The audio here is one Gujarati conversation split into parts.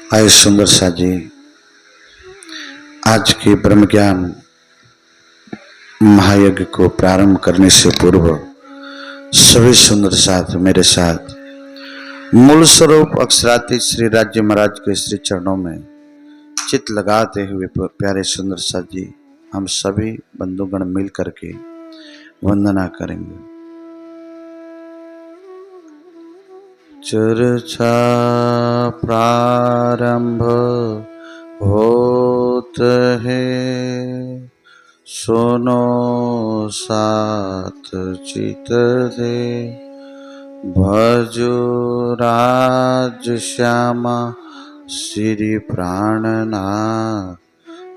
आए सुंदर सा जी, आज के ब्रह्म ज्ञान महायज्ञ को प्रारंभ करने से पूर्व सभी सुंदर साथ मेरे साथ मूल स्वरूप अक्षरातीत श्री राज्य महाराज के श्री चरणों में चित लगाते हुए प्यारे सुंदर साथ जी, हम सभी बंधुगण मिल करके वंदना करेंगे। चर्चा प्रारंभ होत है, सुनो साथ चित दे, भजो राज श्यामा श्री प्राणनाथ,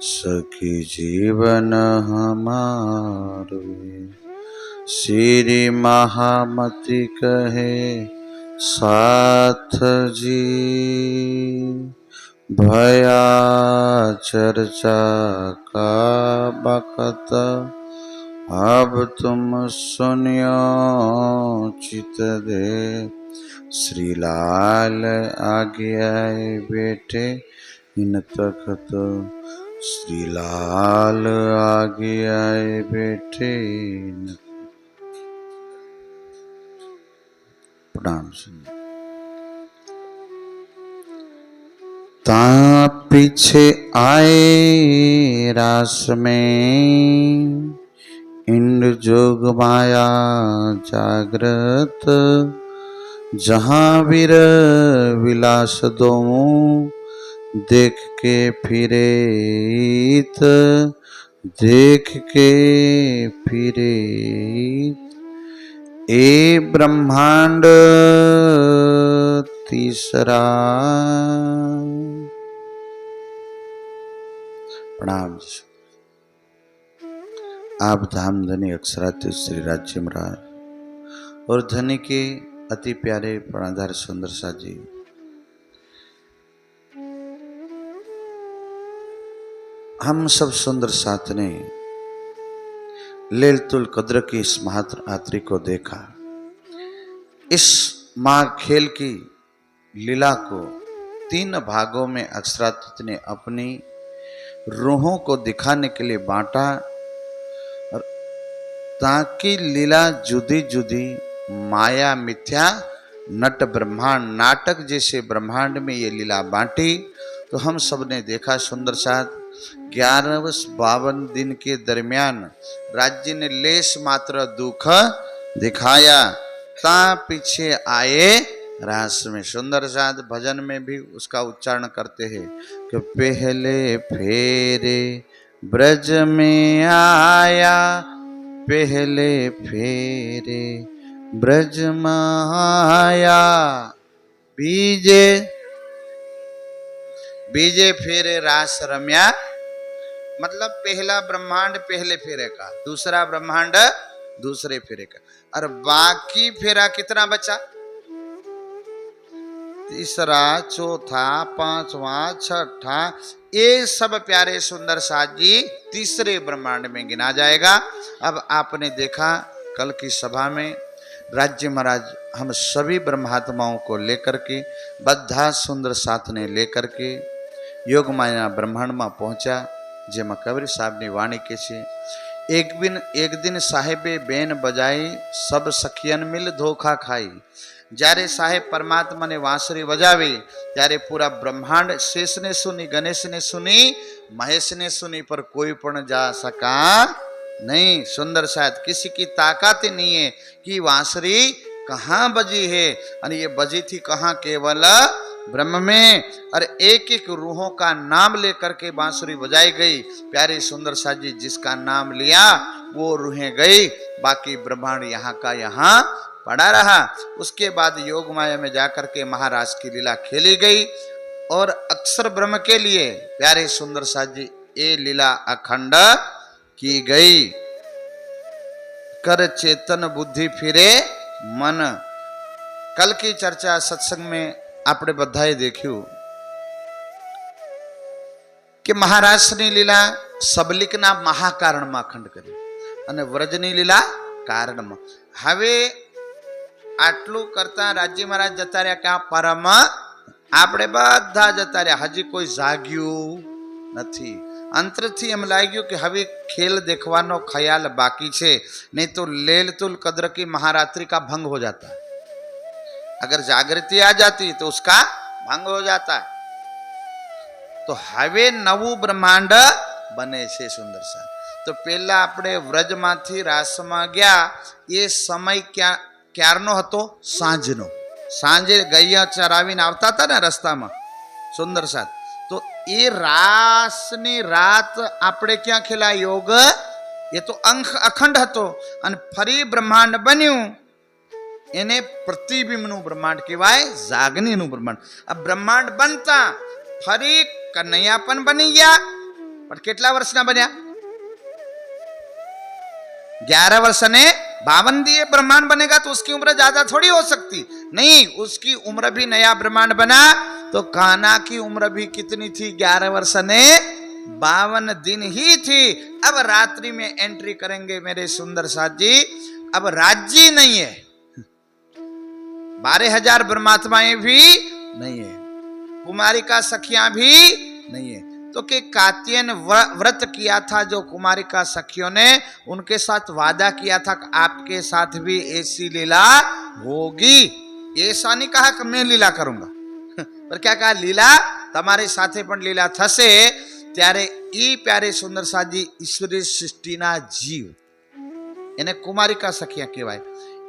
सखी जीवन हमारो। श्री महामति कहे साथ जी, भया चर्चा का बखत, अब तुम सुनियो चित दे। श्री लाल आगे आए बेटे इन तखत, श्री लाल आगे आए बेटे इन। प्रणाम। ता पीछे आए रास में, इंद्र जोग माया जागृत, जहां वीर विलास दो, देख के फिरे इत, देख के फिरे। ए ब्रह्मांड तीसरा। प्रणाम। आप धाम धनी अक्षरातीत श्री राज्य महाराज और धनी के अति प्यारे प्राणधार सुंदर सा जी, हम सब सुंदर साथ ने लैलतुल कद्र की इस महारात्रि को देखा। इस महाखेल की लीला को 3 भागों में अक्षरातीत ने अपनी रूहों को दिखाने के लिए बांटा, और ताकि लीला जुदी जुदी माया मिथ्या नट ब्रह्मांड नाटक जैसे ब्रह्मांड में ये लीला बांटी। तो हम सब ने देखा सुंदर साथ 1152 दिन के दरमियान राज्य ने लेश मात्र दुख दिखाया, ता पीछे आए रास में। सुंदर साथ भजन में भी उसका उच्चारण करते हैं कि पहले फेरे ब्रज में आया, पहले फेरे ब्रज माया, बीजे बीजे फेरे रास रम्या। मतलब पहला ब्रह्मांड पहले फेरे का, दूसरा ब्रह्मांड दूसरे फेरे का, और बाकी फेरा कितना बचा? तीसरा, चौथा, पांचवा, छठा, ये सब प्यारे सुंदर साथ जी तीसरे ब्रह्मांड में गिना जाएगा। अब आपने देखा कल की सभा में राज्य महाराज हम सभी ब्रह्मात्माओं को लेकर के बद्धा सुंदर साथ ने लेकर के योग माया ब्रह्मांड में पहुंचा, जेमा कबीर साहब ने वाणी के छे, एक दिन साहेबे बेन बजाई, सब सखियन मिल धोखा खाई। જ્યારે સાહેબ પરમાત્માને વાંસળી વજાવી ત્યારે પૂરા બ્રહ્માંડ શેષને સુની, ગણેશને સુની, મહેશને सुनी, पर कोई पण जा सका नहीं। सुंदर साथ किसी की ताकत नहीं है कि वांसरी कहाँ बजी है, और ये बजी थी कहाँ? केवल ब्रह्म में। और एक एक रूहों का नाम लेकर के बांसुरी बजाई गई। प्यारे सुंदर साथ जी जिसका नाम लिया वो रूहें गई, बाकी ब्रह्मांड यहाँ का यहाँ पड़ा रहा। उसके बाद योग माया में जाकर के महाराज की लीला खेली गई, और अक्षर ब्रह्म के लिए प्यारे सुंदर साथ जी ये लीला अखंड की गई। कर चेतन बुद्धि फिरे मन। कल की चर्चा सत्संग में आपने बधाए देख्યું कि महाराजની લીલા સબલિકના મહાકારણમાં અખંડ કરી અને વ્રજની લીલા કારણમાં। હવે આટલું કરતા રાજ્ય મહારાજ જતા રહ્યા ક્યાં? પરમ આપણે બધા જતા રહ્યા, હજી કોઈ જાગ્યું નથી. અંતરથી એમ લાગ્યું કે હવે ખેલ દેખવાનો ખ્યાલ બાકી છે, नहीं तो लैलतुल कद्र की महारात्रि का भंग हो जाता है. अगर जागृति आ जाती तो उसका भंग हो जाता है. तो હવે નવું બ્રહ્માંડ બને છે સુંદર સા. તો પહેલા આપણે વ્રજમાંથી રાસમાં ગયા, એ સમય ક્યારનો હતો? સાંજનો. સાંજે ગૈયા ચરાવીને આવતા હતા ને રસ્તામાં સુંદર સાથ, તો એ રાસની રાત આપણે ક્યાં ખેલા? યોગ. એ તો અખંડ હતો. અને ફરી બ્રહ્માંડ બન્યું, એને પ્રતિબિંબનું બ્રહ્માંડ કહેવાય, જાગનીનું બ્રહ્માંડ. આ બ્રહ્માંડ બનતા ફરી કનૈયા પણ બની ગયા, પણ કેટલા વર્ષના બન્યા? 11 वर्ष ने 52 दिए ब्रह्मांड बनेगा तो उसकी उम्र ज्यादा थोड़ी हो सकती नहीं. उसकी उम्र भी नया ब्रह्मांड बना तो कान्हा की उम्र भी कितनी थी? 11 वर्ष ने 52 दिन ही थी. अब रात्रि में एंट्री करेंगे मेरे सुंदर साथ जी. अब राज्य नहीं है, 12,000 ब्रह्मात्माएं भी नहीं है, कुमारिका सखियां भी नहीं है. तो कि कात्यायन व्रत किया था जो कुमारिका सखियों ने, उनके साथ वादा किया था कि आपके साथ भी ऐसी लीला होगी. ऐसा नहीं कहा कि मैं लीला करूंगा, पर क्या कहा? लीला તમારી સાથે પણ લીલા થશે. ત્યારે ઈ પ્યારે સુંદર સાજી ઈશ્વરી સૃષ્ટિના જીવ, એને કુમારિકા સખિયા કહેવાય.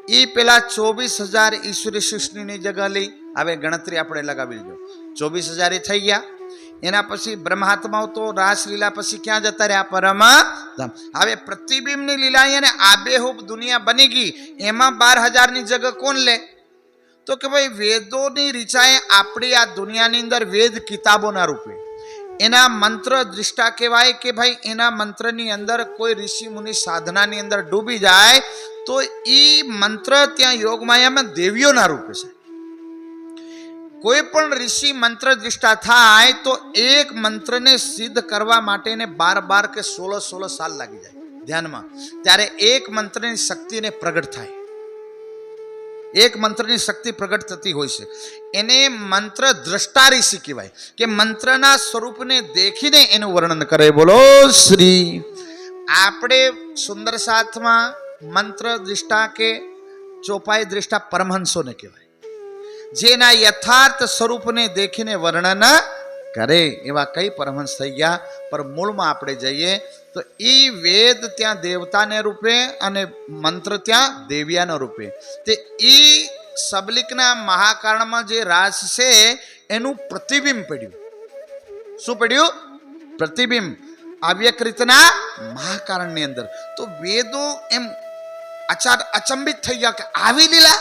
ઈ પેલા 24,000 ઈશ્વરી સૃષ્ટિની જગ્યા લઈ. હવે ગણતરી આપણે લગાવી લીધો, 24,000 થઈ ગયા. એના પછી બ્રહ્માત્માઓ તો રાસલીલા પછી ક્યાં જતા રહ્યા? પરમધામ. હવે પ્રતિબિંબની લીલા અને આબેહૂબ દુનિયા બની ગઈ. એમાં 12,000 ની જગ્યા કોણ લે? તો કે ભાઈ વેદોની રીચાએ આપણી આ દુનિયાની અંદર વેદ કિતાબોના રૂપે એના મંત્ર દૃષ્ટા કહેવાય કે ભાઈ એના મંત્રની અંદર કોઈ ઋષિ મુનિ સાધનાની અંદર ડૂબી જાય તો એ મંત્ર ત્યાં યોગમાયામાં દેવીઓના રૂપે છે. કોઈ પણ ઋષિ મંત્ર દૃષ્ટા થાય તો એક મંત્રને સિદ્ધ કરવા માટે 12 કે 16 સાલ લાગી જાય ધ્યાનમાં. ત્યારે એક મંત્રની શક્તિને પ્રગટ થાય, એક મંત્રની શક્તિ પ્રગટ થતી હોય છે. એને મંત્ર દ્રષ્ટા ઋષિ કહેવાય કે મંત્રના સ્વરૂપને દેખીને એનું વર્ણન કરે. બોલો શ્રી. આપણે સુંદર સાથમાં મંત્ર દૃષ્ટા કે ચોપાઈ દૃષ્ટા પરમહંસોને કહેવાય, જેના યથાર્થ સ્વરૂપને દેખીને વર્ણન કરે. એવા કઈ પરમહંસ થઈ ગયા. પર મૂળમાં આપણે જઈએ તો એ વેદ ત્યાં દેવતાને રૂપે અને મંત્ર ત્યાં દેવિયાના રૂપે. તે એ સબલિકના મહાકારણમાં જે રાસ છે એનું પ્રતિબિંબ પડ્યું. શું પડ્યું? પ્રતિબિંબ અવ્યકૃતના મહાકારણની અંદર. તો વેદો એમ અચંબિત થઈ ગયા કે આવી લીલા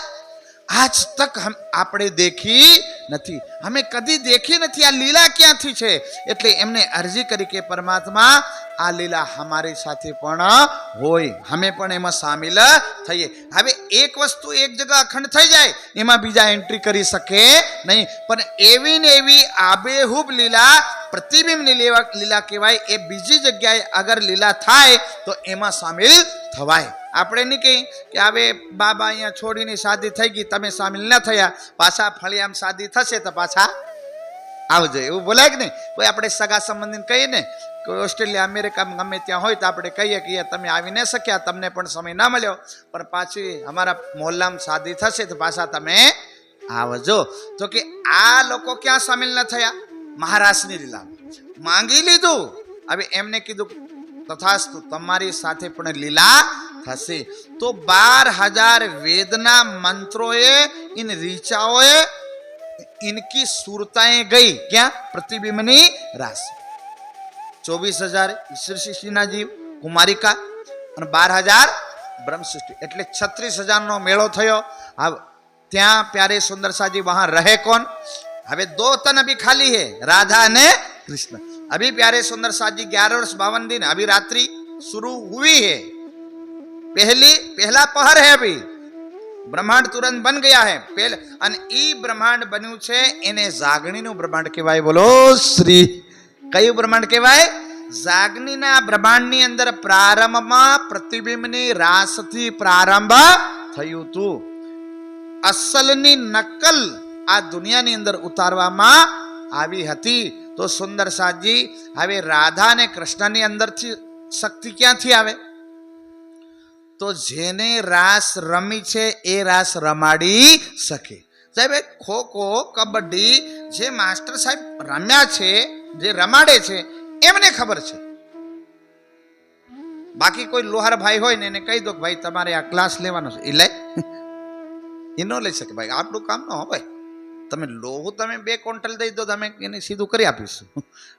આજ તક આપણે દેખી નથી, અમે કદી દેખી નથી, આ લીલા ક્યાંથી છે? એટલે એમને અરજી કરી કે પરમાત્મા આ લીલા અમારી સાથે પણ હોય, અમે પણ એમાં સામેલ થઈએ. હવે એક વસ્તુ એક જગ્યા અખંડ થઈ જાય એમાં બીજા એન્ટ્રી કરી શકે નહીં, પણ એવી ને એવી આબેહૂબ લીલા પ્રતિબિંબની લીલા કહેવાય. એ બીજી જગ્યાએ અગર લીલા થાય તો એમાં સામેલ થવાય. આપણે નહીં કહી કે હવે બાબા અહીંયા છોડીને શાદી થઈ ગઈ, તમે સામેલ ન થયા, પાછા ફળિયામ શાદી થશે તો પાછા આવજો, એવું બોલાય કે નહીં? કોઈ આપણે સગા સંબંધીને કહીએ ને, કોઈ ઓસ્ટ્રેલિયા અમેરિકામાં ગમે ત્યાં હોય તો આપણે કહીએ કે તમે આવી ન શક્યા, તમને પણ સમય ના મળ્યો, પણ પાછી અમારા મોહલ્લામાં શાદી થશે તો પાછા તમે આવજો. તો કે આ લોકો ક્યાં સામેલ ન થયા? મહારાષ્ટ્રની લીલામાં માંગી લીધું. હવે એમને કીધું તથાસ્તુ તમારી સાથે પણ લીલા થશે. તો 12,000 વેદના મંત્રોએ इन ऋचाओए इनकी सुरताएं गई क्या? प्रतिबिंबनी राशि. 24,000 ईश्वर सृष्टिना जीव कुमारिका અને 12,000 બ્રહ્મ સૃષ્ટિ, એટલે 36,000 નો મેળો થયો. ત્યાં प्यारे सुंदर साजी वहां रहे कौन? હવે दो तन अभी खाली है, राधा ने कृष्ण. अभी प्यारे सुंदर साजी 11 वर्ष 52 दिन अभी रात्रि शुरू हुई है, पहला पहर है. अभी ब्रह्मांड तुरंत बन गया है. पहले અને ઈ બ્રહ્માંડ બન્યું છે એને જાગણીનું બ્રહ્માંડ કહેવાય. બોલો શ્રી. કયું બ્રહ્માંડ કહેવાય? જાગણીના બ્રહ્માંડની અંદર પ્રારંભમાં પ્રતિબિંબની રાસથી પ્રારંભ થયું હતું. અસલની નકલ આ દુનિયાની અંદર ઉતારવામાં આવી હતી. તો સુંદર સાજી, હવે રાધા અને કૃષ્ણની અંદરથી શક્તિ ક્યાંથી આવે? તો જેને રાસ રમી છે એ રાસ રમાડી શકે. સાહેબ ખો ખો, કબડ્ડી જે માસ્ટર સાહેબ રમ્યા છે, જે રમાડે છે એમને ખબર છે. બાકી કોઈ લોહાર ભાઈ હોય ને એને કહી દો કે ભાઈ તમારે આ ક્લાસ લેવાનો છે, એ ન લઈ શકે. ભાઈ આપણું કામ ન હોય. તમે લોહું તમે 2 ક્વિન્ટલ દઈ દો, તમે એને સીધું કરી આપીશું.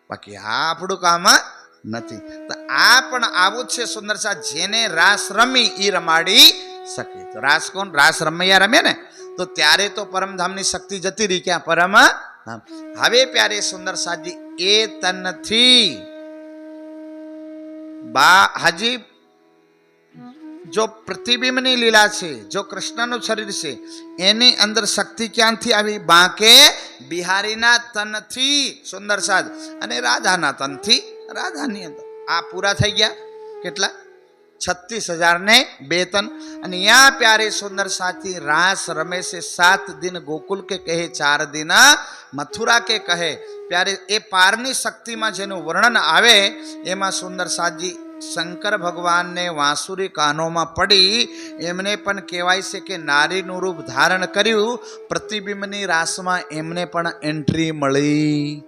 બાકી આ આપણું કામ નથી. તો આ પણ આવું જ છે સુંદર સાથ, જેને રાસ રમી એ રમાડી શકે. તો રાસ કોણ? રાસ રમૈયા રમે ને, તો ત્યારે તો પરમધામની શક્તિ જતી રહી. ક્યાં? પરમધામ. હવે પ્યારે સુંદર સાજી, એ તનથી હજી જો પ્રતિબિંબની લીલા છે, જો કૃષ્ણનું શરીર છે, એની અંદર શક્તિ ક્યાંથી આવી? બાંકે બિહારીના તનથી સુંદર સાજ અને રાધાના તનથી. રાધાની અંદર આ પૂરા થઈ ગયા કેટલા? 36,002 તન. અને યા પ્યારે સુંદર સાથી રાસ રમે છે. 7 दिन ગોકુલ કે કહે, 4 दिन મથુરા કે કહે. પ્યારે એ પારની શક્તિમાં જેનું વર્ણન આવે એમાં સુંદર સાજી શંકર ભગવાનને વાંસુરી કાનોમાં પડી એમને પણ કહેવાય છે કે નારીનું રૂપ ધારણ કર્યું. પ્રતિબિંબની રાસમાં એમને પણ એન્ટ્રી મળી.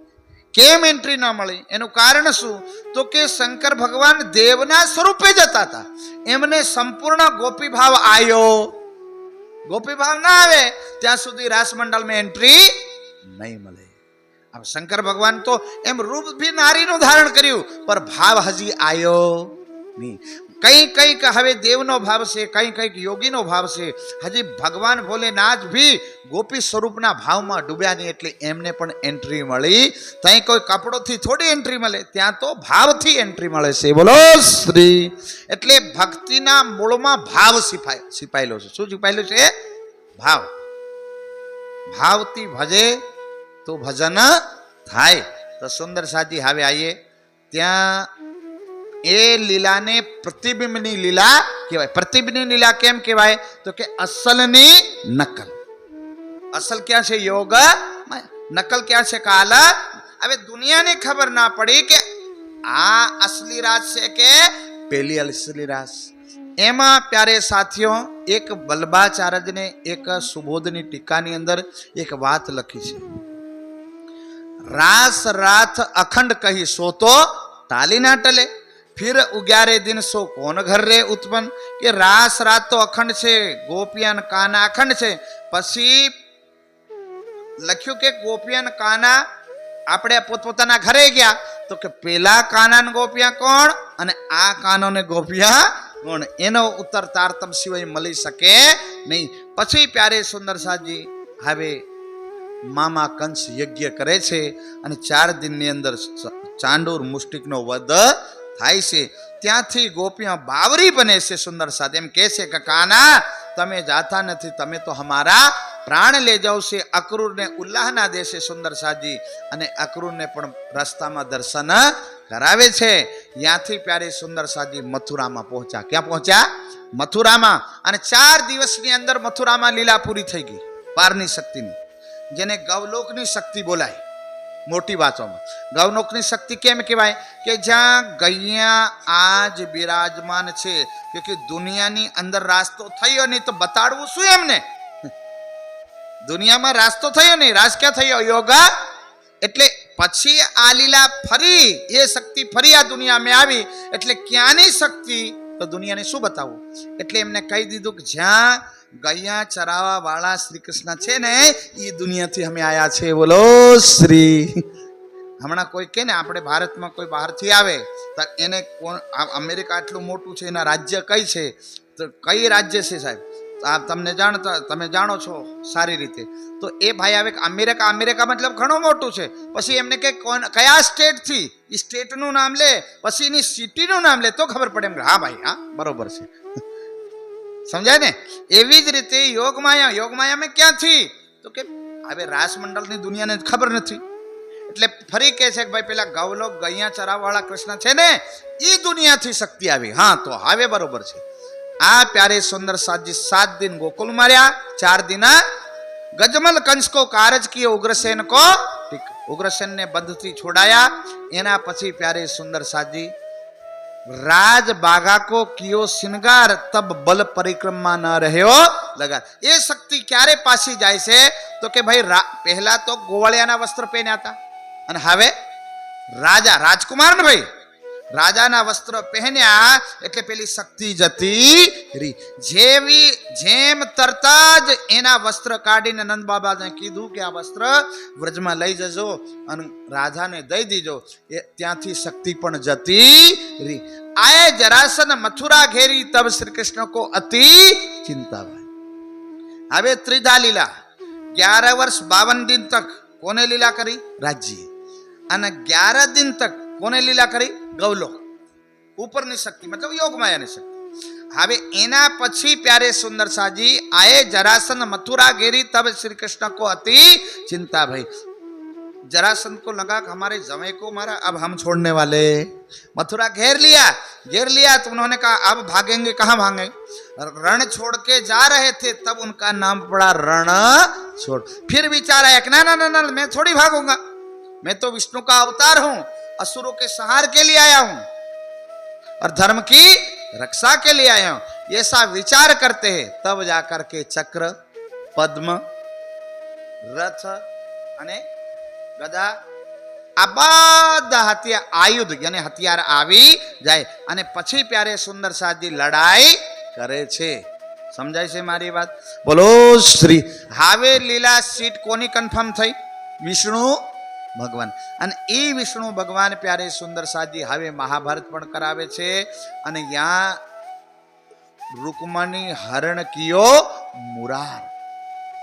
કેમ એન્ટ્રી ના મળી? એનું કારણ શું? તો કે શંકર ભગવાન દેવના સ્વરૂપે જતા હતા, એમને સંપૂર્ણ ગોપી ભાવ આવ્યો. ગોપી ભાવ ના આવે ત્યાં સુધી રાસ મંડળમાં એન્ટ્રી નહીં મળે. શંકર ભગવાન તો એમ રૂપ ભી નારીનું ધારણ કર્યું, પણ ભાવ હજી આવ્યો નહીં. કઈક હવે દેવનો ભાવ છે, કઈક યોગીનો ભાવ છે. હજી ભગવાન ભોલેનાથ ભી ગોપી સ્વરૂપના ભાવમાં ડૂબ્યા નહીં, એટલે એમને પણ એન્ટ્રી મળી. ત્યાં કોઈ કપડોથી થોડી એન્ટ્રી મળે, ત્યાં તો ભાવથી એન્ટ્રી મળે છે. બોલો શ્રી. એટલે ભક્તિના મૂળમાં ભાવ સિપાયેલો છે. શું સિપાયેલો છે? ભાવ. ભાવથી ભજે તો ભજન થાય. તો સુંદર સાજી હવે આવીએ ત્યાં. એ લીલાને પ્રતિબિંબની લીલા કહેવાય. પ્રતિબિંબની લીલા કેમ કહેવાય? તો કે અસલની નકલ. અસલ ક્યાં છે? યોગ. નકલ ક્યાં છે? કાલ. હવે દુનિયાને ખબર ના પડી કે આ અસલી રાસ છે કે પેલી અસલી રાસ. એમાં પ્યારે સાથીઓ એક વલ્લભાચાર્યને એક સુબોધની ટીકાની અંદર એક વાત લખી છે. रास रात अखंड कही सो तो टाली ना टले, फिर 11 दिन सो कौन घर रे उत्पन्न. के रास रात तो अखंड छे, गोपियान काना अखंड छे. पछी लख्યું કે ગોપિયાન કાના આપણે પોતપોતાના ઘરે ગયા, તો કે પેલા કાના ને ગોપિયા કોણ અને આ કાનો ને ગોપિયા કોણ? એનો ઉત્તર તારતમ સિવાય મળી શકે નહીં. પછી પ્યારે સુંદર સાજી હવે મામા કંસ યજ્ઞ કરે છે અને 4 દિનની અંદર ચાંડૂર મુષ્ટિકનો વધ થાય છે. ત્યાંથી ગોપિયા બાવરી બને છે. સુંદર સાથ એમ કહે છે કે કાના તમે જાતા નથી, તમે તો હમારા પ્રાણ લે જાવ છે. અક્રૂરને ઉલ્લાહના દેશે સુંદર સાજી, અને અક્રૂરને પણ રસ્તામાં દર્શન કરાવે છે. ત્યાંથી પ્યારે સુંદર સાજી મથુરામાં પહોંચ્યા. ક્યાં પહોંચ્યા? મથુરામાં. અને 4 દિવસની અંદર મથુરામાં લીલા પૂરી થઈ ગઈ પારની શક્તિની, જેને ગૌલોકની શક્તિ બોલાય. મોટી વાતોમાં ગૌલોકની શક્તિ કેમ કહેવાય? કે જ્યાં ગૈયા આજ બિરાજમાન છે. કે દુનિયાની અંદર રાસ્તો થયો નહીં તો બતાડવું શું એમને? દુનિયામાં રાસ્તો થયો નહીં, રાસ ક્યાં થયો? યોગા. એટલે પછી આ લીલા ફરી એ શક્તિ ફરી આ દુનિયામાં આવી. એટલે ક્યાંની શક્તિ? તો દુનિયાને શું બતાવવું? એટલે એમને કહી દીધું કે જ્યાં ગૈયા ચરાવા વાળા શ્રી કૃષ્ણ છે ને એ દુનિયાથી અમે આયા છે. બોલો શ્રી. હમણાં કોઈ કે ને આપણે ભારતમાં કોઈ બહારથી આવે તો એને કોણ, અમેરિકા આટલું મોટું છે, એના રાજ્ય કઈ છે? તો કઈ રાજ્ય છે સાહેબ? તમે જાણો છો સારી રીતે. તો એ ભાઈ આવે કે અમેરિકા મતલબ ઘણું મોટું છે. પછી એમને કે કયા સ્ટેટથી, એ સ્ટેટનું નામ લે, પછી એની સિટીનું નામ લે તો ખબર પડે એમ. હા ભાઈ, હા બરોબર છે. સમજાય ને? એવી જ રીતે યોગમાયામાં ક્યાંથી? તો કે હવે રાસ મંડળની દુનિયાને ખબર નથી. એટલે ફરી કહે છે કે ભાઈ પેલા ગૌલોક ગૈયા ચરાવવાળા કૃષ્ણ છે ને એ દુનિયાથી શક્તિ આવી. હા તો હવે બરોબર છે. આ પ્યારે સુંદર સાજી 7 દિન ગોકુલ માર્યા, 4 દિન गजमल कंस को कारज किए उग्रसेन को, उग्रसेन ने बंध थी छोड़ाया। एना पछी प्यारे सुंदर साजी राज बागा को कियो श्रृंगार, तब बल परिक्रमा न रह्यो लगा। ये शक्ति क्यारे पासी जाय से तो के भाई पहला तो गोवाळियाना वस्त्र पहन्या था અને હવે રાજા રાજકુમાર ને ભાઈ રાજાના વસ્ત્ર પહેર્યા એટલે પેલી શક્તિ જતી રહી। જેમ તરતા જ એના વસ્ત્ર કાઢીને નંદ બાબાને કીધું કે આ વસ્ત્ર વ્રજમાં લઈ જજો અને રાજાને દઈ દીજો, ત્યાંથી શક્તિ પણ જતી રહી। આએ જરાસન મથુરા ઘેરી, તબ શ્રી કૃષ્ણ को अति चिंता भाई। હવે ત્રિધા લીલા 11 वर्ष 52 दिन तक કોને લીલા કરી? રાજ્ય। અને 11 दिन तक કોને લીલા કરી? ગૌલોક ઉપરની શક્તિ મતલબ યોગ માયાની શક્તિ। હવે એના પછી प्यारे सुंदर साजी आए जरासन मथुरा घेरी, तब श्री कृष्ण को अति चिंता भई। जरासन को लगा कि हमारे जमे को मारा, अब हम छोड़ने वाले। मथुरा घेर लिया तो उन्होंने कहा अब भागेंगे, कहाँ भागेंगे? रण छोड़ के जा रहे थे, तब उनका नाम पड़ा रण छोड़। फिर विचार आया कि ना ना ना ना मैं थोड़ी भागूंगा, मैं तो विष्णु का अवतार हूं, असुरों के संहार के लिए आया हूं और धर्म की रक्षा के लिए आया हूं। ऐसा विचार करते हैं तब जाकर के चक्र, पद्म, रथ અને ગદા આ બધા આયુધ યાની હથિયાર આવી જાય અને પછી પ્યારે સુંદર સાજી લડાઈ કરે છે। સમજાય છે મારી વાત? બોલો શ્રી। હવે લીલા સીટ કોની કન્ફર્મ થઈ? વિષ્ણુ ભગવાન। અને એ વિષ્ણુ ભગવાન પ્યારે સુંદર સાજી હવે મહાભારત પણ કરાવે છે અને ત્યાં रुक्मणी हरण कियो मुरार।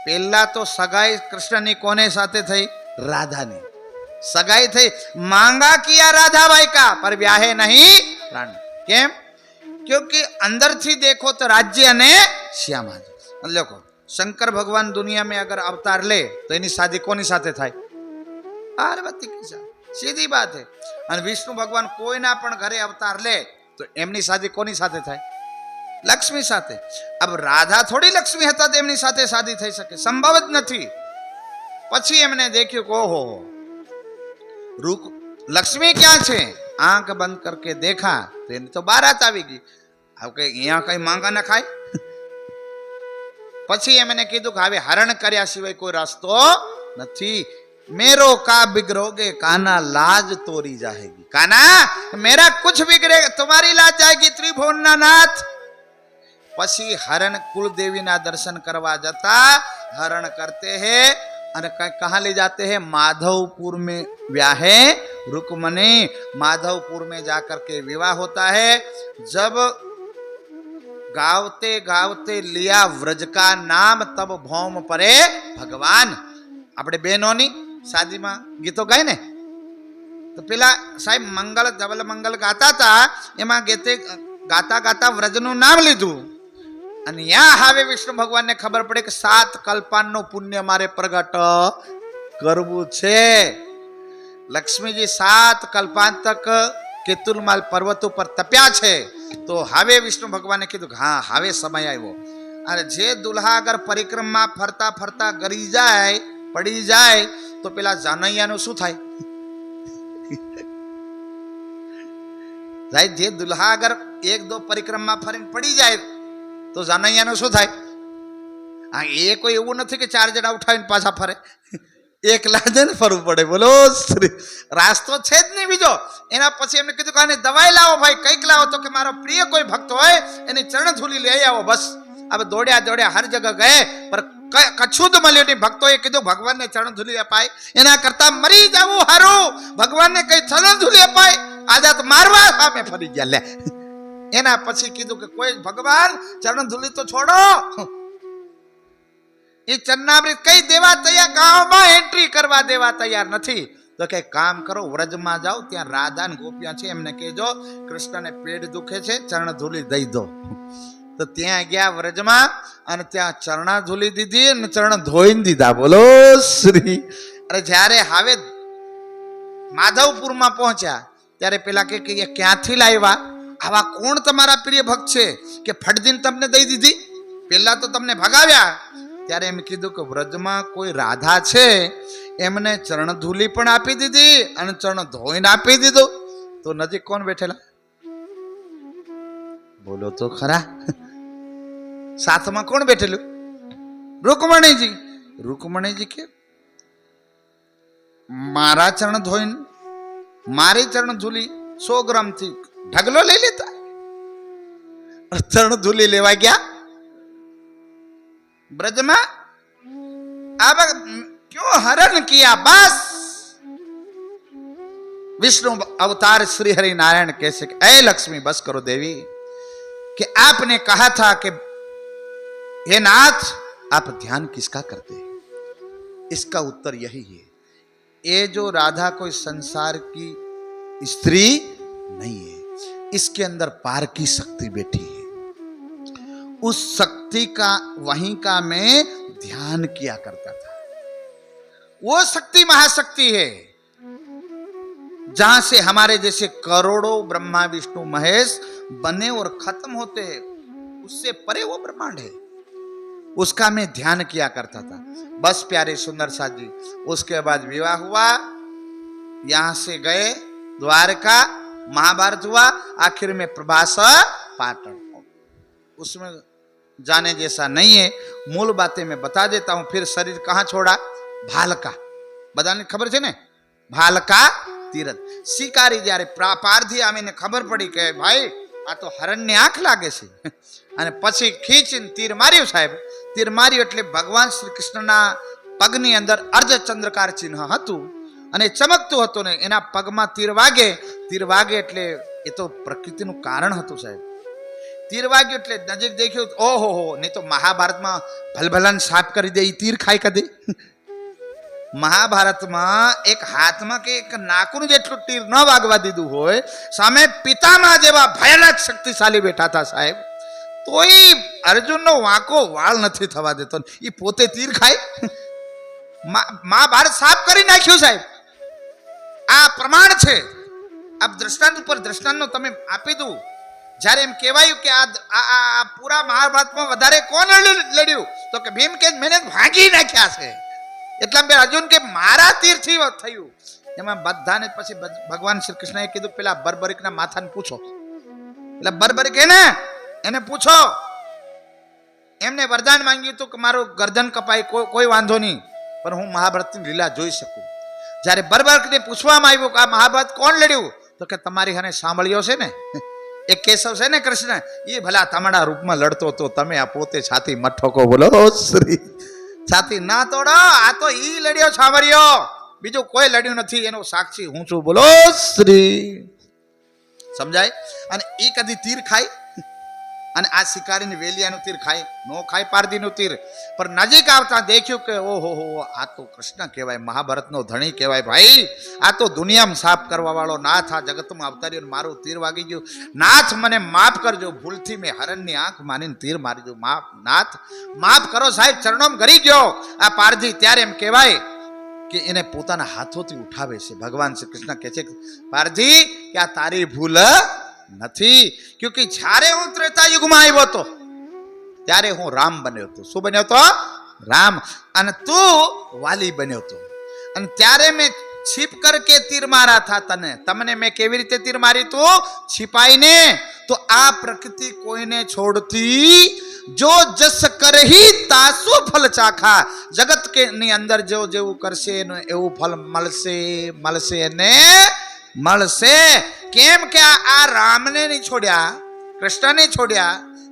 पहला तो सगाई कृष्ण ने कोने साथे थई? राधा ने सगाई थई। मांगा किया राधा भाई का, पर ब्याहे नहीं प्राण। केम? क्योंकि अंदर थी देखो तो राज्य ने श्यामा जी। देखो शंकर भगवान दुनिया में अगर अवतार ले तो इनी शादी कोनी साथे थाय? पार्वती की साथ। सीधी बात है। और विष्णु भगवान कोई ना पण घरे अवतार ले तो एमनी शादी कोनी साथे थाय? लक्ष्मी साथे। अब राधा थोड़ी लक्ष्मी हता तो एमनी साथे शादी થઈ શકે? संभव ज નથી। પછી એમને દેખ્યું કે ઓહો રૂક लक्ष्मी क्या છે? आंख बंद करके देखा तो एनी तो बारात આવી ગઈ। अब કે અહીંયા કઈ માંગા ન ખાય? પછી એમને કીધું કે હવે હરણ કર્યા સિવાય કોઈ રસ્તો નથી। मेरो का बिगड़ोगे काना लाज तोरी जाएगी। काना मेरा कुछ बिगड़े तुम्हारी लाज जाएगी त्रिभुवन नाथ। पशी हरण कुलदेवी ना दर्शन करवा जाता हरण करते हैं और कहाँ ले जाते हैं? माधवपुर में ब्याहे रुक्मणी। माधवपुर में जाकर के विवाह होता है। जब गावते गावते लिया व्रज का नाम, तब भौम परे भगवान। अपने बहनोनी शादी में गीतो गाय ने तो पेला साहेब मंगल धवल मंगल गाता था, एमा गेते गाता गाता व्रजनु नाम लीधु। અને યા હવે વિષ્ણુ ભગવાનને ખબર પડે કે 7 કલ્પાનનો પુણ્ય મારે પ્રગટ કરવું છે। લક્ષ્મીજી 7 કલ્પાન તક કેતુલમાલ પર્વત ઉપર તપ્યા છે। તો હવે વિષ્ણુ ભગવાને કીધું કે હા હવે સમય આવ્યો। અને જે દુલ્હા અગર પરિક્રમા ફરતા ફરતા ગરી જાય પડી જાય તો પેલા જાનૈયાનું શું થાય? જે દુલ્હા અગર 1-2 પરિક્રમા ફરીને પડી જાય तो जानैयाનું શું થાય? આ એ કોઈ એવું નથી કે 4 જણા ઉઠાવીને પાછા ફરે। એકલા જ ને ફરવું પડે। બોલો શ્રી। રાસ્તો છે જ નહીં બીજો। એના પછી એમને કીધું કે આને દવાઈ લાવો ભાઈ। કઈક લાવો તો કે મારો પ્રિય કોઈ ભક્ત હોય એની ચરણ ધૂલી લઈ આવો। બસ अब દોડ્યા દોડ્યા हर जगह गए पर कछु तो મળ્યો નહીં। ભક્તોએ કીધું ભગવાનને ચરણ ધૂલી અપાય એના કરતા મરી જાવું હારું। ભગવાનને કઈ ચરણ ધૂલી અપાય? આજા તો મારવા સામે ફરી ગયા લે। એના પછી કીધું કે કોઈ ભગવાન ચરણ ધૂલી તો છોડો। એ ચરણામૃત કઈ દેવા તૈયાર, ગામમાં એન્ટ્રી કરવા દેવા તૈયાર નથી। તો કે કામ કરો વ્રજમાં જાઓ, ત્યાં રાધા ને ગોપિયા છે એમને કહેજો કૃષ્ણને પેટ દુખે છે ચરણ ધૂલી દઈ દો। તો ત્યાં ગયા વ્રજમાં અને ત્યાં ચરણા ધૂલી દીધી અને ચરણ ધોઈને દીધા। બોલો શ્રી। અરે જ્યારે હવે માધવપુરમાં પહોંચ્યા ત્યારે પેલા કે ક્યાંથી લાવ્યા? આવા કોણ તમારા પ્રિય ભક્ત છે કે ફટદીન તમને દઈ દીધી? પહેલા તો તમને ભગાવ્યા ત્યારે એમ કીધું કે વ્રજમાં કોઈ રાધા છે, એમને ચરણધૂલી પણ આપી દીધી અને ચરણ ધોઈને આપી દીધું. તો નજીક કોણ બેઠેલા? બોલો તો ખરા. સાથમાં કોણ બેઠેલું? રૂકમણીજી. રૂકમણીજી કે મારા ચરણ ધોઈને મારી ચરણ ધૂલી 100 ગ્રામથી ઢગલો લઈ લેતા. ચરણ ધૂલી લેવા ગયા ब्रजમાં. अब क्यों हरण किया? बस विष्णु अवतार श्री हरि नारायण कैसे, ऐ लक्ष्मी बस करो देवी, कि आपने कहा था कि हे नाथ आप ध्यान किसका करते हैं? इसका उत्तर यही है, ये जो राधा कोई संसार की स्त्री नहीं है, इसके अंदर पार की शक्ति बैठी है. उस शक्ति का वहीं का मैं ध्यान किया करता था. वो शक्ति महाशक्ति है जहां से हमारे जैसे करोड़ों ब्रह्मा विष्णु महेश बने और खत्म होते हैं, उससे परे वो ब्रह्मांड है. उसका मैं ध्यान किया करता था. बस प्यारे सुंदर साथ जी, उसके बाद विवाह हुआ, यहां से गए द्वारका, महाभारत हुआ, आखिर में प्रभास पाटन. उसमें जाने जैसा नहीं है, मूल बातें मैं बता देता हूं. फिर शरीर कहां छोड़ा? भालका. बधाने खबर है ने? भालका तीरथ. शिकारी જ્યારે પારધી આવીને ખબર પડી કે ભાઈ આ તો હરણની આંખ લાગે છે, અને પછી ખીચીને તીર માર્યું સાહેબ. તીર માર્યું એટલે ભગવાન શ્રી કૃષ્ણના પગની અંદર અર્ધચંદ્રકાર ચિહ્ન હતું અને ચમકતું હતું ને એના પગમાં તીર વાગે એટલે એ તો પ્રકૃતિનું કારણ હતું સાહેબ. તીર વાગ્યું એટલે નજીક દેખ્યું, ઓહો હો, નહીં તો મહાભારતમાં ભલભલાને સાફ કરી દે, તીર ખાઈ કદી. મહાભારતમાં એક હાથમાં કે એક નાકું જેટલું તીર ન વાગવા દીધું હોય, સામે પિતામહ જેવા ભયાનક શક્તિશાળી બેઠા હતા સાહેબ, તોય અર્જુનનો વાંકો વાળ નથી થવા દેતો. એ પોતે તીર ખાય. મહાભારત સાફ કરી નાખ્યું સાહેબ. આ પ્રમાણ છે. આ દ્રષ્ટાંત ઉપર દ્રષ્ટાંતનો તમે આપી દઉં. જ્યારે એમ કહેવાયું કે આ પૂરા મહાભારતમાં વધારે કોણ લડ્યું, તો કે ભીમ કે મેને ભાગી નાખ્યા છે. એટલા બે અર્જુન કે મારા તીરથી થયું. એમાં બધાને પછી ભગવાન શ્રી કૃષ્ણએ કીધું પેલા બર્બરિકના માથાને પૂછો. એટલે બર્બરિક એને પૂછો. એમને વરદાન માંગ્યું હતું કે મારું ગરદન કપાય, કોઈ વાંધો નહીં, પણ હું મહાભારતની લીલા જોઈ શકું. જ્યારે બર્બરિકને પૂછવામાં આવ્યું કે આ મહાભારત કોણ લડ્યું, તો કે તમારી હાને સાંભળ્યો છે ને, એક કેશવ છે ને કૃષ્ણ, એ ભલા તમારા રૂપમાં લડતો હતો, તમે આ પોતે છાતી મઠોકો. બોલો શ્રી. છાતી ના તોડો, આ તો ઈ લડ્યો સાંભળ્યો, બીજું કોઈ લડ્યું નથી, એનો સાક્ષી હું છું. બોલો શ્રી. સમજાય? અને એ કદી તીર ખાય? અને આ શિકારીની વેલિયાનું તીર ખાય? નો ખાય પારધીનું તીર. પણ નજીક આવતા દેખ્યું કે ઓહો હો, આ તો કૃષ્ણ કહેવાય, મહાભારતનો ધણી કહેવાય ભાઈ. આ તો દુનિયામાં સાફ કરવા વાળો નાથ આ જગતમાં અવતાર્યો. મારું તીર વાગી ગયું. નાથ મને માફ કરજો, ભૂલથી મેં હરણની આંખ માનીને તીર મારી દઉં. નાથ માફ કરો સાહેબ, ચરણોમાં ગરી ગયો આ પારધી. ત્યારે એમ કહેવાય કે એને પોતાના હાથોથી ઉઠાવે છે. ભગવાન શ્રી કૃષ્ણ કહે છે પારધી કે આ તારી ભૂલ નથી, ક્યોંકि જ્યારે હું ત્રેતા યુગમાં આવ્યો હતો ત્યારે હું રામ બન્યો હતો. શું બન્યો હતો? રામ. અને તું વાલી બન્યો હતો. અને ત્યારે મેં छिप करके तीर मारा था तने, तमने मैं केवी रीते तीर मारी तो छिपाई ने. तो आ प्रकृति कोई ने छोड़ती, जो जस कर ही तासु फल चाखा. जगत के नी अंदर जो जेवू करशे एवू फल मळशे मळशे ने मळशे. केम के आ राम ने नहीं छोड़या, कृष्ण ने छोड़या,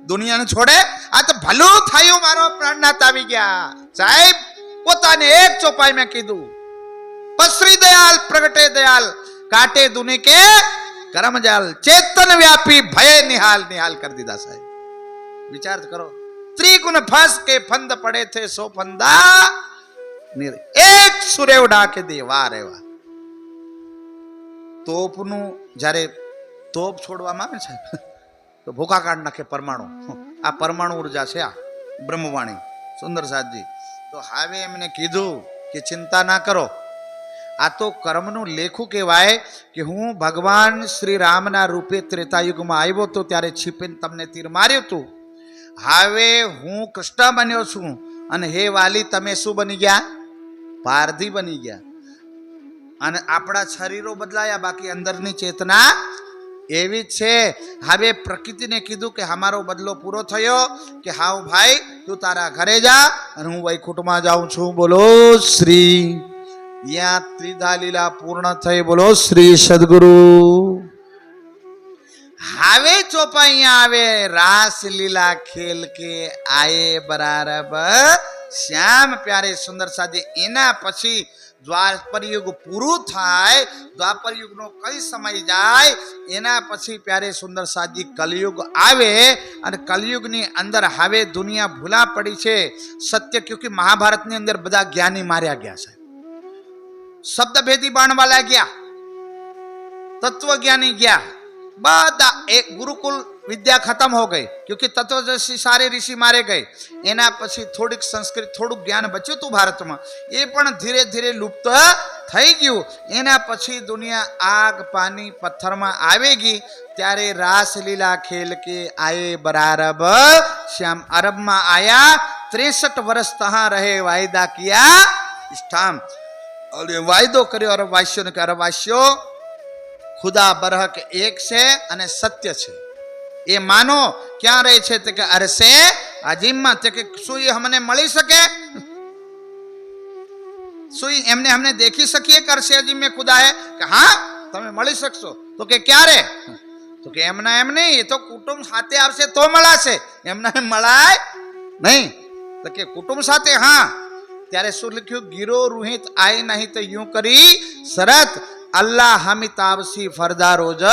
दुनिया ने छोड़े. आ तो भलू थायु, मारो प्राणनाथ आवी गया साहेब. पोताने एक चौपाई में कीधु, पसरी दयाल प्रगटे दयाल, काटे दुने के कर्म जाल, चेतन व्यापी भय निहाल निहाल कर दीदा साहेब. विचार करो, त्रिगुण फंस के फंद पड़े थे सो फंदा, एक सूर्य उड़ा के दे. वाह रे वाह. तोपनु જ્યારે તોપ છોડવામાં આવે સાહેબ તો ભૂકા કાઢ નાખે પરમાણુ. આ પરમાણુ ઉર્જા છે આ બ્રહ્મવાણી. સુંદર સાધજી તો હવે એમને કીધું કે ચિંતા ના કરો, આ તો કર્મનું લેખું કહેવાય કે હું ભગવાન શ્રી રામના રૂપે ત્રેતાયુગમાં આવ્યો તો ત્યારે છીપીને તમને તીર માર્યું હતું. હવે હું કૃષ્ણ બન્યો છું, અને હે વાલી તમે શું બની ગયા? પારધી બની ગયા. અને આપણા શરીરો બદલાયા, બાકી અંદરની ચેતના એવી જ છે. હવે પ્રકૃતિને કીધું કે અમારો બદલો પૂરો થયો, કે હાઉ ભાઈ તું તારા ઘરે જા અને હું વૈકુંઠમાં જાઉં છું. બોલો શ્રી. યા ત્રિધા લીલા પૂર્ણ થઈ. બોલો શ્રી સદગુરુ. હવે ચોપા અહીંયા આવે, રાસ લીલા ખેલ કે આયે બરાબર શ્યામ પ્યારે સુંદર સાજી. એના પછી દ્વાપર યુગ પૂરું થાય, દ્વાપર યુગનો કઈ સમય જાય, એના પછી પ્યારે સુંદર સાજી કલયુગ આવે. અને કલયુગની અંદર હવે દુનિયા ભૂલા પડી છે સત્ય, ક્યોંકि મહાભારતની અંદર બધા જ્ઞાની માર્યા ગયા છે, શબ્દ ભેદી બાણવાલા ગયા, તત્વज्ञानी ગયા, બધા એક ગુરુકુલ विद्या खत्म हो गई, क्योंकि तत्वदर्शी सारे ऋषि मारे गए. एना पछी थोड़ीक संस्कृत थोड़ुं ज्ञान बच्युं तुं भारत में, ए पण धीरे धीरे लुप्त थई गयुं. एना पछी दुनिया आग पानी पत्थर में आवेगी. त्यारे रासलीला खेल के आए बराबर श्याम अरब में आया. 63 वर्ष तहां रहे, वायदा किया स्थान, और वायदो कर्यो अरबवासियों ने, अरबवासियों खुदा बरहक एक से अने सत्य छे, ये मानो. क्या रहे छे ते के अरसे अजीम में, ते के शुं ये हमने मળી શકે? शुं एमने हमने देखी सकीए कि अरसे अजीम में खुदा है? कि हाँ तमे मળી શકશો. तो के क्यारे? तो के एमना एम नहीं, ये तो कुटुंब साथे आवशे तो मळाशे, एमना एम मळाय नहीं. तो के कुटुंब साथे हाँ. त्यारे शुं लख्युं? गिरो रुहित आए नहीं तो यूं करी शरत, अल्लाह हमित आवसी फरदा रोज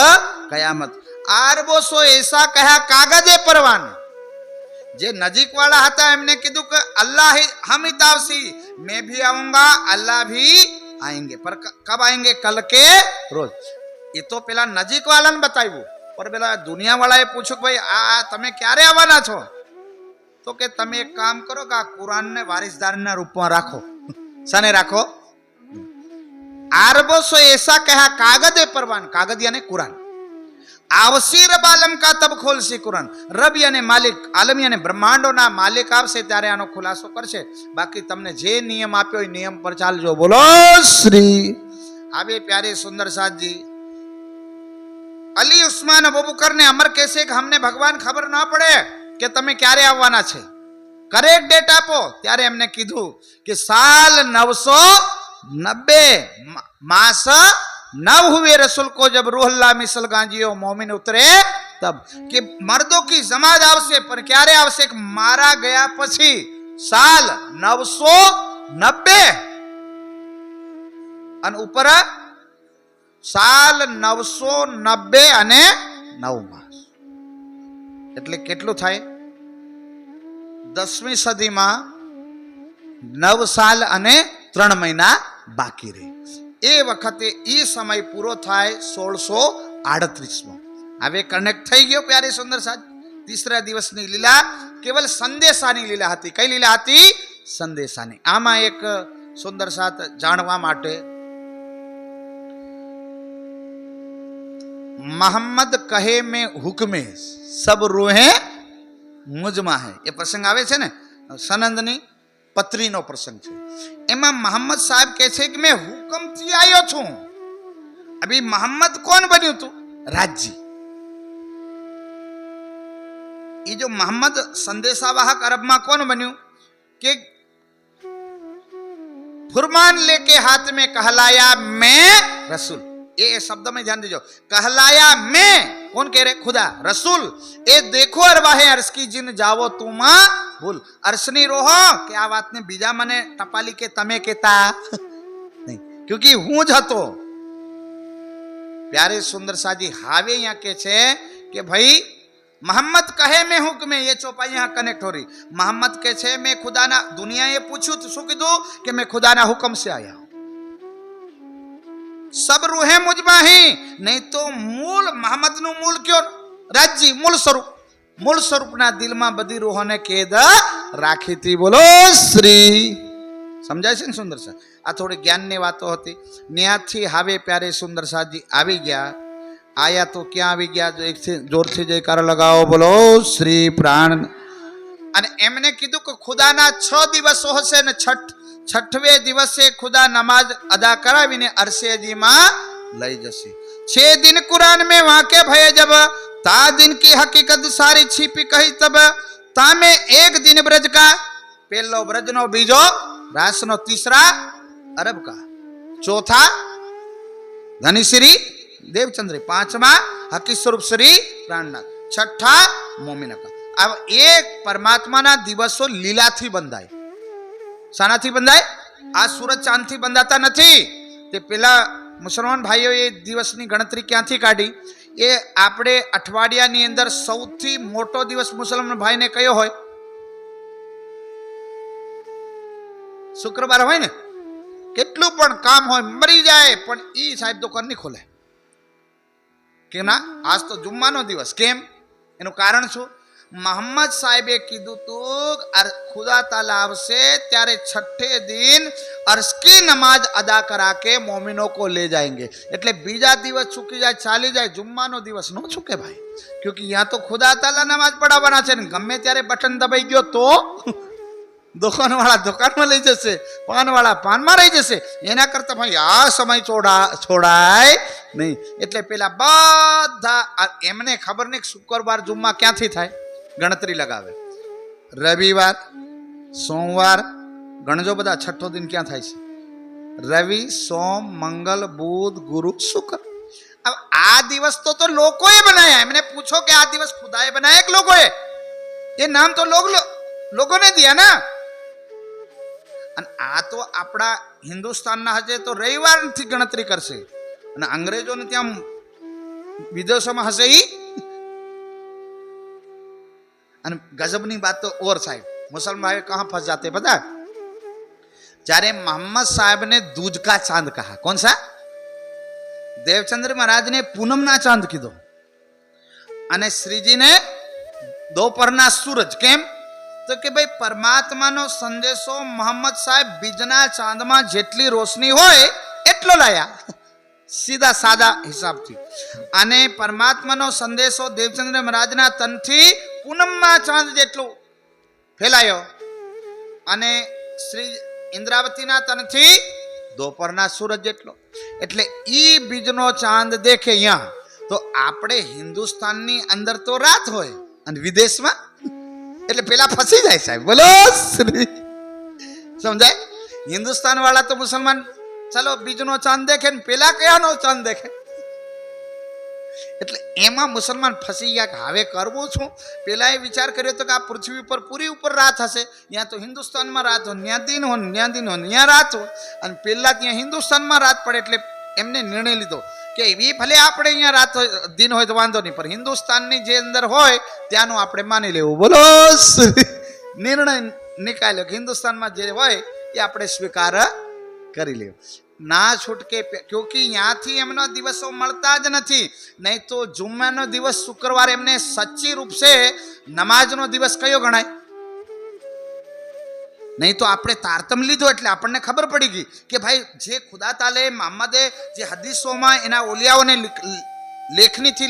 कयामत. आरबोसो ऐसा कहा कागजे परवान. जे नजीक वाला था एमने कीधु कि अल्लाह हम ही तावसी, मैं भी आऊंगा, अल्लाह भी आएंगे. पर कब आएंगे? कल के रोज. ये तो पेला नजीक वाला ने बताव्યું, पर पेला दुनिया वाला ए पूछ्યું कि भाई आ तमे क्यारे आववाना छो? तो के तमे एक काम करो कि आ कुरान ने वारिसदार ना रूप में राखो. सने राखो? आरबोसो ऐसा कहा कागजे परवान, कागज यानी कुरान. आवसी रब आलम का तब खोलसी कुरान. रब यानी मालिक, आलम यानी ब्रह्मांडो ना मालिक आवशे त्यारे आनो खुलासो करशे. बाकी तमने जे नियम आप्यो ए नियम पर चालजो. बोलो श्री. आवे प्यारे सुंदर साथ जी. अली उस्मान अबू बकर ने अमर कैसे कि हमने भगवान खबर ना पड़े कि तमे क्यारे आववाना छे, करेक्ट डेट आपो. त्यारे एमने कीधुं कि साल 990 मास 9 हुए रसूल को जब रूहुल्लाह मिसल गांजियो मोमिन उतरे तब. कि मर्दों की जमात आवशे, पर क्यारे आवशे? मारा गया पछी साल 990 अन ऊपर साल 990 अने 9 मास. એટલે કેટલું થાય? 10મી સદીમાં 9 સાલ અને 3 મહિના બાકી રહે. એ વખતે એ સમય પૂરો થાય 1638 હવે કનેક્ટ થઈ ગયો પ્યારે સુંદર સાથ. तीसरा દિવસની લીલા કેવલ સંદેશાની લીલા હતી. કઈ લીલા હતી? સંદેશાની. આમાં એક સુંદર સાથ જાણવા માટે, मोहम्मद कहे में हुक्मे सब रूहे मुझमा है. ये प्रसंग आवे छे ने, सनंदनी पत्रीनो प्रसंग छे. एमा मोहम्मद साहब कहे छे कि मैं हुकम थी आयो छूं. अभी मोहम्मद कौन बन्यो तू? राजी. ये जो मोहम्मद संदेशावाहक अरब में कौन बन्यो? कि फुरमान लेके हाथ में कहलाया मैं रसूल. ये शब्द में ध्यान दीजो. कहलाया मैं, कौन कह रहे? खुदा. रसूल ए देखो अरवाहे अर्श की जिन जावो तुमा भूल. अर्शनी रोहो कि आ बात ने बीजा मने टपाली के तमे कहता नहीं, क्योंकि हूं ज हतो. प्यारे सुंदर साजी हावे यहाँ के छे कि भाई मोहम्मद कहे मैं हुक्मे. ये चौपाई यहाँ कनेक्ट हो रही. मोहम्मद के छे मैं खुदा ना, दुनिया ये पूछू तो शू कीधु कि मैं खुदा ना हुक्म से आया. सब रूहे मुझमा ही. नहीं तो मूल मोहम्मद नु मूल क्यों? राजी, मूल स्वरूप. मूल स्वरूप ना दिल में बधी रूहो ने कैद राखी थी. बोलो श्री. समझाय छे ने सुंदर सा? आ थोड़ी ज्ञान ની વાતો હતી. ન્યાથી હવે प्यारे सुंदर सा जी આવી ગયા. आया तो क्या આવી ગયા? जो एक से जोर से जयकारा लगाओ. बोलो श्री. प्राण અને એમને કીધું કે ખુદાના 6 દિવસો હશે ને છઠ્ઠવે દિવસે ખુદા નમાજ અદા કરાવીને અરશેજીમાં લઈ જશે. 6 दिन कुरान में वाक़े भये जब ता दिन की हकीकत सारी छिपी कही तब तामे एक दिन ब्रज का पहलो ब्रज नो बीजो रास नो तीसरा अरब का चौथा धनी श्री देवचंद्र पांचवा हकी स्वरूप श्री प्राणनाथ छठा मोमिना का. अब एक परमात्मा ना दिवसो लीला थी बंधाय. शाना थी बंधाय? आ सूरज चांद थी बंधाता नहीं. ते पेला मुसलमान भाईओ ये दिवसनी गणतरी क्यांथी काढी? ए आपणे अठवाडियानी अंदर सौथी मोटो दिवस मुसलमान भाई ने कयो होय? शुक्रवार होय ने. કેટલું પણ કામ હોય મરી જાય પણ ઈ સાહેબ દુકાન નહીં ખોલે કે ના આજ તો જુમ્માનો દિવસ. કેમ? એનું કારણ શું? मोहम्मद साहेबे कीधु तो खुदा ताला आवशे त्यारे छठे दिन अर्श की नमाज अदा करा के मोमिनों को ले जाएंगे. एटले बीजा दिवस चूकी जाए चाली जाए जुम्मानो दिवस न चूके भाई. क्योंकि यहाँ तो खुदा ताला नमाज पढ़ावाना छे ने गमे त्यारे बटन दबाई गयो तो दुकान वाला दुकान में लई जशे, पान वाला पान में रही जशे. एना करता भाई आ समय छोड़ाय नहीं. एटले पेला बधा एमने खबर नहीं शुक्रवार जुम्मा क्यांथी थाय गणतरी लगावे. रविवार सोमवार गणजो बधा छठो दिन क्या थाय छे? रवि सोम मंगल बुध गुरु शुक्र. अब आ दिवस तो लोगोए बनाया. एमने पूछो कि आ दिवस खुदाए बनाया कि लोगोए? ये नाम तो लोगों ने दिया ना. अन आ तो आपड़ा हिंदुस्तान ना हजे तो रविवार थी गणतरी करशे अने अंग्रेजों ने त्यां विदेशों में हशे. अन गजबनी बात तो और साहब मुसलमान कहाँ फंस जाते पता? जारे मोहम्मद साहब ने दूज का चांद कहा. कौन सा? देवचंद्र महाराज ने पूनम ना चांद कीधो अने श्रीजी ने दोपहरना सूरज. केम? तो कि भाई परमात्मा नो संदेशो मोहम्मद साहेब बीजना चांद में जेटली रोशनी होय एटलो लाया. सीधा सादा हिसाब थी. अने परमात्मा नो संदेशो देवचंद्र महाराज ना तन थी पूनम में चांद जेटलो फैलायो अने श्री इंद्रावती ना तन थी दोपहरना सूरज जेटलो. एटले ई बीजनो चांद देखे यहाँ तो आपणे हिंदुस्तान नी अंदर तो रात होय अने विदेश में એટલે પેલા ફસી જાય સાહેબ. બોલો શ્રી સમજાય? हिंदुस्तान वाला तो मुसलमान चलो बीजनो चांद देखे ने पेला कयानो चांद देखे. એટલે એમાં મુસલમાન ફસી ગયા કે હવે કરવું શું? પેલાએ વિચાર કર્યો તો કે આ પૃથ્વી પર પૂરી ઉપર રાત હશે, ત્યાં તો હિન્દુસ્તાનમાં રાત હોય, ત્યાં દિન હોય, ત્યાં દિન હોય, ત્યાં રાત હોય, અને પેલા ત્યાં હિન્દુસ્તાનમાં રાત પડે. એટલે એમને નિર્ણય લીધો કે એ ભલે આપણે અહીંયા રાત દિન હોય તો વાંધો નહીં, પણ હિન્દુસ્તાનની જે અંદર હોય ત્યાંનું આપણે માની લેવું. બોલો નિર્ણય નિકાલ્યો કે હિન્દુસ્તાનમાં જે હોય એ આપણે સ્વીકાર કરી લેવું. ના છૂટકે ક્યોંકि ત્યાંથી એમનો દિવસો મળતા જ નથી. નહીં તો જુમ્માનો દિવસ શુક્રવાર એમને સચ્ચી રૂપ સે નમાજનો દિવસ કયો ગણાય? नहीं तो आपने तारतम लीधो એટલે આપણને ખબર પડી ગઈ કે ભાઈ જે ખુદા તાલે મોહમ્મદે જે હદીસોમાં એના ઓલિયાઓને લેખનીથી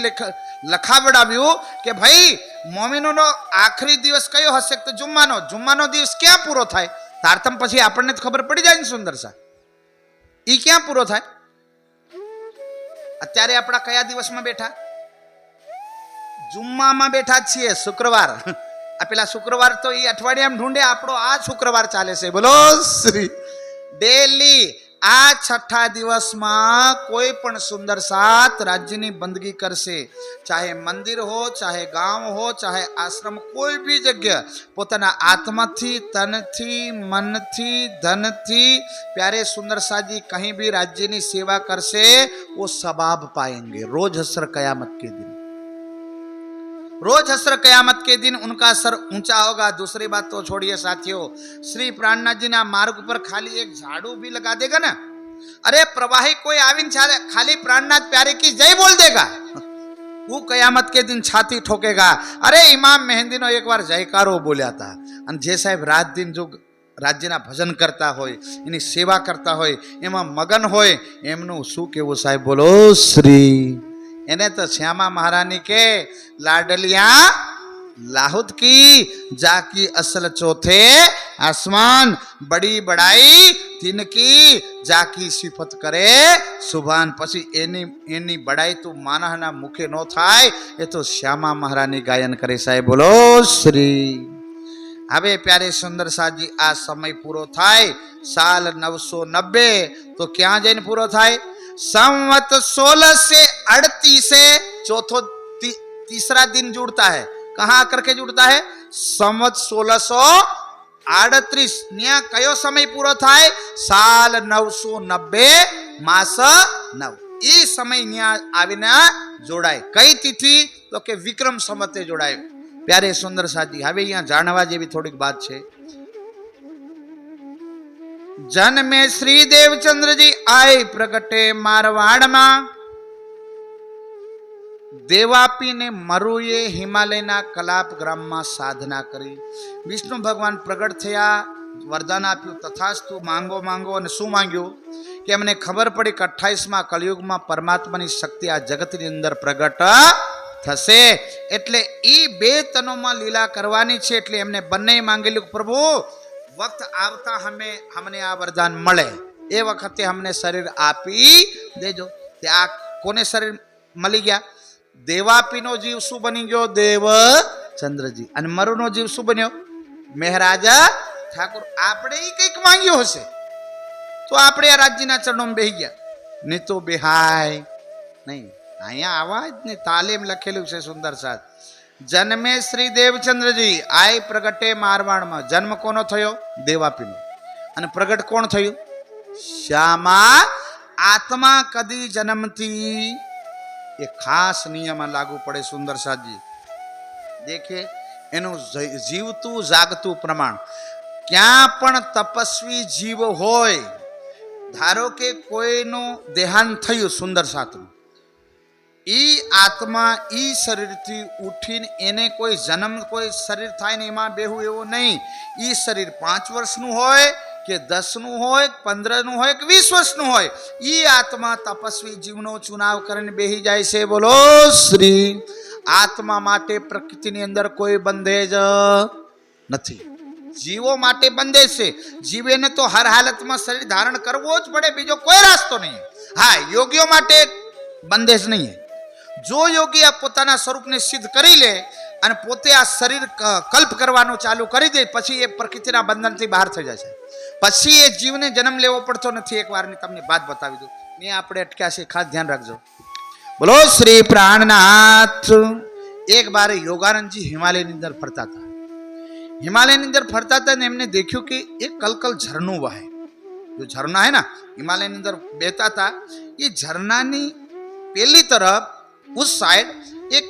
લખાવડાવ્યું કે ભાઈ મોમિનોનો આખરી દિવસ કયો હશે તો જુમ્માનો દિવસ ક્યાં પૂરો થાય? તારતમ પછી આપણને ખબર પડી જાય ને સુંદર સા ઈ ક્યાં પૂરો થાય? અત્યારે આપણા કયા દિવસમાં બેઠા? જુમ્મામાં બેઠા છીએ, શુક્રવાર. પેલા શુક્રવાર તો એ અઠવાડિયામાં ઢૂંઢે, આપણો આ શુક્રવાર ચાલે છે. બોલો શ્રી. ડેલી આ છઠ્ઠા દિવસમાં કોઈ પણ સુંદર સાત રાજ્યની બંદગી કરશે. ચાહે મંદિર હો, ચાહે ગામ હો, ચાહે આશ્રમ, કોઈ બી જગ્યા પોતાના આત્માથી, તનથી, મનથી, ધનથી प्यारे सुंदर साजी कहीं भी राज्य की सेवा करसे वो सवाब पाएंगे. रोज हसर कयामत के दिन, रोज हसर कयामत के दिन उनका सर ऊंचा होगा. दूसरी बात तो छोड़िए साथियों, श्री प्राणनाथ जी ना मार्ग पर खाली एक झाड़ू भी लगा देगा ना, अरे प्रवाही कोई आविन खाली प्राणनाथ प्यारे की जय बोल देगा, वो कयामत के दिन छाती ठोकेगा. अरे इमाम मेहंदी नो एक बार जयकारो बोल्या था. અને જે સાહેબ રાત દિન જો રાજ્યના ભજન કરતા હોય, એની સેવા કરતા હોય, એમાં મગન હોય, એમનું શું કેવું સાહેબ? બોલો શ્રી. એને તો શ્યામા મહારાની કે લાડલિયા लाहुत की जाकी असल चौथे आसमान, बड़ी बड़ाई तिनकी जाकी सिफत करे सुभान। पछी एनी एनी बड़ाई तो मानहना मुखे नो थाय, ए तो श्यामा महारानी गायन करे साहेब। बोलो श्री। हवे प्यारे सुंदर साजी आ समय पूरो थाय साल 990 तो क्या जैन पूरो थाय संवत 1638 से चौथो तीसरा दिन जुड़ता है। कहां आकर के जुड़ता है संवत 1638 न्या कयो समय पूरो थाय साल 990 मास 9 ई समय न्या आवीने जोड़ाय। कई तिथि तो के विक्रम संवते जोड़ाय। प्यारे सुंदर साथी हवे यहाँ जानवा जेवी थोड़ी बात छे। जन में श्री देवचंद्र जी आए प्रगटे मारवाड़ में, देवापी ने मरुए हिमालय ना कलाप ग्राम में साधना करी। विष्णु भगवान प्रगट थया, वरदान आप्યું तथास्तु मांगो मांगो અને શું માંગ્યું કે અમને ખબર પડી કે 28મા કળિયુગમાં પરમાત્માની શક્તિ આ જગતની અંદર પ્રગટ થશે, એટલે ઈ બે તનોમાં લીલા કરવાની છે, એટલે એમને બંને માંગેલું પ્રભુ વખત આવતા हमने આ વરદાન મળે એ વખતે हमने શરીર આપી દેજો। તે આ કોને શરીર મળી ગયા દેવાપીનો જીવ શું બની ગયો દેવચંદ્રજી, અને મરુનો જીવ શું બન્યો મહારાજા ઠાकुर। આપણે ઈ કંઈક માંગ્યો હશે તો આપણે આ રાજ્યના ચરણોમાં બેહી ગયા, નહીં તો બેહાય નહીં। અહીંયા આવા જ ને તાલીમ લખેલું છે સુંદર સાથ। જન્મે શ્રી દેવચંદ્રજી આય પ્રગટે મારવાડમાં। જન્મ કોનો થયો દેવાપીનો, અને પ્રગટ કોણ થયું શ્યામા। આત્મા કદી જન્મતી એ ખાસ નિયમ લાગુ પડે સુંદર સાથજી। દેખે એનું જીવતું જાગતું પ્રમાણ। ક્યાં પણ તપસ્વી જીવ હોય, ધારો કે કોઈનું દેહાંત થયું સુંદર સાથનું, ई आत्मा ई शरीर थी उठीने एने कोई जन्म कोई शरीर थाय ने एमां बेहू एवो नहीं। ई शरीर 5 वर्षनु होय के 10 नु होय 15 नु होय के 20 वर्ष नु होय, ई आत्मा तपस्वी जीवनो चुनाव करीने बेही जाय छे। बोलो श्री। आत्मा माटे प्रकृतिनी अंदर कोई बंधेज नथी, जीवो माटे बंधेज छे। जीवेने तो हर हालतमां शरीर धारण करवो ज पड़े, बीजो कोई रास्तो नहीं। हाँ, योगियों माटे बंधेज नहीं है। जो योगी आ पोताना स्वरूप ने सिद्ध करी ले અને પોતે આ શરીર કલ્પ કરવાનું ચાલુ કરી દે, પછી એ પ્રકૃતિના બંધનથી બહાર થઈ જાય છે। પછી એ જીવને જન્મ લેવો પડતો નથી। એક વારની તમને વાત બતાવી દઉં, ને આપણે અટક્યા છે, ખાસ ધ્યાન રાખજો। બોલો શ્રી પ્રાણનાથ। એક બાર યોગાનંદજી હિમાલયની અંદર ફરતા હતા। હિમાલયની અંદર ફરતા હતા ને એમને દેખ્યું કે એક કલકલ ઝરણું વહે। जो झरना है ना हिमालयની અંદર बहता था, ये झरनानी पहली तरफ उस साइड एक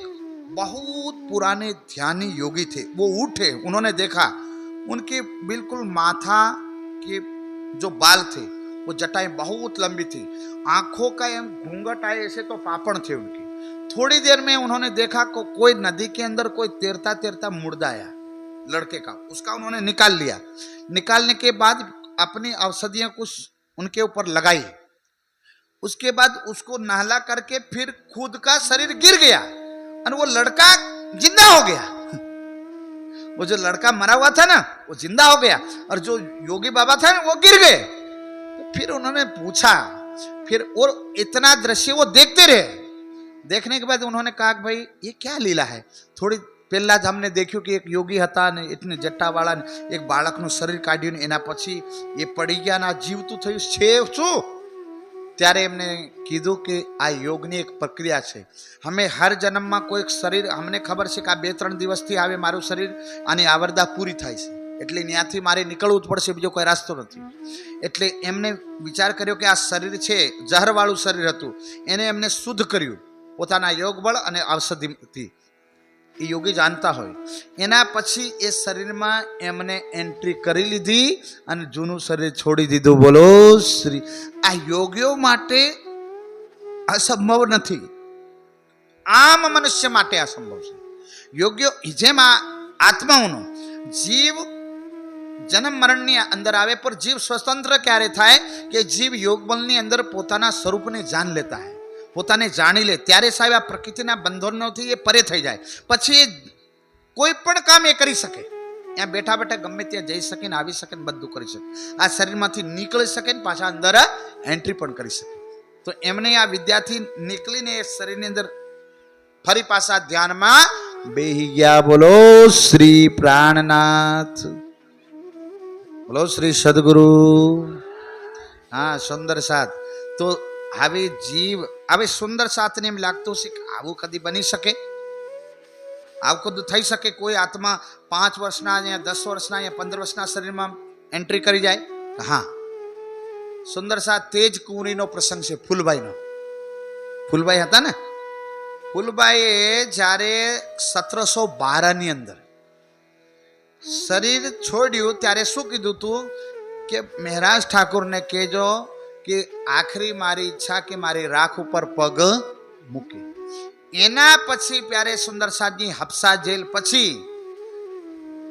बहुत पुराने ध्यानी योगी थे। वो उठे, उन्होंने देखा उनके बिल्कुल माथा के जो बाल थे वो जटाएं बहुत लंबी थी, आंखों का घूंघट आए ऐसे तो पापड़ थे उनके। थोड़ी देर में उन्होंने देखा को कोई नदी के अंदर कोई तैरता तैरता मुर्दा आया लड़के का, उसका उन्होंने निकाल लिया। निकालने के बाद अपनी औषधियां कुछ उनके ऊपर लगाई, उसके बाद उसको नहला करके फिर खुद का शरीर गिर गया और वो लड़का जिंदा हो गया। वो जो लड़का मरा हुआ था ना वो जिंदा हो गया, और जो योगी बाबा था ना वो गिर गए। तो फिर उन्होंने पूछा, फिर और इतना दृश्य वो देखते रहे। देखने के बाद उन्होंने कहा कि भाई ये क्या लीला है। थोड़ी पहला ज हमने देख्યું कि एक योगी હતા ને એટલી જટ્ટાવાળા ને એક બાળકનું શરીર કાઢ્યું, એના પછી એ પડી ગયા ને આ જીવતું થયું છે શું। ત્યારે એમને કીધું કે આ યોગની એક પ્રક્રિયા છે। અમે હર જન્મમાં કોઈ શરીર, અમને ખબર છે કે આ 2-3 દિવસથી આવે મારું શરીર, આની આવરદા પૂરી થાય છે, એટલે ત્યાંથી મારે નીકળવું જ પડશે, બીજો કોઈ રસ્તો નથી। એટલે એમને વિચાર કર્યો કે આ શરીર છે ઝહરવાળું શરીર હતું, એને એમને શુદ્ધ કર્યું પોતાના યોગ બળ અને ઔષધિથી। એ યોગી જાણતા હોય। એના પછી એ શરીરમાં એમને એન્ટ્રી કરી લીધી અને જૂનું શરીર છોડી દીધું। બોલો શ્રી। આ યોગીઓ માટે અસંભવ નથી, આમ મનુષ્ય માટે અસંભવ છે। યોગ્ય જેમ આ આત્માઓનો જીવ જન્મ મરણની અંદર આવે, પર જીવ સ્વતંત્ર ક્યારે થાય કે જીવ યોગ બળની અંદર પોતાના સ્વરૂપને જાણ લેતા હે, પોતાને જાણી લે, ત્યારે સાહેબ આ પ્રકૃતિના બંધનોથી એ પરે થઈ જાય। પછી કોઈ પણ કામ એ કરી શકે, ત્યાં બેઠા બેઠા ગમે ત્યાં જઈ શકે ને આવી શકે ને બધું કરી શકે, આ શરીરમાંથી નીકળી શકે ને પાછા અંદર એન્ટ્રી પણ કરી શકે. તો એમને આ વિદ્યાથી નીકળીને એ શરીરની અંદર ફરી પાછા ધ્યાનમાં બેહી ગયા. બોલો શ્રી પ્રાણનાથ, બોલો શ્રી સદગુરુ. હા, સુંદર સાથ. તો હવે જીવ, હવે સુંદર સાથને એમ લાગતું છે કે આવું કદી બની શકે, આવું કદું થઈ શકે? કોઈ આત્મા 5 વર્ષના યા 10 વર્ષના યા 15 વર્ષના શરીરમાં એન્ટ્રી કરી જાય? હા, સુંદર સાથ તેજ કુંવરીનો પ્રસંગ છે, ફૂલબાઈનો. ફૂલબાઈ હતા ને, ફૂલબાઈએ જ્યારે 1712 ની અંદર શરીર છોડ્યું ત્યારે શું કીધું તું કે મહારાજ ઠાકોરને કહેજો કે આખરી મારી ઈચ્છા કે મારી રાખ ઉપર પગ મૂકે. એના પછી પ્યારે સુંદર સાજી હફસા જેલ પછી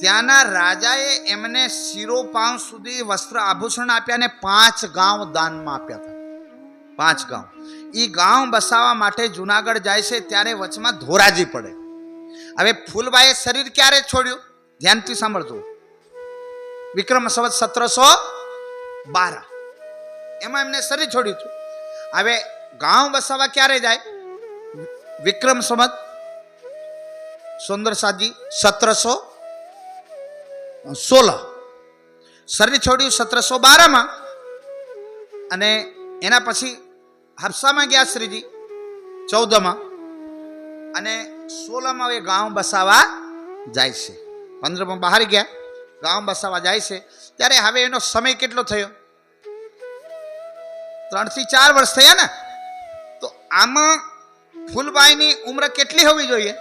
ત્યાંના રાજાએ એમને શિરોપાંવ સુધી વસ્ત્ર આભૂષણ આપ્યા અને 5 ગાંવ દાનમાં આપ્યા હતા. 5 ગાંવ. એ ગાંવ બસાવવા માટે જુનાગઢ જાય છે ત્યારે વચમાં ધોરાજી પડે. હવે ફૂલબાઈએ શરીર ક્યારે છોડ્યું? ધ્યાનથી સાંભળજો. વિક્રમ સંવત 1712 એમાં એમને શરીર છોડ્યું હતું. હવે ગાંવ બસાવવા ક્યારે જાય? વિક્રમ સંવત સુંદર સાજી 1716. શરીર છોડ્યું 1712 અને એના પછી હફસામાં ગયા શ્રીજી 14 અને 16 એ ગાંવ બસાવા જાય છે. 15 બહાર ગયા, ગાંવ બસાવા જાય છે ત્યારે હવે એનો સમય કેટલો થયો? 3 થી 4 વર્ષ થયા ને. તો આમાં ફૂલબાઈની ઉંમર કેટલી હોવી જોઈએ?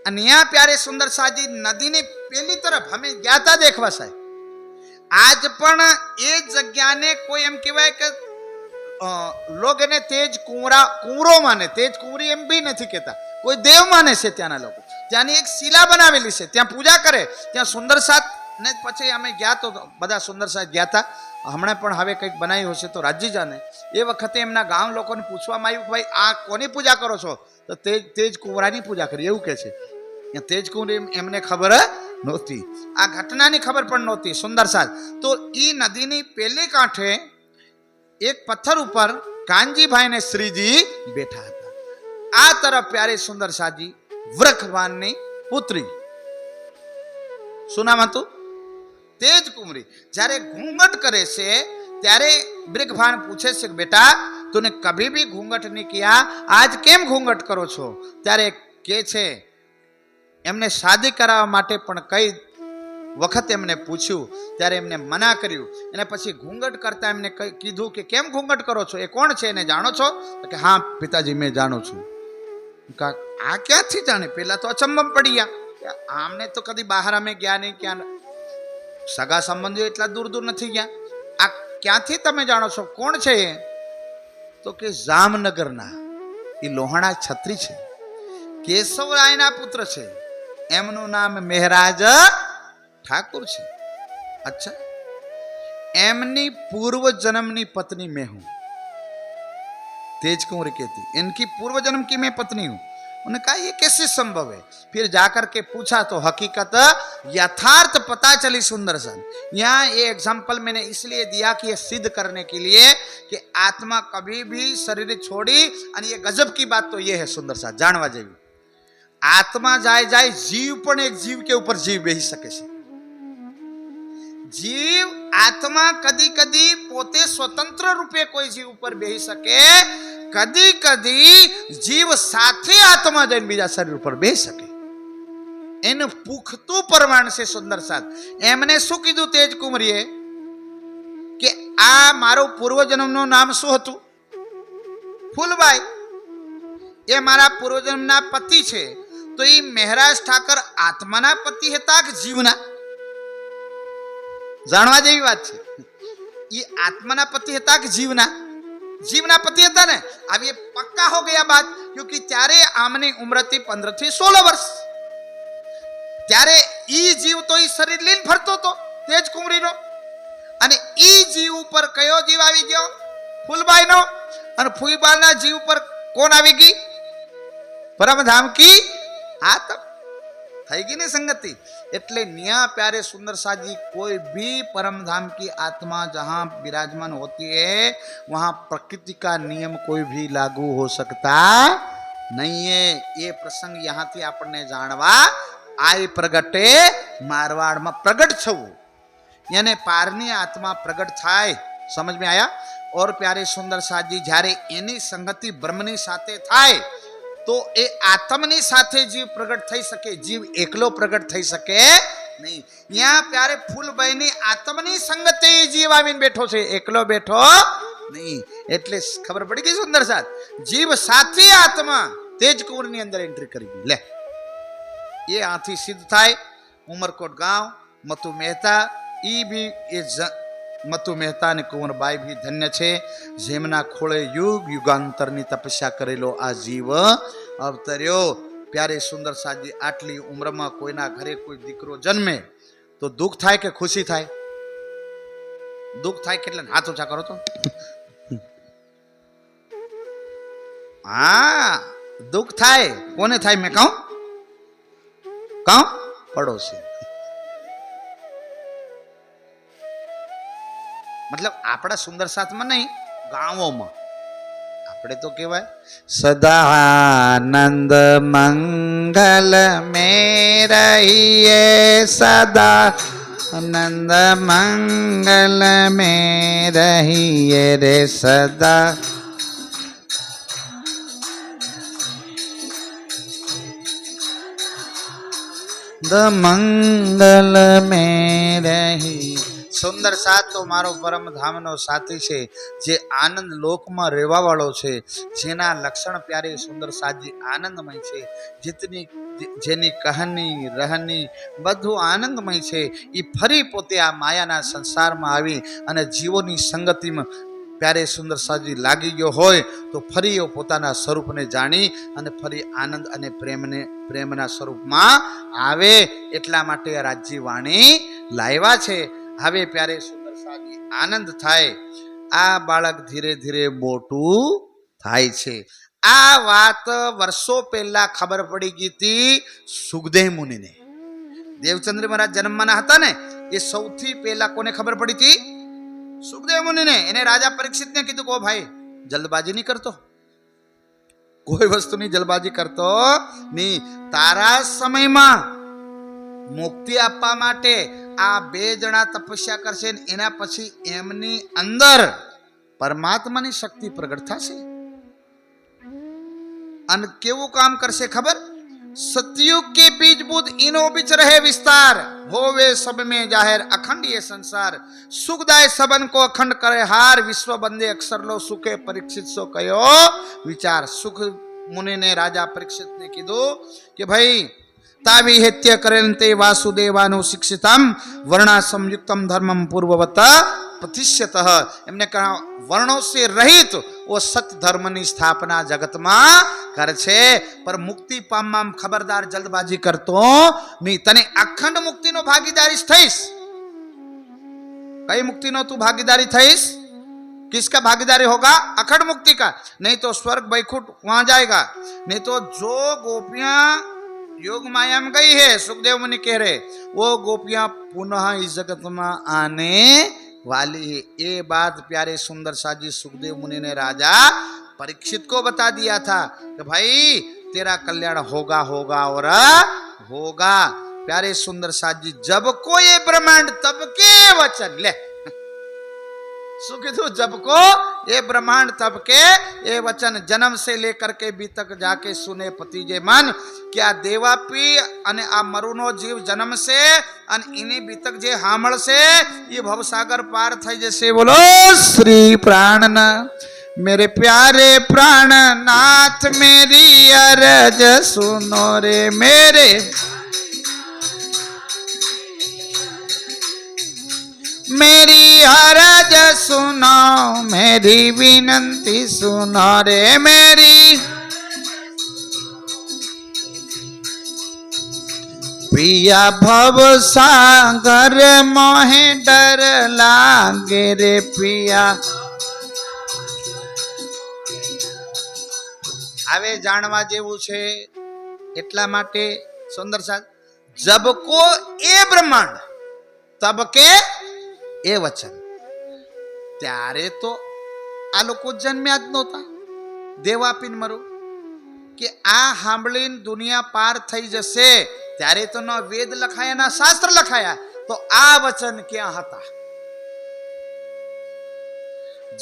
અને ત્યાં પ્યારે સુંદર સાજી નદીની પેલી તરફ અમે ગયા હતા દેખવા સાહેબ. આજ પણ એ જગ્યાને કોઈ એમ કહેવાય કે લોગ એને તેજ કુંવરો માને, તેજ કુંવરી એમ બી નથી કહેતા, કોઈ દેવ માને છે ત્યાંના લોકો. ત્યાંની એક શિલા બનાવેલી છે, ત્યાં પૂજા કરે. ત્યાં સુંદર સાથ ને પછી અમે ગયા તો બધા સુંદર સાથ ગયા હતા. હમણાં પણ હવે કંઈક બનાવ્યું હશે તો રાજ્ય જાને. એ વખતે એમના ગામ લોકોને પૂછવામાં આવ્યું ભાઈ આ કોની પૂજા કરો છો? તો તેજ કુંવરાની પૂજા કરી એવું કહે છે. તેજ કુંવરી એમને ખબર નહોતી, આ ઘટનાની ખબર પણ નહોતી. સુંદર સાથ. તો એ નદીની પેલી કાંઠે એક પથ્થર ઉપર કાનજીભાઈ ને શ્રીજી બેઠા હતા. આ તરફ પ્યારે સુંદર સાજી વૃખવાનની પુત્રી, શું નામ હતું? તેજ કુંવરી. જ્યારે ઘૂંઘટ કરે છે ત્યારે બ્રિગભાન પૂછે છે કે બેટા તુને કભી ભી ઘૂંઘટ નહીં કિયા, આજ કેમ ઘૂંઘટ કરો છો? ત્યારે કે છે એમને શાદી કરાવવા માટે પણ કઈ વખત એમને પૂછ્યું ત્યારે એમને મના કર્યું. અને પછી ઘૂંઘટ કરતા એમને કીધું કે કેમ ઘૂંઘટ કરો છો, એ કોણ છે એને જાણો છો? કે હા પિતાજી મેં જાણું છું. આ ક્યાંથી જાણે? પેલા તો અચંબમ પડી ગયા, આમને તો કદી બહાર અમે ગયા નહીં, ક્યાં સગા સંબંધીઓ એટલા દૂર દૂર નથી ગયા, આ ક્યાંથી તમે જાણો છો? કોણ છે એ? તો કે જામનગરના એ લોહાણા છત્રી છે, કેશવરાયના પુત્ર છે, એમનું નામ મહારાજ ઠાકુર છે. અચ્છા, એમની पूर्व जन्म की पत्नी मैं हूं. तेज कुंवरी कहती इनकी पूर्व जन्म की मैं पत्नी हूं. उन्होंने कहा ये कैसे संभव है? फिर जाकर के पूछा तो हकीकत यथार्थ पता चली. सुंदर सा यहाँ ये एग्जाम्पल मैंने इसलिए दिया कि ये सिद्ध करने के लिए कि आत्मा कभी भी शरीर छोड़ी. और ये गजब की बात तो ये है सुंदर सा जानवा जेवी, आत्मा जाए जाए जीव पण एक जीव के ऊपर जीव बेही सके छे. जीव आत्मा कदी कदी पोते स्वतंत्र रूपे कोई जीव पर बेही सके, कदी कदी जीव साथे आत्मा जैन बीजा शरीर पर बेही सके. एनु पुख्तु प्रमाण से सुंदर साथ. एमने शू कीधुं तेज कुंवरीए के आ मारो पूर्वजन्मનું નામ શું હતું? ફૂલબાઈ. એ મારા પૂર્વજન્મના પતિ છે. તો એ મહારાજ ઠાકર આત્માના પતિ હતા કે જીવના? જાણવા જેવી વાત છે. એ આત્માના પતિ હતા કે જીવના? જીવના પતિ હતા ને. अब ये पक्का हो गया बात, क्योंकि ત્યારે આમની ઉંમર હતી 15 થી 16 વર્ષ. ત્યારે ઈ જીવ તો ઈ શરીર લઈને ફરતો હતો તેજ કુંવરીનો, અને ઈ જીવ ઉપર કયો જીવ આવી ગયો? ફૂલબાઈનો. અને ફૂલબાઈના જીવ ઉપર કોણ આવી ગઈ? પરમધામ કી આ તો થઈ ગઈ ને संगति। એટલે न्या प्यारे सुंदर साजी कोई भी परम धाम की आत्मा जहां विराजमान होती है वहां प्रकृति का नियम कोई भी लागू हो सकता नहीं है। ये प्रसंग यहाँ थी आपने जानवा आई प्रगटे मारवाड़ में प्रगट छवु यानी पारनी आत्मा प्रगट थाय। समझ में आया। और प्यारे सुंदर साजी જ્યારે એની સંગતિ બ્રહ્મની સાથે થાય તો એ આત્મની સાથે જીવ પ્રગટ થઈ શકે, જીવ એકલો પ્રગટ થઈ શકે નહીં। ત્યાં પ્યારે ફૂલભાઈની આત્મની સંગતે જીવ આવીને બેઠો છે, એકલો બેઠો નહીં। એટલે ખબર પડી ગઈ સુંદર સાથ જીવ સાથી આત્મા તેજ કુંવરની અંદર એન્ટ્રી કરી ગઈ। લે એ આથી સિદ્ધ થાય। ઉમરકોટ ગાંવ મતુ મહેતા ઈ भी એ મતુ મહેતા અને કુંવરબાઈ भी ધન્ય છે જેમના ખોળે યુગ યુગાંતરની તપસ્યા કરેલો આ જીવ અવતર્યો। प्यारे सुंदर साजी आटली उम्रमा कोईना घरे कोई दीकरो जन्मे तो दुख थाय के खुशी थाय? दुख थाय કેટલા હાથ ઊંચા કરો તો। हाँ दुख थाय कोने थाय मैं कहूं पड़ोसी। मतलब આપડા સુંદર સાથમાં નહીં ગામોમાં આપણે તો કહેવાય સદાનંદ મંગલ મે રહીએ, સદાનંદ મંગલ મે રહીએ રે સદા। મંગલ મે રહી। સુંદર સાથ તો મારો પરમ ધામનો સાથી છે, જે આનંદ લોકમાં રહેવા વાળો છે, જેના લક્ષણ પ્યારે સુંદર સાજી આનંદમય છે, જેની કહાની રહની બધું આનંદમય છે। એ ફરી પોતે આ માયાના સંસારમાં આવી અને જીવોની સંગતિમાં प्यारे सुंदर साजी लागी गयो होय तो फरी ए पोताना स्वरूपने जाणी अने फरी आनंद अने प्रेमना स्वरूपमां आवे एटला माटे राज्य वाणी लाव्या छे। हवे प्यारे सुंदर साजी आनंद थाय। आ बाळक धीरे धीरे मोटू थाय छे। आ वात वर्षो पहेला खबर पड़ी गई थी सुखदेव मुनि ने। देवचंद्र महाराज जन्मवाना हता ने ए सौथी पहेला कोने खबर पड़ी थी? सुखदेव मुनि ने। एने राजा परीक्षित ने कीधुं को भाई जल्दबाजी नहीं करतो, कोई वस्तु नहीं जल्दबाजी करतो नहीं। तारा समय में मुक्ति आपवा माटे आ बे जणा तपस्या करशे, एना पछी एमनी अंदर परमात्मानी शक्ति प्रगट थशे अने केवुं काम करशे खबर? सतयुग के बीज बुध इनो बीच रहे विस्तार, होवे सब में जाहिर अखंड ये संसार। सुखदाय सबन को अखंड करे हार, विश्व बंदे अक्षर लो सुखे परीक्षित सो कयो विचार। सुख मुनि ने राजा परीक्षित ने कीधु कि भाई तावी हेत्य करेन्ते वासुदेवानु शिक्षितम वर्णा संयुक्तम धर्मम पूर्ववत प्रतिष्ठतः। एमने कहा वर्णों से रहित वो सत्य धर्मनी स्थापना जगत में करे छे, पर मुक्ति पामवा खबरदार जल्दबाजी करतो नहीं। तने अखंड मुक्ति नो भागीदारी थईस। कई मुक्ति नो तू भागीदारी थईस? किसका भागीदारी होगा? अखंड मुक्ति का। नहीं तो स्वर्ग वैकुंठ वहां जाएगा। नहीं तो जो गोपियां योग माया में गई है, सुखदेव मुनि कह रहे, वो गोपियां पुनः इस जगत में आने वाली है। ये बात प्यारे सुंदर साजी सुखदेव मुनि ने राजा परीक्षित को बता दिया था कि भाई तेरा कल्याण होगा होगा और होगा। प्यारे सुंदर साजी जब को ये ब्रह्मांड तब के वचन ले सुखिधु जब को ये ब्रह्मांड तब के ये वचन, जन्म से लेकर के भी तक जाके सुने पति जे मन। क्या देवापी अने आ मरुनो जीव जन्म से अन इनी भी तक जे हामल से ये भवसागर पार थई जैसे। बोलो श्री प्राणनाथ मेरे प्यारे प्राणनाथ, मेरी अरज सुनो रे मेरे, मेरी अरज सुनो, मेरी विनंती सुनो रे मेरी। पिया भव सागर मोहे डर लागे रे पिया। હવે જાણવા જેવું છે એટલા માટે સુંદર સાથ જબ કો એ બ્રહ્માંડ તબ કે એ વચન. ત્યારે તો આ લોકો જન્મ્યા જ નહોતા, દેવ આપીને મરો. કે આ સાંભળીને દુનિયા પાર થઈ જશે ત્યારે તો ન વેદ લખાયા ના શાસ્ત્ર લખાયા, તો આ વચન ક્યાં હતા?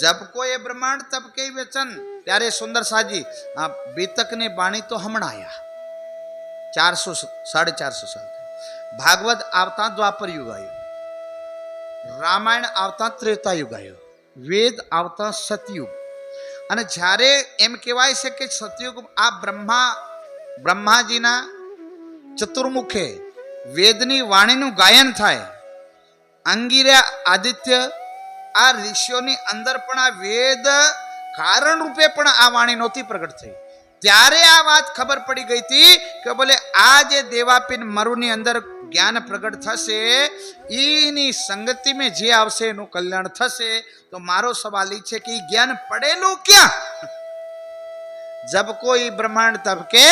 જબ કો એ બ્રહ્માંડ તબ કે વચન. ત્યારે સુંદર સાજી આ બીતકની બાણી તો હમણાં આયા 400 450 સાલ. ભાગવત આવતા દ્વાપર યુગ આવ્યો, રામાયણ આવતા ત્રેતા યુગ આવ્યો, વેદ આવતા સતયુગ. અને જ્યારે એમ કહેવાય છે કે સતયુગ આ બ્રહ્માજીના ચતુર્મુખે વેદની વાણીનું ગાયન થાય, અંગીરા આદિત્ય આ ઋષિઓની અંદર પણ આ વેદ કારણ રૂપે પણ આ વાણી નહોતી પ્રગટ થઈ. ત્યારે આ વાત ખબર પડી ગઈ હતી કે બોલે આ જે દેવાપીન મરુની અંદર જ્ઞાન પ્રગટ થશે, એની સંગતિમાં જે આવશે એનું કલ્યાણ થશે. તો મારો સવાલ એ છે કે એ જ્ઞાન પડેલું ક્યાં? જબ કોઈ બ્રહ્માંડ તબ કે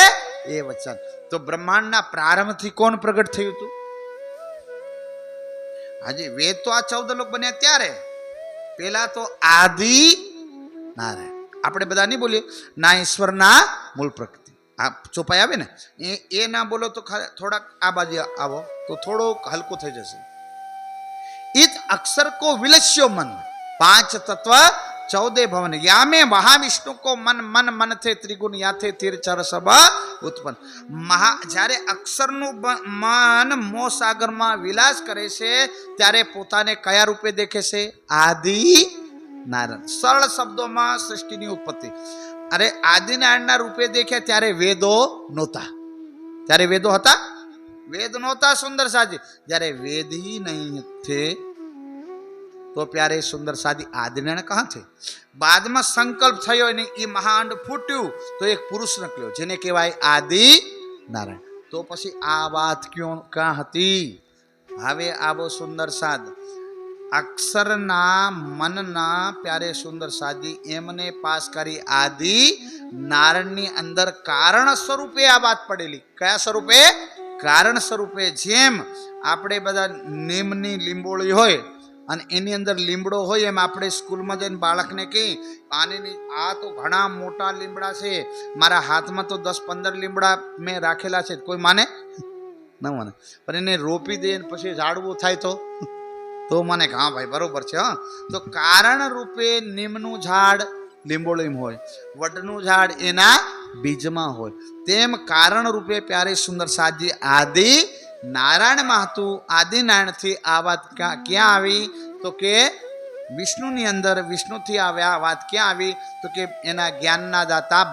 એ વચન. તો બ્રહ્માંડના પ્રારંભથી કોણ પ્રગટ થયું હતું? હાજી વેદ તો આ 14 લોક બન્યા ત્યારે. પેલા તો આદિ નારાયણ. આપણે બધા નહીં બોલીએ ના ઈશ્વરના મૂળ પ્રકૃતિ, આ ચોપાઈ આવે ને એ ના બોલો તો થોડાક આ બાજુ આવો તો થોડોક હલકું થઈ જશે. ઈત અક્ષર કો વિલસ્યો મન 5 તત્વ 14 ભવન યામે મહા વિષ્ણુ કો મન મન મન થે ત્રિગુણ યાથે તીરચર સબ ઉત્પન્ન. જ્યારે અક્ષરનું મન મોહ સાગરમાં વિલાસ કરે છે ત્યારે પોતાને કયા રૂપે દેખે છે? આદિ નારાયણ. સરળ શબ્દોમાં સૃષ્ટિની ઉત્પત્તિ. અરે આદિનારાયણના રૂપે દેખ્યા ત્યારે વેદો નહોતા. ત્યારે વેદો હતા? વેદ નહોતા સુંદર સાજી. જ્યારે વેદ ही नहीं थे તો પ્યારે સુંદર સાદી આદિનારાયણ કહા છે? બાદમાં સંકલ્પ થયો ને એ મહાંડ ફૂટ્યું તો એક પુરુષ નીકળ્યો જેને કહેવાય આદિ નારાયણ. તો પછી આ વાત ક્યાં હતી? હવે આવો સુંદર સાદ અક્ષરના મનના પ્યારે સુંદર સાજી એમને પાસ કરી આદિ નારાયણની અંદર કારણ સ્વરૂપે આ વાત પડેલી. કયા સ્વરૂપે? કારણ સ્વરૂપે. જેમ આપણે બધા નીમની લીંબોળી હોય અને એની અંદર લીમડો હોય એમ આપણે સ્કૂલમાં જઈને બાળકને કહી આની આ તો ઘણા મોટા લીમડા છે, મારા હાથમાં તો 10-15 લીમડા મેં રાખેલા છે, કોઈ માને ન માને. પણ એને રોપી દે પછી ઝાડવું થાય તો મને હા ભાઈ બરોબર છે. હા તો કારણ રૂપે નીમનું ઝાડ લીંબોળીમાં હોય, વડનું ઝાડ એના બીજમાં હોય, તેમ કારણ રૂપે પ્યારે સુંદર સાજી આદિ નારાયણમાં હતું. આદિનારાયણથી આ વાત ક્યાં આવી? તો કે વિષ્ણુની અંદર. વિષ્ણુથી આવ્યા વાત ક્યાં આવી? તો કે એના જ્ઞાનના દાતા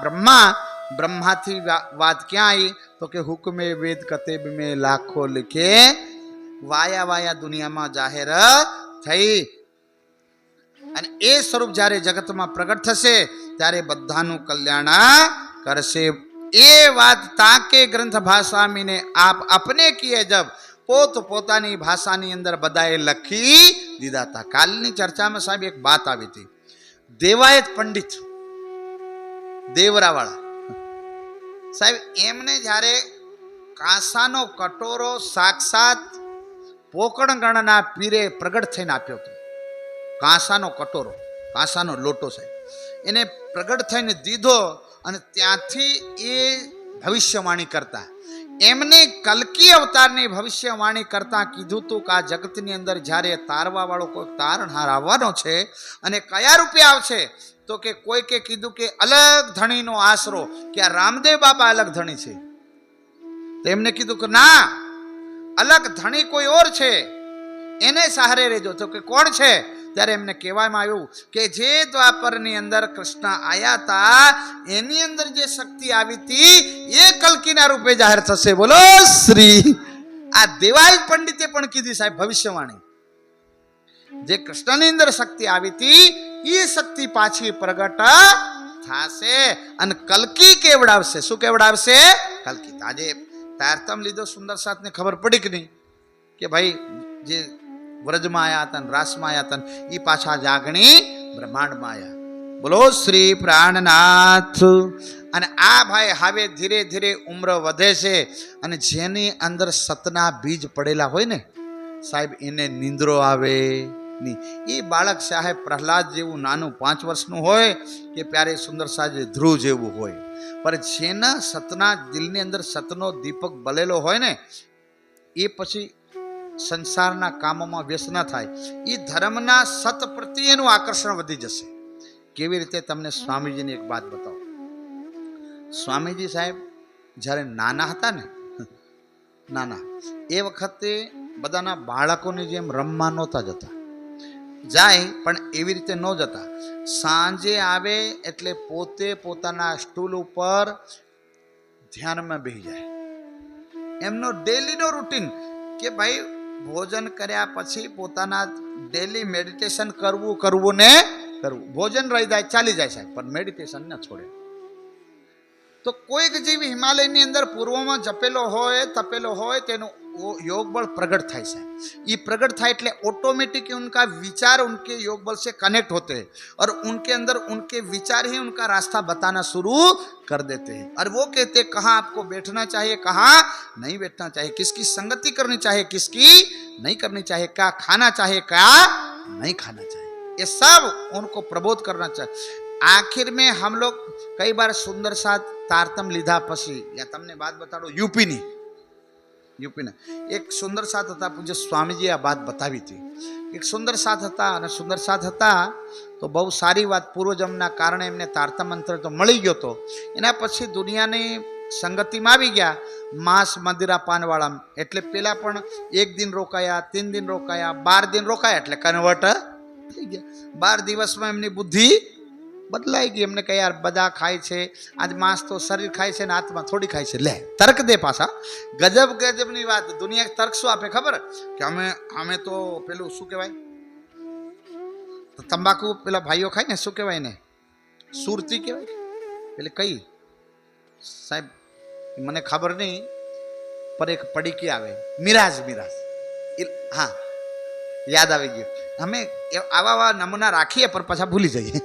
બ્રહ્માથી વાત ક્યાં આવી? તો કે હુકમે વેદ કતેબ મેં લાખો લીખે વાયા દુનિયામાં જાહેર થઈ. અને એ સ્વરૂપ જ્યારે જગતમાં પ્રગટ થશે ત્યારે બધાનું કલ્યાણ કરશે. એ વાત તાકે ગ્રંથ ભાષા મીને આપ અપને કિએ જબ પોતાની ભાષાની અંદર બધાએ લખી દીધા હતા. કાલની ચર્ચામાં સાહેબ એક વાત આવી હતી. દેવાયત પંડિત દેવરાવાળા સાહેબ એમને જ્યારે કાંસાનો કટોરો સાક્ષાત પોકણગણના પીરે પ્રગટ થઈને આપ્યો હતો. કાંસાનો કટોરો, કાંસાનો લોટો સાહેબ એને પ્રગટ થઈને દીધો અને ત્યાંથી એ ભવિષ્યવાણી કરતા. એમને કલ્કી અવતારની ભવિષ્યવાણી કરતા કીધું હતું કે આ જગતની અંદર જ્યારે તારવા વાળો કોઈ તારણહાર આવવાનો છે અને કયા રૂપે આવશે? તો કે કોઈકે કીધું કે અલગ ધણીનો આશરો, કે આ રામદેવ બાબા અલગ ધણી છે. તો એમને કીધું કે ના, અલગ ધણી કોઈ ઓર છે, એને સહારે રહેજો. તો કે કોણ છે? ત્યારે એમને કહેવામાં આવ્યું કે જે દ્વાપરની અંદર કૃષ્ણ આયા હતા એની અંદર જે શક્તિ આવી હતી એ કલ્કીના રૂપે જાહેર થશે. બોલો શ્રી. આ દેવાય પંડિતે પણ કીધી સાહેબ ભવિષ્યવાણી. જે કૃષ્ણની અંદર શક્તિ આવી હતી એ શક્તિ પાછી પ્રગટ થશે અને કલ્કી કેવડાવશે. શું કેવડાવશે? કલ્કી. આજે તારતમ લીધો સુંદર સાથને ખબર પડી કે નહીં કે ભાઈ જે વ્રજમાં આવ્યા હતા, રાસમાં આવ્યા હતા, એ પાછા જાગણી બ્રહ્માંડમાં આવ્યા. બોલો શ્રી પ્રાણનાથ. અને આ ભાઈ હવે ધીરે ધીરે ઉંમર વધે છે અને જેની અંદર સતના બીજ પડેલા હોય ને સાહેબ એને નિંદ્રો આવે નહીં. એ બાળક સાહેબ પ્રહલાદ જેવું નાનું 5 વર્ષનું હોય કે પ્યારે સુંદર સાહેબ ધ્રુવ જેવું હોય, પણ જેના સતના દિલની અંદર સતનો દીપક બલેલો હોય ને એ પછી સંસારના કામોમાં વ્યસ્ત ન થાય. એ ધર્મના સત પ્રત્યે એનું આકર્ષણ વધી જશે. કેવી રીતે તમને સ્વામીજીની એક વાત બતાવો. સ્વામીજી સાહેબ જ્યારે નાના હતા ને, નાના એ વખતે બધાના બાળકોની જેમ રમવા નહોતા જતા. જાય પણ એવી રીતે ન જતા. સાંજે આવે એટલે પોતે પોતાના સ્ટૂલ ઉપર ધ્યાનમાં બેસી જાય. એમનો ડેલીનો રૂટીન કે ભાઈ ભોજન કર્યા પછી પોતાના ડેલી મેડિટેશન કરવું ને કરવું. ભોજન રહી જાય ચાલી જાય સાહેબ, પણ મેડિટેશન ન છોડે. તો કોઈક જીવ હિમાલયની અંદર પૂર્વમાં જપેલો હોય તપેલો હોય તેનું योग बल प्रकट થાય છે. ये प्रकट થાય એટલે ऑटोमेटिक उनका विचार उनके योग बल से कनेक्ट होते हैं और उनके अंदर उनके विचार ही उनका रास्ता बताना शुरू कर देते हैं. और वो कहते हैं कहाँ आपको बैठना चाहिए, कहाँ नहीं बैठना चाहिए, किसकी संगति करनी चाहिए, किसकी नहीं करनी चाहिए, क्या खाना चाहिए, क्या नहीं खाना चाहिए, ये सब उनको प्रबोध करना चाहिए. आखिर में हम लोग कई बार सुंदर साथ तारतम लीधा पसी या तमने बात बताड़ो यूपी ने एक सुंदर साथ था. पूज्य स्वामीजी आ बात बतावी थी. एक सुंदर साथ था અને સુંદર સાથ હતા તો બહુ સારી વાત પૂર્વજન્મના કારણે એમને તારતમ મંત્ર તો મળી ગયો તો. એના પછી દુનિયાની સંગતિમાં આવી ગયા માંસ મદિરા પાનવાળા. એટલે પેલા પણ 1 दिन રોકાયા, 3 दिन રોકાયા, 12 दिन રોકાયા એટલે કન્વર્ટ થઈ ગયા. 12 દિવસમાં એમની બુદ્ધિ બદલાઈ ગઈ. એમને કહે યાર બધા ખાય છે, આજ માંસ તો શરીર ખાય છે ને આત્મા થોડી ખાય છે. લે તર્ક દે પાછા. ગજબની વાત. દુનિયા તર્ક શું આપે ખબર કે અમે તો પેલું શું કહેવાય તંબાકુ પેલા ભાઈઓ ખાય ને શું કહેવાય ને સુરતી કહેવાય. એટલે કઈ સાહેબ મને ખબર નહીં, પર એક પડીકી આવે મિરાજ. હા યાદ આવી ગયું. અમે આવા નમૂના રાખીએ પર પાછા ભૂલી જઈએ.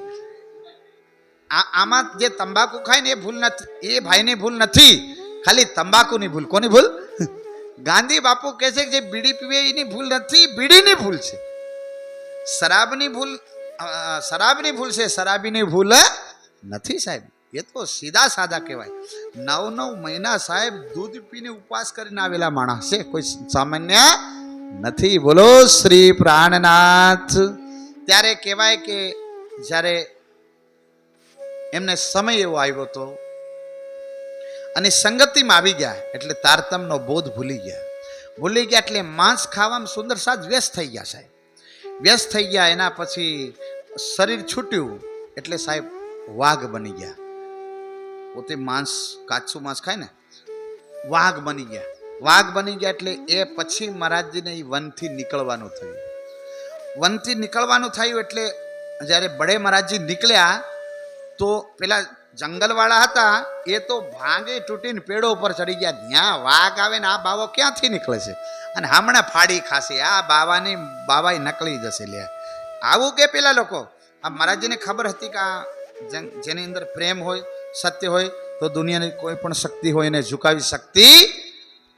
આમાં જે તંબાકુ ખાય ને એ ભૂલ નથી, એ ભાઈની ભૂલ નથી, ખાલી તંબાકુની ભૂલ. કોની ભૂલ? ગાંધી બાપુ કહે છે કે જે બીડી પીવે એની ભૂલ નથી, બીડીની ભૂલ છે. શરાબની ભૂલ છે, શરાબીની ભૂલ નથી સાહેબ. એ તો સીધા સાદા કહેવાય. 9 મહિના સાહેબ દૂધ પીને ઉપવાસ કરીને આવેલા માણસ છે, કોઈ સામાન્ય નથી. બોલો શ્રી પ્રાણનાથ. ત્યારે કહેવાય કે જ્યારે એમને સમય એવો આવ્યો હતો અને સંગતિમાં આવી ગયા એટલે તારતમનો બોધ ભૂલી ગયા એટલે માંસ ખાવામાં સુંદર સાથ વ્યસ્ત થઈ ગયા સાહેબ. વ્યસ્ત થઈ ગયા. એના પછી શરીર છૂટ્યું એટલે સાહેબ વાઘ બની ગયા. પોતે માંસ કાચું માંસ ખાય ને વાઘ બની ગયા એટલે એ પછી મહારાજજીને એ વનથી નીકળવાનું થયું. એટલે જ્યારે બડે મહારાજજી નીકળ્યા તો પેલા જંગલવાળા હતા એ તો ભાંગે તૂટીને પેડો ઉપર ચડી ગયા. ત્યાં વાઘ આવે ને આ બાવો ક્યાંથી નીકળે છે અને હમણાં ફાડી ખાશે, આ બાવા નકળી જશે. લે આવું કે પેલા લોકો. આ મહારાજજીને ખબર હતી કે આ જેની અંદર પ્રેમ હોય, સત્ય હોય તો દુનિયાની કોઈ પણ શક્તિ હોય એને ઝુકાવી શકતી.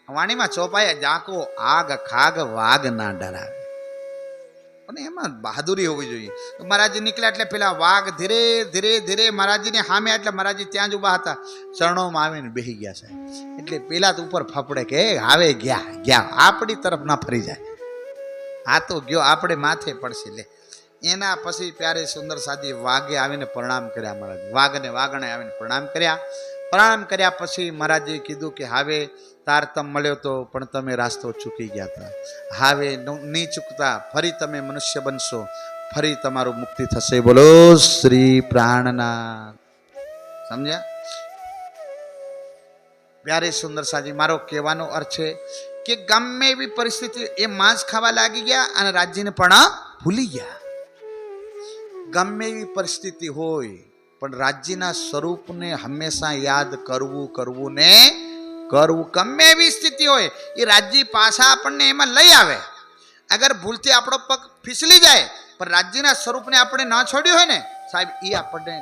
વાણીમાં ચોપાયા જાકો આગ ખાગ વાઘ ના ડરાવે. અને એમાં બહાદુરી હોવી જોઈએ. મહારાજજી નીકળ્યા એટલે પેલા વાઘ ધીરે ધીરે મહારાજજીને સામે એટલે મહારાજજી ત્યાં જ ઊભા હતા, ચરણોમાં આવીને બેસી ગયા સાહેબ. એટલે પેલા તો ઉપર ફફડે કે આવે ગયા આપણી તરફ ના ફરી જાય, આ તો ગયો આપણે માથે પડશે. લે એના પછી પ્યારે સુંદર સાદી વાઘે આવીને પ્રણામ કર્યા. મહારાજ વાઘણે આવીને પ્રણામ કર્યા પછી મહારાજે કીધું કે હવે તારતમ મળ્યો તો પણ તમે રાસ્તો ચૂકી ગયા હતા, હવે નહીં ચૂકતા, ફરી તમે મનુષ્ય બનશો, ફરી તમારું મુક્તિ થશે. બોલો શ્રી પ્રાણનાથ. સમજ્યા પ્યારે સુંદર સાજી? મારો કહેવાનો અર્થ છે કે ગમે એવી પરિસ્થિતિ એ માંસ ખાવા લાગી ગયા અને રાજ્યને પણ ભૂલી ગયા. ગમે એવી પરિસ્થિતિ હોય પણ રાજ્યના સ્વરૂપને હંમેશા યાદ કરવું. ગમે એવી સ્થિતિ હોય એ રાજ્ય પાછા આપણને એમાં લઈ આવે. અગર ભૂલથી આપણો પગ ફીસલી જાય પણ રાજ્યના સ્વરૂપને આપણે ના છોડ્યું હોય ને સાહેબ એ આપણને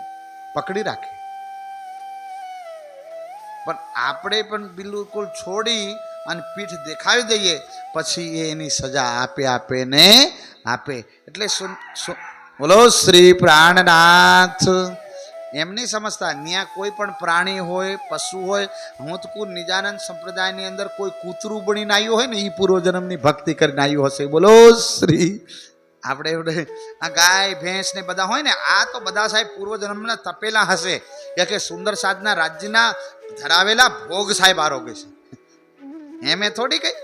પકડી રાખે. પણ આપણે પણ બિલકુલ છોડી અને પીઠ દેખાવી દઈએ પછી એની સજા આપે ને આપે. એટલે બોલો શ્રી પ્રાણનાથ. એમ નહીં સમજતા ત્યાં કોઈ પણ પ્રાણી હોય પશુ હોય, હું તો કહું નિજાનંદ સંપ્રદાયની અંદર કોઈ કૂતરું બનીને આવ્યું હોય ને એ પૂર્વજન્મની ભક્તિ કરીને આવ્યું હશે. બોલો શ્રી. આપણે આ ગાય ભેંસ ને બધા હોય ને, આ તો બધા સાહેબ પૂર્વજન્મના તપેલા હશે કે સુંદર સાધના રાજ્યના ધરાવેલા ભોગ સાહેબ આરોગ્ય છે. એમ થોડી કઈ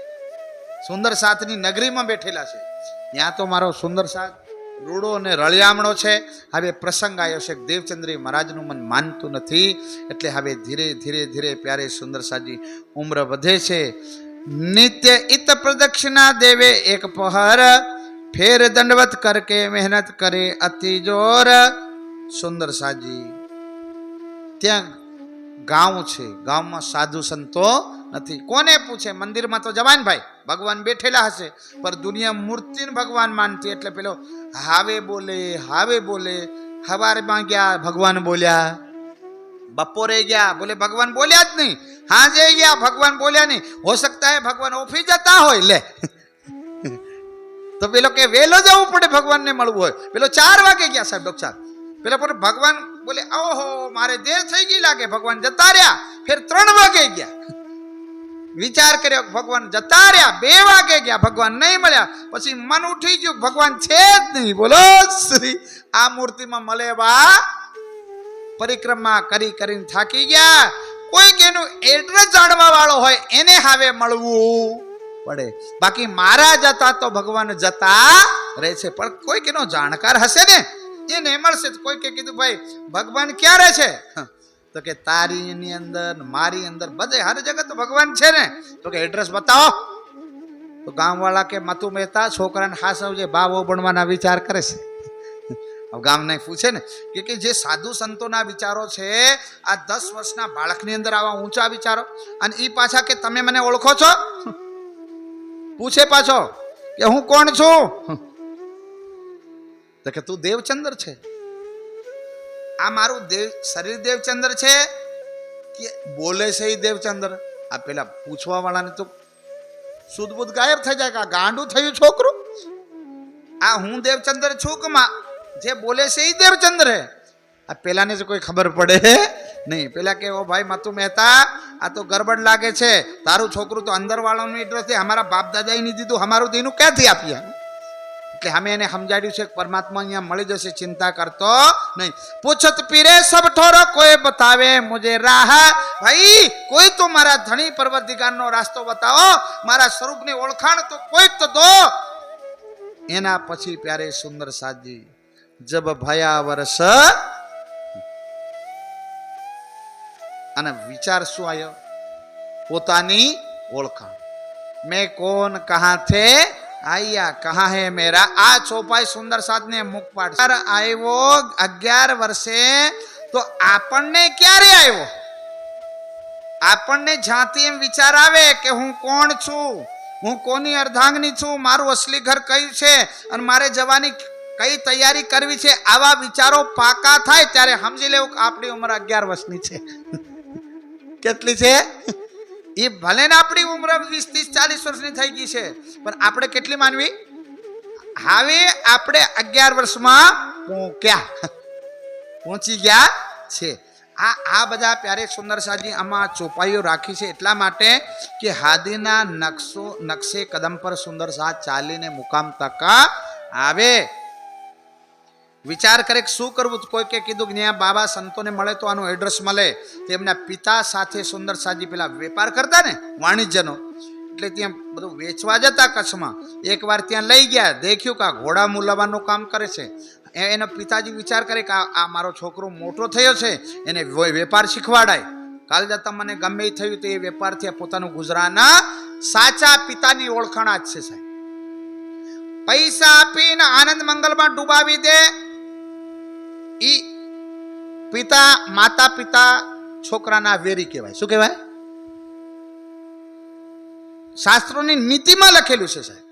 સુંદર સાથની નગરીમાં બેઠેલા છે. ત્યાં તો મારો સુંદર સાથ રૂડો અને રળિયામણો છે. હવે પ્રસંગ આવ્યો છે, દેવચંદ્રી મહારાજનું મન માનતું નથી, એટલે હવે ધીરે ધીરે ધીરે પ્યારે સુંદર સાજી ઉમ્ર વધે છે. નિત્ય ઇત પ્રદક્ષિણા દેવે એક પહર, ફેર દંડવત કરકે મહેનત કરે અતિ જોર. સુંદર સાજી ત્યાં ગામ છે, ગામમાં સાધુ સંતો નથી. કોને પૂછે? મંદિરમાં તો જવાય ને ભાઈ, ભગવાન બેઠેલા હશે, પર દુનિયા મૂર્તિને ભગવાન માનતી. એટલે પેલો હાવે બોલે. હવારમાં ગયા ભગવાન બોલ્યા, બપોરે ગયા બોલે ભગવાન બોલ્યા જ નહીં, હાજે ગયા ભગવાન બોલ્યા નહીં. હો સકતા હે ભગવાન ઓફિસ જતા હોય. લે તો પેલો કે વેલો જવું પડે ભગવાનને મળવું હોય. પેલો 4 વાગે ગયા સાહેબ ડોક્ટર. પેલા પર ભગવાન બોલે ઓહો મારે દેર થઈ ગઈ લાગે, ભગવાન જતા રહ્યા. ફેર 3 વાગે ગયા, વિચાર કર્યો ભગવાન જતા રહ્યા. 2 વાગે ગયા ભગવાન નહીં મળ્યા. પછી મન ઉઠી ગયું ભગવાન છે જ નહીં. બોલો શ્રી. આ મૂર્તિમાં મળે બા. પરિક્રમા કરીને થાકી ગયા. કોઈક એનું એડ્રેસ જાણવા વાળો હોય એને હવે મળવું પડે. બાકી મારા જતા તો ભગવાન જતા રહે છે. પણ કોઈક એનો જાણકાર હશે ને એને મળશે. કોઈકે કીધું ભાઈ ભગવાન ક્યાં રહે છે? તો કે તારીની અંદર મારી અંદર બધે હર જગત તો ભગવાન છે ને. તો કે એડ્રેસ બતાવો. તો ગામવાળા કે મતુ મહેતા છોકરાને હાસવજે, બાવો બનવાના વિચાર કરે છે. ગામને પૂછે ને કે જે સાધુ સંતોના વિચારો છે, આ 10 વર્ષના બાળકની અંદર આવા ઊંચા વિચારો, અને એ પાછા કે તમે મને ઓળખો છો? પૂછે પાછો કે હું કોણ છું? તો કે તું દેવચંદ્ર છે. આ મારું શરીર દેવચંદ્ર છે કે બોલે છે એ દેવચંદ્ર? આ પેલા પૂછવા વાળાને તો સુધ બુધ ગાયબ થઈ જાય કે આ ગાંડું થયું છોકરું. આ હું દેવચંદ્ર છું કે જે બોલે છે એ દેવચંદ્ર હે? આ પેલાને જ કોઈ ખબર પડે નહીં. પેલા કે ઓ ભાઈ મતુ મહેતા, આ તો ગરબડ લાગે છે. તારું છોકરું તો અંદર વાળાનું એડ્રેસ છે, અમારા બાપ દાદાએ નહીં દીધું, અમારું તો એનું ક્યાંથી આપીએ? એટલે અમે એને સમજાડ્યું છે કે પરમાત્મા અહીંયા મળી જશે, ચિંતા કરતો નહીં. પૂછત પીરે સબ ઠોરો, કોઈ બતાવે મુજે રાહ. ભાઈ કોઈ તો મારા ધણી પરવરદિગારનો રાસ્તો બતાવો, મારા સ્વરૂપની ઓળખાણ તો કોઈક તો દો. એના પછી પ્યારે સુંદર સાજી જબ ભયા વર્ષ, અને વિચાર શું આવ્યો? પોતાની ઓળખાણ. મેં કોણ કહા થે આયા કહા હે મેરા. આ ચોપાઈ સુંદર સાધને મુખપાટ આવ્યો 11 વર્ષે. તો આપણને ક્યારે આવ્યો? આપણને જ્યાંથી એમ વિચાર આવે કે હું કોણ છું, હું કોની અર્ધાંગની છું, મારું અસલી ઘર કયું છે, અને મારે જવાની કઈ તૈયારી કરવી છે, આવા વિચારો પાકા થાય ત્યારે સમજી લેવું કે આપણી ઉંમર 11 વર્ષની છે. કેટલી છે? એ ભલે ને આપણી ઉંમર 20, 30, 40 વર્ષની થઈ ગઈ છે, પણ આપણે કેટલી માનવી? હવે આપણે 11 વર્ષમાં પહોંચી ગયા છે. આ બધા પ્યારે સુંદર સાજી આમાં ચોપાઈઓ રાખી છે એટલા માટે કે હાદીના નકશે કદમ પર સુંદર સાથ ચાલીને મુકામ તક આવે. વિચાર કરે શું કરવું? કોઈ કે કીધું કે ત્યાં બાબા સંતોને મળે તો આનું એડ્રેસ મળે. તેમના પિતા સાથે સુંદર સાજી પેલા વેપાર કરતા ને વાણિજ્યનો, એટલે ત્યાં બધું વેચવા જતા કચ્છમાં. એકવાર ત્યાં લઈ ગયા, દેખ્યું કે આ ઘોડા મુલાવાનું કામ કરે છે. એનો પિતાજી વિચાર કરે કે આ મારો છોકરો મોટો થયો છે, એને વેપાર શીખવાડાય. કાલ જતા મને ગમે થયું તો એ વેપારથી પોતાનું ગુજરાન. સાચા પિતાની ઓળખાણ જ છે સાહેબ. પૈસા આપીને આનંદ મંગલમાં ડૂબાવી દે ઈ માતા પિતા છોકરાના વેરી કહેવાય. શું કહેવાય? શાસ્ત્રોની નીતિમાં લખેલું છે સાહેબ.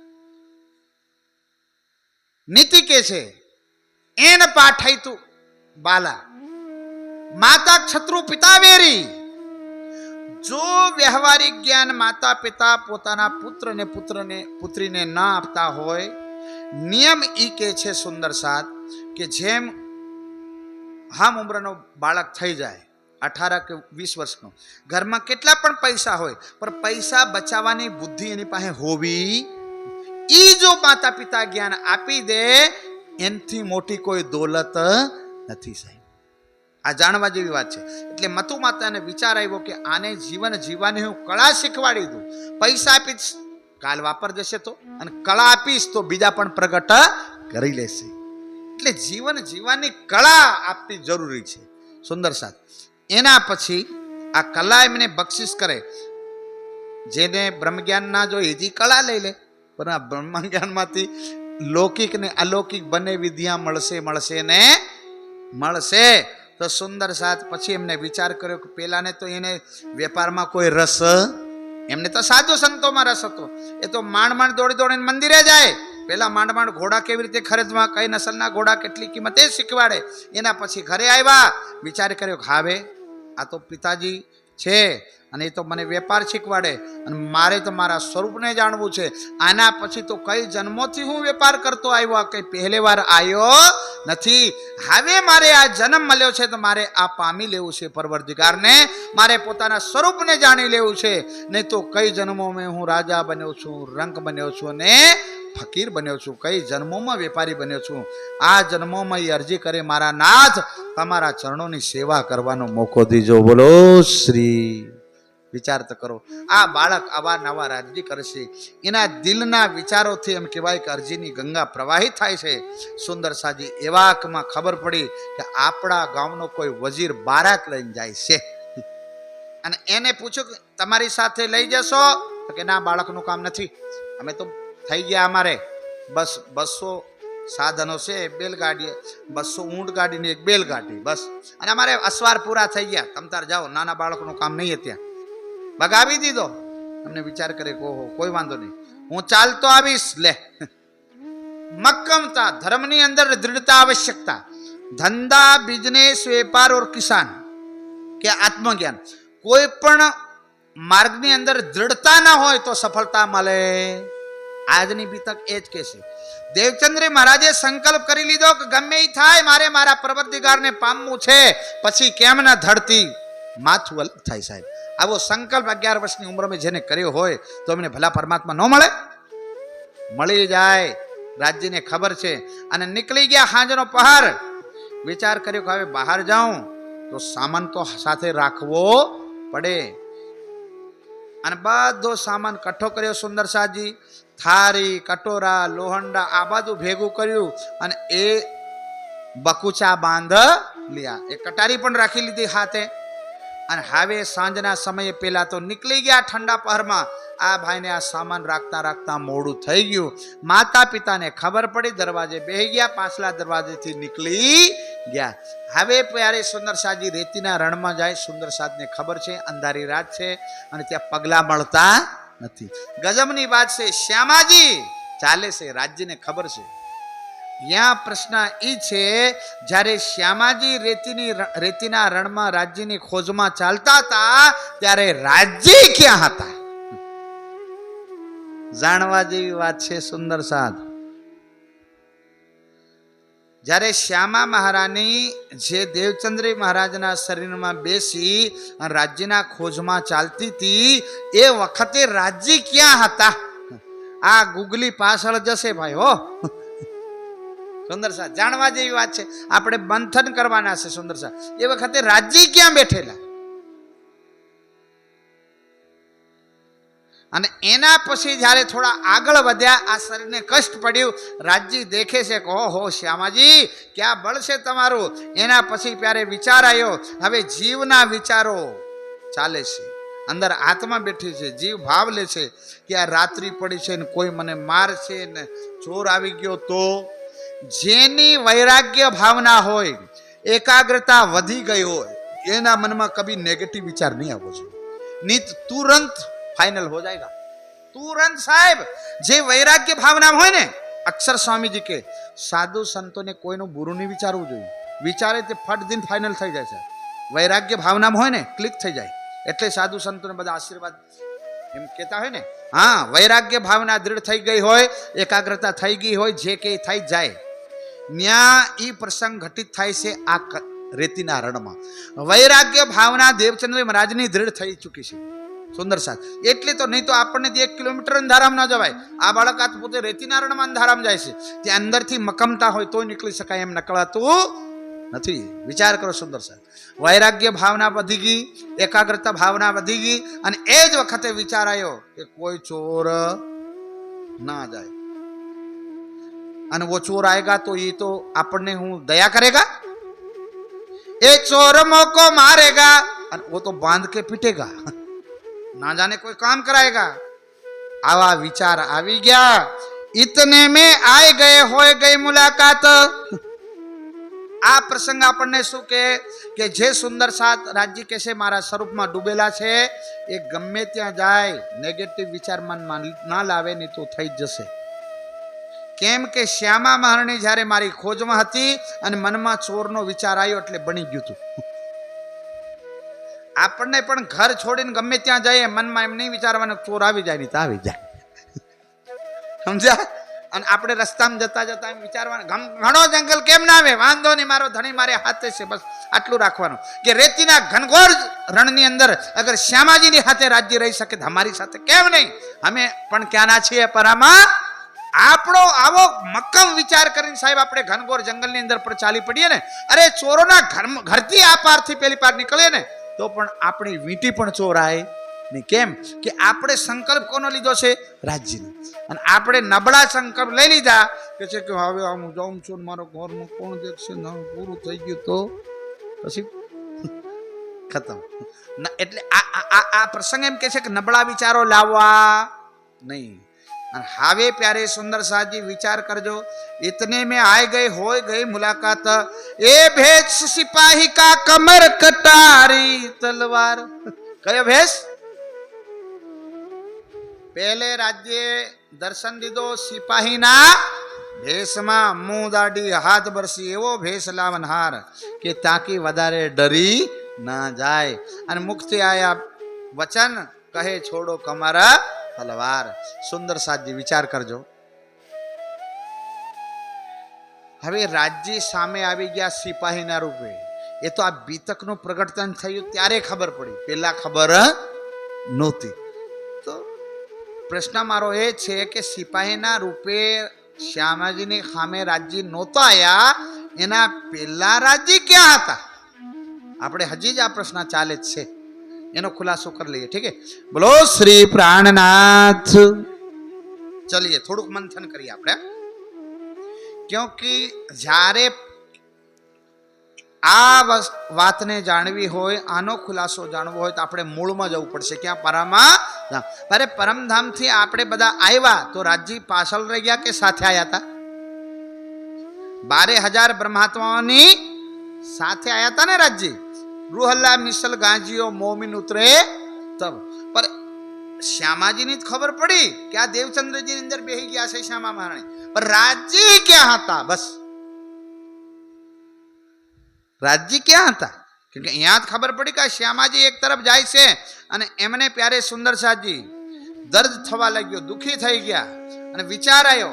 નીતિ કે છે એન પાઠાઈ તું બાલા, માતા શત્રુ પિતા વેરી. જો વ્યવહારિક જ્ઞાન માતા પિતા પોતાના પુત્રીને ન આપતા હોય, નિયમ ઈ કે છે સુંદર સાથ કે જેમ હમ ઉંમરનો બાળક થઈ જાય 18 કે 20 વર્ષનો, ઘરમાં કેટલા પણ પૈસા હોય પણ પૈસા બચાવવાની બુદ્ધિ એની પાસે હોવી, ઈ જો માતા પિતા જ્ઞાન આપી દે એનથી મોટી કોઈ દોલત નથી સાહેબ. આ જાણવા જેવી વાત છે. એટલે મતુ માતાને વિચાર આવ્યો કે આને જીવન જીવવાની હું કળા શીખવાડી દઉં. પૈસા આપીશ કાલ વાપર જશે તો, અને કળા આપીશ તો બીજા પણ પ્રગટ કરી લેશે. એટલે જીવન જીવવાની કળા આપવી જરૂરી છે. સુંદર સાથ. એના પછી આ કલા એમને બક્ષિસ કરે. જેને બ્રહ્મ જ્ઞાન ના જોઈએ એ કળા લઈ લે, પણ આ બ્રહ્મ જ્ઞાનમાંથી લૌકિક ને અલૌકિક બંને વિદ્યા મળશે ને મળશે. તો સુંદર સાથ પછી એમને વિચાર કર્યો કે પેલાને તો એને વેપારમાં કોઈ રસ, એમને તો સાધુ સંતોમાં રસ હતો. એ તો માંડ દોડીને મંદિરે જાય. પેલા માંડ ઘોડા કેવી રીતે ખરીદવા, કઈ નસલના ઘોડા કેટલી કિંમત એ શીખવાડે. એના પછી ઘરે આવ્યા, વિચાર કર્યો કે હવે આ તો પિતાજી છે અને એ તો મને વેપાર શીખવાડે અને મારે તો મારા સ્વરૂપને જાણવું છે. આના પછી તો કઈ જન્મોથી હું વેપાર કરતો આવ્યો, કઈ પહેલી વાર આવ્યો નથી. હવે મારે આ જન્મ મળ્યો છે તો મારે આ પામી લેવું છે પરવરદિગારને, મારે પોતાના સ્વરૂપને જાણી લેવું છે. નહીં તો કઈ જન્મોમાં હું રાજા બન્યો છું, રંક બન્યો છું અને ફકીર બન્યો છું, કઈ જન્મોમાં વેપારી બન્યો છું. આ જન્મોમાં એ અરજી કરે મારા નાથ તમારા ચરણોની સેવા કરવાનો મોકો દીજો. બોલો શ્રી. વિચાર તો કરો, આ બાળક અવારનવાર અરજી કરશે. એના દિલના વિચારોથી એમ કહેવાય કે અરજીની ગંગા પ્રવાહિત થાય છે. સુંદર સાજી એવાકમાં ખબર પડી કે આપણા ગામનો કોઈ વજીર બારાત લઈને જાય છે અને એને પૂછ્યું કે તમારી સાથે લઈ જશો? તો કે ના, બાળકનું કામ નથી, અમે તો થઈ ગયા, અમારે બસ 200 સાધનો છે, બેલગાડી 200 ઊંટ ગાડીની એક બેલગાડી બસ, અને અમારે અસવાર પૂરા થઈ ગયા, તમ તાર જાઓ, નાના બાળકનું કામ નહીં. ત્યાં બગાવી દીધો. અમને વિચાર કરે કે ઓહો કોઈ વાંધો નહીં, હું ચાલતો આવીશ. લે, મક્કમતા, ધર્મની અંદર દૃઢતા આવશ્યકતા, ધંધા, બિઝનેસ, વેપાર ઓર કિસાન કે આત્મજ્ઞાન, કોઈ પણ માર્ગની અંદર દૃઢતા ના હોય તો સફળતા મળે. આજની બીતક એ જ કહેશે. દેવચંદ્ર મહારાજે સંકલ્પ કરી લીધો કે ગમે એ થાય મારે મારા પરવરદિગારને પામવું છે, પછી કેમ ના ધરતી માથું અલગ થાય સાહેબ. આવો સંકલ્પ 11 વર્ષની ઉંમરમાં જેને કર્યો હોય તો એમને ભલા પરમાત્મા ન મળે? મળી જાય. રાજ્યને ખબર છે અને નીકળી ગયા હાંજનો પહાર. વિચાર કર્યો કે હવે બહાર જાઉં તો સામાન તો સાથે રાખવો પડે, અને બધો સામાન કઠો કર્યો સુંદર સાજી. થારી, કટોરા, લોહંડા આ બધું ભેગું કર્યું અને એ બકુચા બાંધ લ્યા. એ કટારી પણ રાખી લીધી હાથે. અને હવે સાંજના સમયે પેલા તો નીકળી ગયા ઠંડા પહારમાં. આ ભાઈને આ સામાન રાખતા મોડું થઈ ગયું. માતા પિતાને ખબર પડી, દરવાજે બેહી ગયા, પાછલા દરવાજેથી નીકળી ગયા. હવે પ્યારે સુંદર સાજી રેતીના રણમાં જાય. સુંદર સાજને ખબર છે અંધારી રાત છે અને ત્યાં પગલા મળતા નથી. ગજબની વાત છે, શ્યામાજી ચાલે છે, રાજ્યને ખબર છે. यहाँ प्रश्न ई छे, જ્યારે શ્યામાજી રેતીના રણમાં રાજ્યની ખોજમાં ચાલતા હતા ત્યારે રાજ્ય ક્યાં હતા? જાણવા જેવી વાત છે સુંદર સાધ. જ્યારે શ્યામા મહારાણી જે દેવચંદ્ર મહારાજના શરીરમાં બેસી રાજ્યના ખોજમાં ચાલતી હતી એ વખતે રાજ્ય ક્યાં હતા? આ ગુગલી પાછળ જશે ભાઈ હો. સુંદર સાથ જાણવા જેવી વાત છે, આપણે મંથન કરવાના છે. સુંદર સાથ એ વખતે રાજ્ય ક્યાં બેઠેલા? અને એના પછી જ્યારે થોડા આગળ વધ્યા, આ શરીરને કષ્ટ પડ્યું, રાજ્ય દેખે છે કે ઓહો શ્યામાજી ક્યાં બળ છે તમારું. એના પછી ત્યારે વિચાર આવ્યો. હવે જીવના વિચારો ચાલે છે, અંદર આત્મા બેઠી છે, જીવ ભાવ લે છે કે આ રાત્રિ પડી છે ને કોઈ મને મારશે ને ચોર આવી ગયો તો. જેની વૈરાગ્ય ભાવના હોય, એકાગ્રતા વધી ગઈ હોય, એના મનમાં કભી નેગેટિવ વિચાર નહીં આવવો જોઈએ. નીત તુરંત फाइनल हो जाएगा, तुरंत साहेब. जे वैराग्य भावना હોય ને, અક્ષર સ્વામીજી કે સાધુ સંતોને કોઈનું બુરું નહીં વિચારવું જોઈએ. વિચારે તે ફટ દિન ફાઇનલ થઈ જાય છે. વૈરાગ્ય ભાવનામાં હોય ને ક્લિક થઈ જાય. એટલે સાધુ સંતોને બધા આશીર્વાદ એમ કહેતા હોય ને. હા, વૈરાગ્ય ભાવના દૃઢ થઈ ગઈ હોય, એકાગ્રતા થઈ ગઈ હોય, જે કે થઈ જાય ન્યા ઈ પ્રસંગ ઘટિત થાય છે આ રેતીના રણમાં. વૈરાગ્ય ભાવના દેવચંદ્ર મહારાજની દૃઢ થઈ ચૂકી છે. સુંદર સાથ એટલે તો, નહીં તો આપણને 1 કિલોમીટર અંધારામ ના જવાય. આ બાળક આ પોતે રેતીના રણમાં અંધારામ જાય છે. ત્યાં અંદરથી મકમતા હોય તો નીકળી શકાય, એમ નકળાતું નથી. વિચાર કરો સુંદર સાથ. વૈરાગ્ય ભાવના વધી ગઈ, એકાગ્રતા ભાવના વધી ગઈ, અને એ જ વખતે વિચાર આવ્યો કે કોઈ ચોર ના જાય, અને वो चोर आएगा तो ये तो આપણને હું દયા કરેगा, એ ચોર મોકો મારેगा और वो तो बांध के पीटेगा, ना जाने कोई काम कराएगा. आवा विचार આવી ગયા. इतने में आए गए होए गई मुलाकात. આ પ્રસંગ આપણને શું કે જે સુંદર સાથ રાજ્ય કે છે મારા સ્વરૂપમાં ડૂબેલા છે, એ ગમે ત્યાં જાય નેગેટિવ વિચાર મનમાં ના લાવે, નહીં તો થઈ જ જશે. કેમ કે શ્યામા મહારાણી જ્યારે મારી ખોજમાં હતી અને મનમાં ચોરનો વિચાર આવ્યો એટલે બની ગયું હતું. આપણને પણ ઘર છોડીને ગમે ત્યાં જઈએ, મનમાં એમ નહીં વિચારવાનું ચોર આવી જાય, નહીં તો આવી જાય. સમજ્યા? અને આપણે રસ્તામાં જતા જતા એમ વિચારવાનું ઘણો જંગલ કેમ ના આવે, વાંધો નહીં, મારો ધણી મારે હાથે છે, બસ આટલું રાખવાનું. કે રેતીના ઘનઘોર રણની અંદર અગર શ્યામાજીની હાથે રાજ્ય રહી શકે તો અમારી સાથે કેમ નહીં? અમે પણ ક્યાંના છીએ પરામાં. આપણો આવો મક્કમ વિચાર કરીને સાહેબ આપણે ઘનઘોર જંગલની અંદર પર ચાલી પડીએ ને, અરે ચોરોના ઘરથી આ પારથી પેલી પાર નીકળીએ ને તો પણ આપણી વીંટી પણ ચોરાય નહીં. કેમ કે આપણે સંકલ્પ કોનો લીધો છે? રાજ્યનો. અને આપણે નબળા સંકલ્પ લઈ લીધા કે છે કે હવે હું જાઉં છું, મારો ઘરમાં કોણ દેખશે, પૂરું થઈ ગયું તો પછી ખતમ. એટલે આ પ્રસંગ એમ કે છે કે નબળા વિચારો લાવવા નહીં. हावे प्यारे सुंदर साथ जी विचार करजो. इतने में आए गए हो गई मुलाकात. ए भेष सिपाही का कमर कटारी तलवार. कयो भेष? पहले राज्य दर्शन दीदो सिपाही ना भेष में, मुंह दाढ़ी हाथ बरसी एवो भेष लावनहार के ताकि वधारे डरी ना जाए. અને મુખથી આયા વચન કહે છોડો કમર તલવાર. સુંદર સાધજી વિચાર કરજો. હવે રાજ્ય સામે આવી ગયા સિપાહીના રૂપે. એ તો આ બીતકનું પ્રગટન થયું ત્યારે ખબર પડી, પેલા ખબર નહોતી. તો પ્રશ્ન મારો એ છે કે સિપાહીના રૂપે શ્યામાજીની સામે રાજ્ય નહોતા આયા, એના પેલા રાજ્ય ક્યાં હતા? આપણે હજી જ આ પ્રશ્ન ચાલે જ છે, એનો ખુલાસો કરી લઈએ. ઠીક है? બોલો શ્રી પ્રાણનાથ. ચલિए થોડુંક મંથન કરીએ આપણે, ક્યોંકि જ્યારે આ વાતને જાણવી હોય, આનો ખુલાસો જાણવો હોય તો આપણે મૂળમાં જવું પડશે. ક્યાં? પરામાં. અરે પરમધામથી આપણે બધા આવ્યા તો રાજ્ય પાછળ રહી ગયા કે સાથે આવ્યા હતા? 12,000 બ્રહ્માત્માઓની સાથે આવ્યા હતા ને રાજ્ય. રૂહલ્લા મિસલ ગાંજીઓ મોમિન ઉતરે તબ. પર શ્યામાજીની જ ખબર પડી કે આ દેવચંદ્રજી અંદર બેહી ગયા છે શ્યામા મહારાણી, પણ રાજ્ય ક્યાં હતા? બસ રાજ્ય ક્યાં હતા? કેમ કે અહીંયા જ ખબર પડી કે શ્યામાજી એક તરફ જાય છે અને એમને પ્યારે સુંદર સાજી દર્દ થવા લાગ્યો, દુખી થઈ ગયા અને વિચાર આવ્યો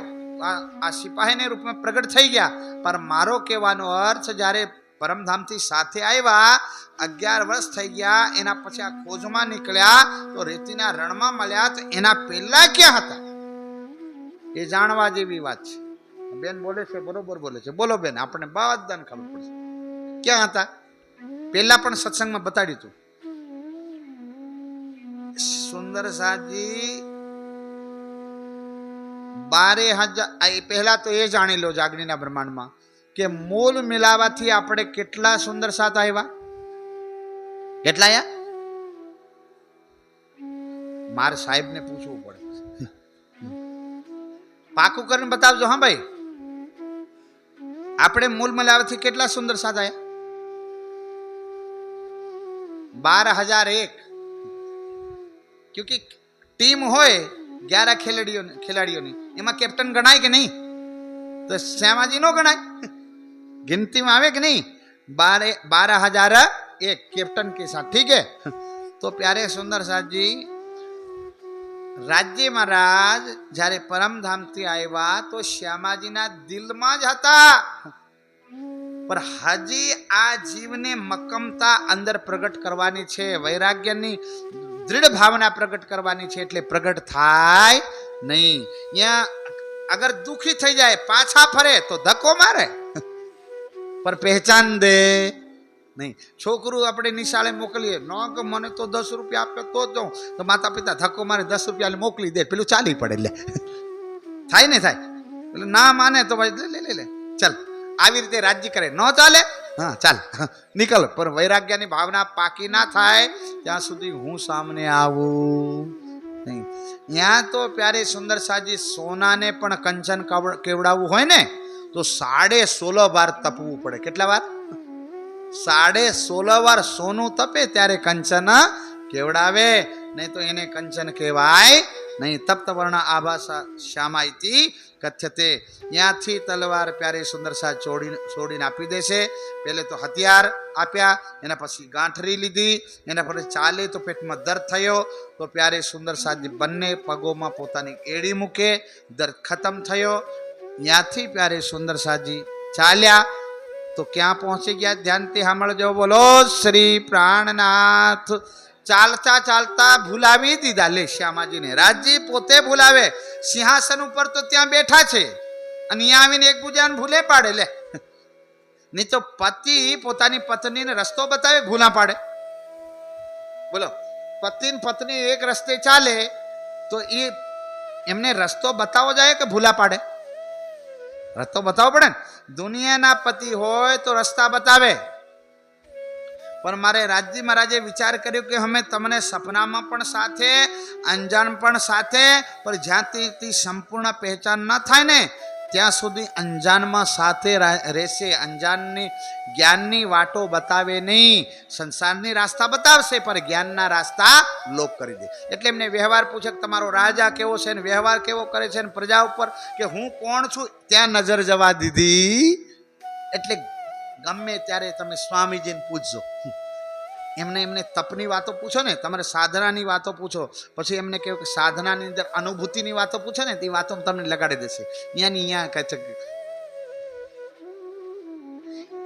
આ સિપાહીને રૂપમાં પ્રગટ થઈ ગયા. પર મારો કહેવાનો અર્થ જ્યારે પરમધામથી સાથે આવ્યા, 11 વર્ષ થઈ ગયા, એના પછી આ ખોજમાં નીકળ્યા તો રેતીના રણમાં મળ્યા, તો એના પહેલા ક્યાં હતા? એ જાણવા જેવી વાત છે. બેન બોલે છે, બરોબર બોલે છે. બોલો બેન, આપણે બધાને ખબર પડશે ક્યાં હતા. પહેલા પણ સત્સંગમાં બતાડ્યું હતું. સુંદર સાજી 12,000 પહેલા તો એ જાણી લો જાગણીના બ્રહ્માંડમાં કે મૂળ મિલાવાથી આપણે કેટલા સુંદર સાથ આવ્યા? કેટલા આયા? મારે સાહેબને પૂછવું પડે, પાકું કરીને બતાવજો. હા ભાઈ, આપણે મૂળ મિલાવાથી કેટલા સુંદર સાથ આવ્યા? 12,001. क्योंकि टीम હોય 11 ખેલાડીઓની, એમાં કેપ્ટન ગણાય કે નહીં? તો શ્યામાજી નો ગણાય? गिनती में आवे कि नहीं? 12,001 कैप्टन के साथ. ठीक है? તો પ્યારે સુંદર સાજી રાજ્ય મહારાજ જ્યારે પરમધામથી આવ્યા તો શ્યામાજીના દિલમાં જ હતા, પણ હજી આ જીવને મક્કમતા અંદર પ્રગટ કરવાની છે, વૈરાગ્યની દૃઢ ભાવના પ્રગટ કરવાની છે, એટલે પ્રગટ થાય નહીં. ત્યાં અગર દુખી થઈ જાય પાછા ફરે તો ધક્કો મારે પર પહેચાન દે નહીં. છોકરું આપણે નિશાળે મોકલીએ, ન કે મને તો 10 રૂપિયા આપે તો જાઉં, તો માતા પિતા ધક્કો મારે 10 રૂપિયા મોકલી દે, પેલું ચાલી પડે. એટલે થાય ને થાય, એટલે ના માને તો ભાઈ લે લે ચાલ, આવી રીતે રાજ્ય કરે. ન ચાલે, હા ચાલ નીકળ, પણ વૈરાગ્યની ભાવના પાકી ના થાય ત્યાં સુધી હું સામને આવું નહીં. ત્યાં તો પ્યારે સુંદર સાજી સોનાને પણ કંચન કેવડાવવું હોય ને તો 16.5 વાર તપવું પડે. કેટલા વાર? 16.5 વાર સોનું તપે ત્યારે કંચન કેવડાવે, નહીં તો એને કંચન કહેવાય નહીં. તપ્તવર્ણ આભાસા શ્યામાઈતી કથ્યતે. ત્યાંથી તલવાર પ્યારે સુંદર સાજ છોડીને આપી દેશે. પહેલે તો હથિયાર આપ્યા, એના પછી ગાંઠરી લીધી, એના પછી ચાલે તો પેટમાં દર્દ થયો, તો પ્યારે સુંદર સાજી બંને પગોમાં પોતાની એડી મૂકે, દર્દ ખતમ થયો. ત્યાંથી પ્યારે સુંદર સાજી ચાલ્યા તો ક્યાં પહોંચી ગયા? ધ્યાનથી સાંભળજો. બોલો શ્રી પ્રાણનાથ. ચાલતા ચાલતા ભૂલાવી દીધા લે શ્યામાજીને. રાજજી પોતે ભૂલાવે, સિંહાસન ઉપર તો ત્યાં બેઠા છે અને અહીંયા આવીને એકબીજાને ભૂલે પાડે. લે નહીં તો પતિ પોતાની પત્નીને રસ્તો બતાવે, ભૂલા પાડે. બોલો, પતિ ને પત્ની એક રસ્તે ચાલે તો એમને રસ્તો બતાવવો જાય કે ભૂલા પાડે? રસ્તો બતાવવો પડે ને. દુનિયાના પતિ હોય તો રસ્તા બતાવે, પણ મારે રાજજી મહારાજે વિચાર કર્યો કે અમે તમને સપનામાં પણ સાથે, અંજાન પણ સાથે, પણ જ્યાંથી સંપૂર્ણ પહેચાન ન થાય ને ત્યાં સુધી અંજાનમાં સાથે રહેશે. અંજાનની જ્ઞાનની વાટો બતાવે નહીં, સંસારની રાસ્તા બતાવશે પણ જ્ઞાનના રાસ્તા લોપ કરી દે. એટલે એમને વ્યવહાર પૂછે કે તમારો રાજા કેવો છે ને વ્યવહાર કેવો કરે છે ને પ્રજા ઉપર કે હું કોણ છું ત્યાં નજર જવા દીધી. એટલે ગમે ત્યારે તમે સ્વામીજીને પૂછજો, એમને તપની વાતો પૂછો ને, તમારે સાધનાની વાતો પૂછો, પછી એમને કહ્યું કે સાધનાની અંદર અનુભૂતિની વાતો પૂછો ને તે વાતો તમને લગાડી દેશે. અહીંયા કહે છે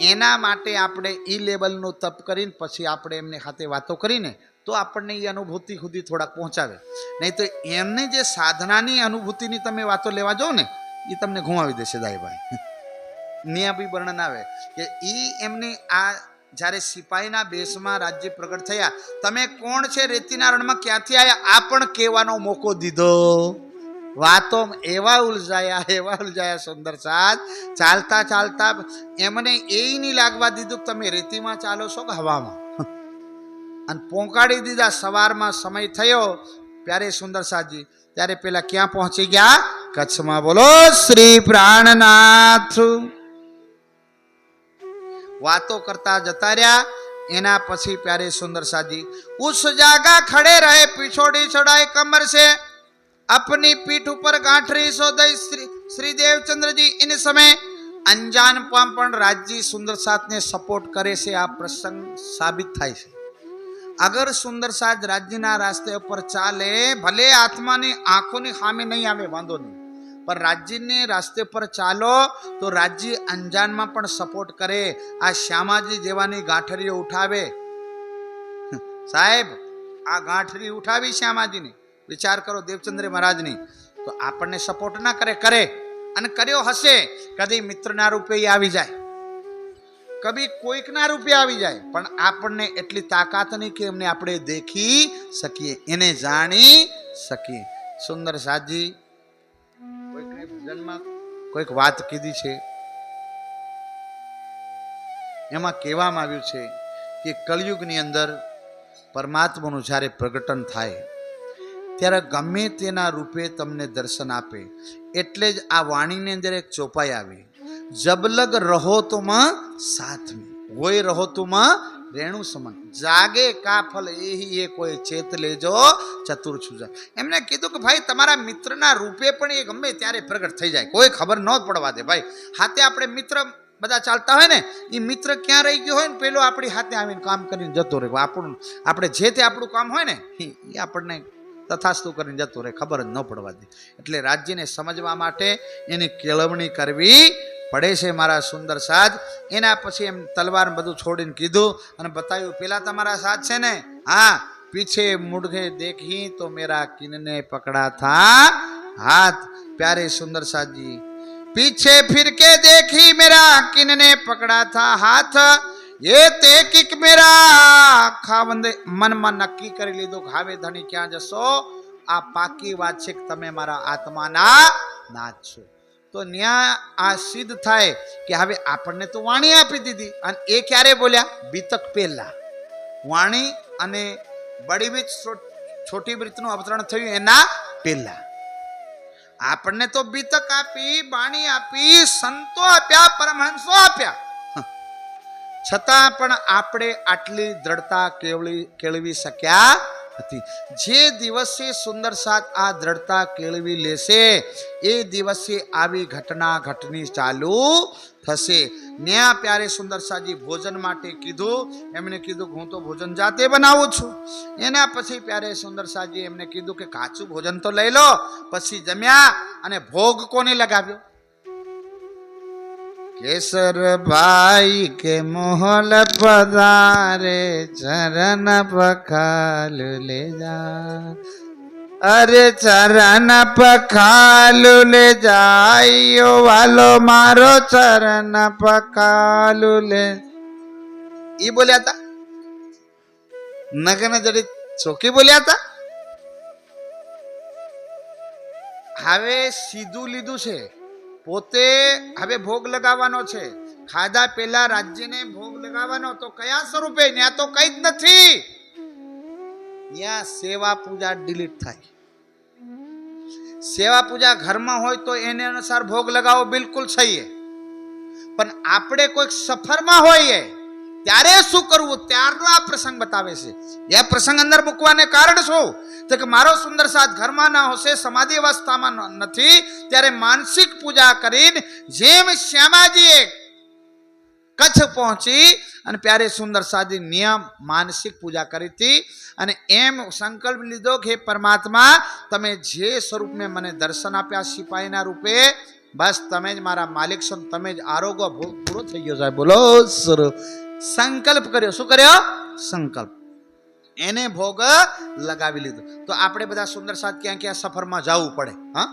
એના માટે આપણે ઈ લેવલનું તપ કરીને પછી આપણે એમને સાથે વાતો કરીને તો આપણને એ અનુભૂતિ સુધી થોડાક પહોંચાવે. નહીં તો એમને જે સાધનાની અનુભૂતિની તમે વાતો લેવા જાઓ ને એ તમને ઘુમાવી દેશે દાઈભાઈ. ન્યા બી વર્ણન આવે કે ઈ એમની આ જ્યારે સિપાહીના બેસમાં રાજ્ય પ્રગટ થયા, તમે કોણ છે, રેતીના રણમાં ક્યાંથી આવ્યા, આ પણ કહેવાનો મોકો દીધો. વાતો એવા ઉલઝાયા સુંદર સાજ. ચાલતા ચાલતા એમને એ નહીં લાગવા દીધું કે તમે રેતીમાં ચાલો છો કે હવામાં, અને પોંકાડી દીધા. સવારમાં સમય થયો પ્યારે સુંદર સાજી, ત્યારે પેલા ક્યાં પહોંચી ગયા? કચ્છમાં. બોલો શ્રી પ્રાણનાથ. વાતો કરતા જતા રહ્યા. એના પછી प्यारे सुंदर साजी उस जागा खड़े रहे, पिछोड़ी चढ़ाई कमर से, अपनी पीठ ऊपर गांठरी सोदई श्री देवचंद्र जी. इन समय अंजान पण राज्य सुंदर साज ने सपोर्ट करे से आ प्रसंग साबित थाय छे. अगर सुंदर साज राज्यना रास्ते पर चाले, भले आत्मा ने आंखों ने खामे नहीं आवे वांधो नहीं, पर राज्य ने रास्ते पर चालो तो राज्य अंजान में पण सपोर्ट करे. आ श्यामाजी जेवानी गांठरीओ उठावे. साहेब आ गांठरी उठावी श्यामाजी ने, विचार करो देवचंद्र महाराज ने, तो आपने सपोर्ट ना करे, करे अने कर्यो हसे. कदी मित्रना रूपे आवी जाए, कभी कोईकना रूपे आवी जाए, पण आपने एटली ताकात नहीं कि एमने आपणे देखी सकीए, एने जाणी सकीए. सुंदर साजी ભજનમાં કોઈક વાત કીધી છે, એમાં કહેવામાં આવ્યું છે કે કળિયુગની અંદર પરમાત્માનું જ્યારે પ્રગટન થાય ત્યારે ગમે તેના રૂપે તમને દર્શન આપે. એટલે જ આ વાણીની અંદર એક ચોપાઈ આવી, જબલગ રહો તુમ સાથ में, હોય રહો તુમ રેણુ સમાન, જાગે કા ફલ એહી એ કોઈ ચેત લેજો ચતુર છુજા. એમને કીધું કે ભાઈ તમારા મિત્રના રૂપે પણ એ ગમે ત્યારે પ્રગટ થઈ જાય, કોઈ ખબર ન પડવા દે ભાઈ. હાથે આપણે મિત્ર બધા ચાલતા હોય ને, એ મિત્ર ક્યાં રહી ગયો હોય ને પેલો આપણી હાથે આવીને કામ કરીને જતો રહે. આપણે જે તે આપણું કામ હોય ને એ આપણને તથાસ્તુ કરીને જતો રહે, ખબર જ ન પડવા દે. એટલે રાજ્યને સમજવા માટે એની કેળવણી કરવી પડે છે મારા સુંદર સાજ. એના પછી એમ તલવાર બધું છોડીને કીધું અને બતાવ્યું, પેલા તમારા સાજ છે ને, હા, પીછે મુડકે દેખી તો મેરા કિનને પકડા થા हाथ. प्यारे सुंदर साथ जी, पीछे फिर के देखी मेरा किनने पकड़ा था हाथ. ये ते किक मेरा खावंदे मन में नक्की कर लीधो, खावे धनी क्या जसो. आ पाकी વાત છે કે તમે મારા આત્માના નાથ છો. તો ન્યા આ સિદ્ધ થાય કે હવે આપણને તો વાણી આપી દીધી, અને એ ક્યારે બોલ્યા? બીતક પહેલા. વાણી અને બડી બીજ છોટી બ્રીતનું અવતરણ થયું એના પહેલા. આપણને તો બીતક આપી, બાણી આપી, સંતો આપ્યા, પરમહંસો આપ્યા, છતાં પણ આપણે આટલી દ્રઢતા કેળવી શક્યા નથી. જે દિવસે સુંદર સાથ આ દ્રઢતા કેળવી લેશે એ દિવસે આવી ઘટના ઘટની ચાલુ થશે. ન્યા પ્યારે સુંદર સાજી ભોજન માટે કીધું. એમને કીધું હું તો ભોજન જાતે બનાવું છું. એના પછી પ્યારે સુંદર સાજી એમને કીધું કે કાચું ભોજન તો લઈ લો. પછી જમ્યા અને ભોગ કોને લગાવ્યો? केसर भाई के मोहल पधारे चरण पखाल ले जा. अरे चरण पखाल ले जाइयो वालो मारो चरण पखाल ले. ई बोल्या था नगन जड़ी चौकी बोल्या था. હવે સીધું લીધું છે, પોતે હવે ભોગ લગાવવાનો છે. ખાધા પહેલા રાજ્યને ભોગ લગાવવાનો, તો કયા સ્વરૂપે? ત્યાં તો કઈ જ નથી. ત્યાં સેવા પૂજા ડિલીટ થાય. સેવા પૂજા ઘરમાં હોય તો એને અનુસાર ભોગ લગાવો, બિલકુલ સહી. પણ આપણે કોઈક સફરમાં હોઈએ ત્યારે શું કરવું, ત્યારનો આ પ્રસંગ બતાવે છે. એ પ્રસંગ અંદર મૂકવાને કારણ શું? તો કે મારો સુંદર સાથ ઘરમાં ના હશે, સમાધિ અવસ્થામાં નથી, ત્યારે માનસિક પૂજા કરીને જેમ શ્યામાજીએ કચ્છ પહોંચી અને પ્યારે સુંદર સાથી નિયમ માનસિક પૂજા કરી હતી, અને એમ સંકલ્પ લીધો કે હે પરમાત્મા, તમે જે સ્વરૂપને મને દર્શન આપ્યા સિપાહીના રૂપે, બસ તમે જ મારા માલિક છો, તમે જ આરોગ્ય પૂરો થઈ ગયો સાહેબ. બોલો સંકલ્પ કર્યો. શું કર્યો? સંકલ્પ. એને ભોગ લગાવી લીધો. તો આપણે બધા સુંદર સાથ ક્યાં ક્યાં સફરમાં જવું પડે, હા,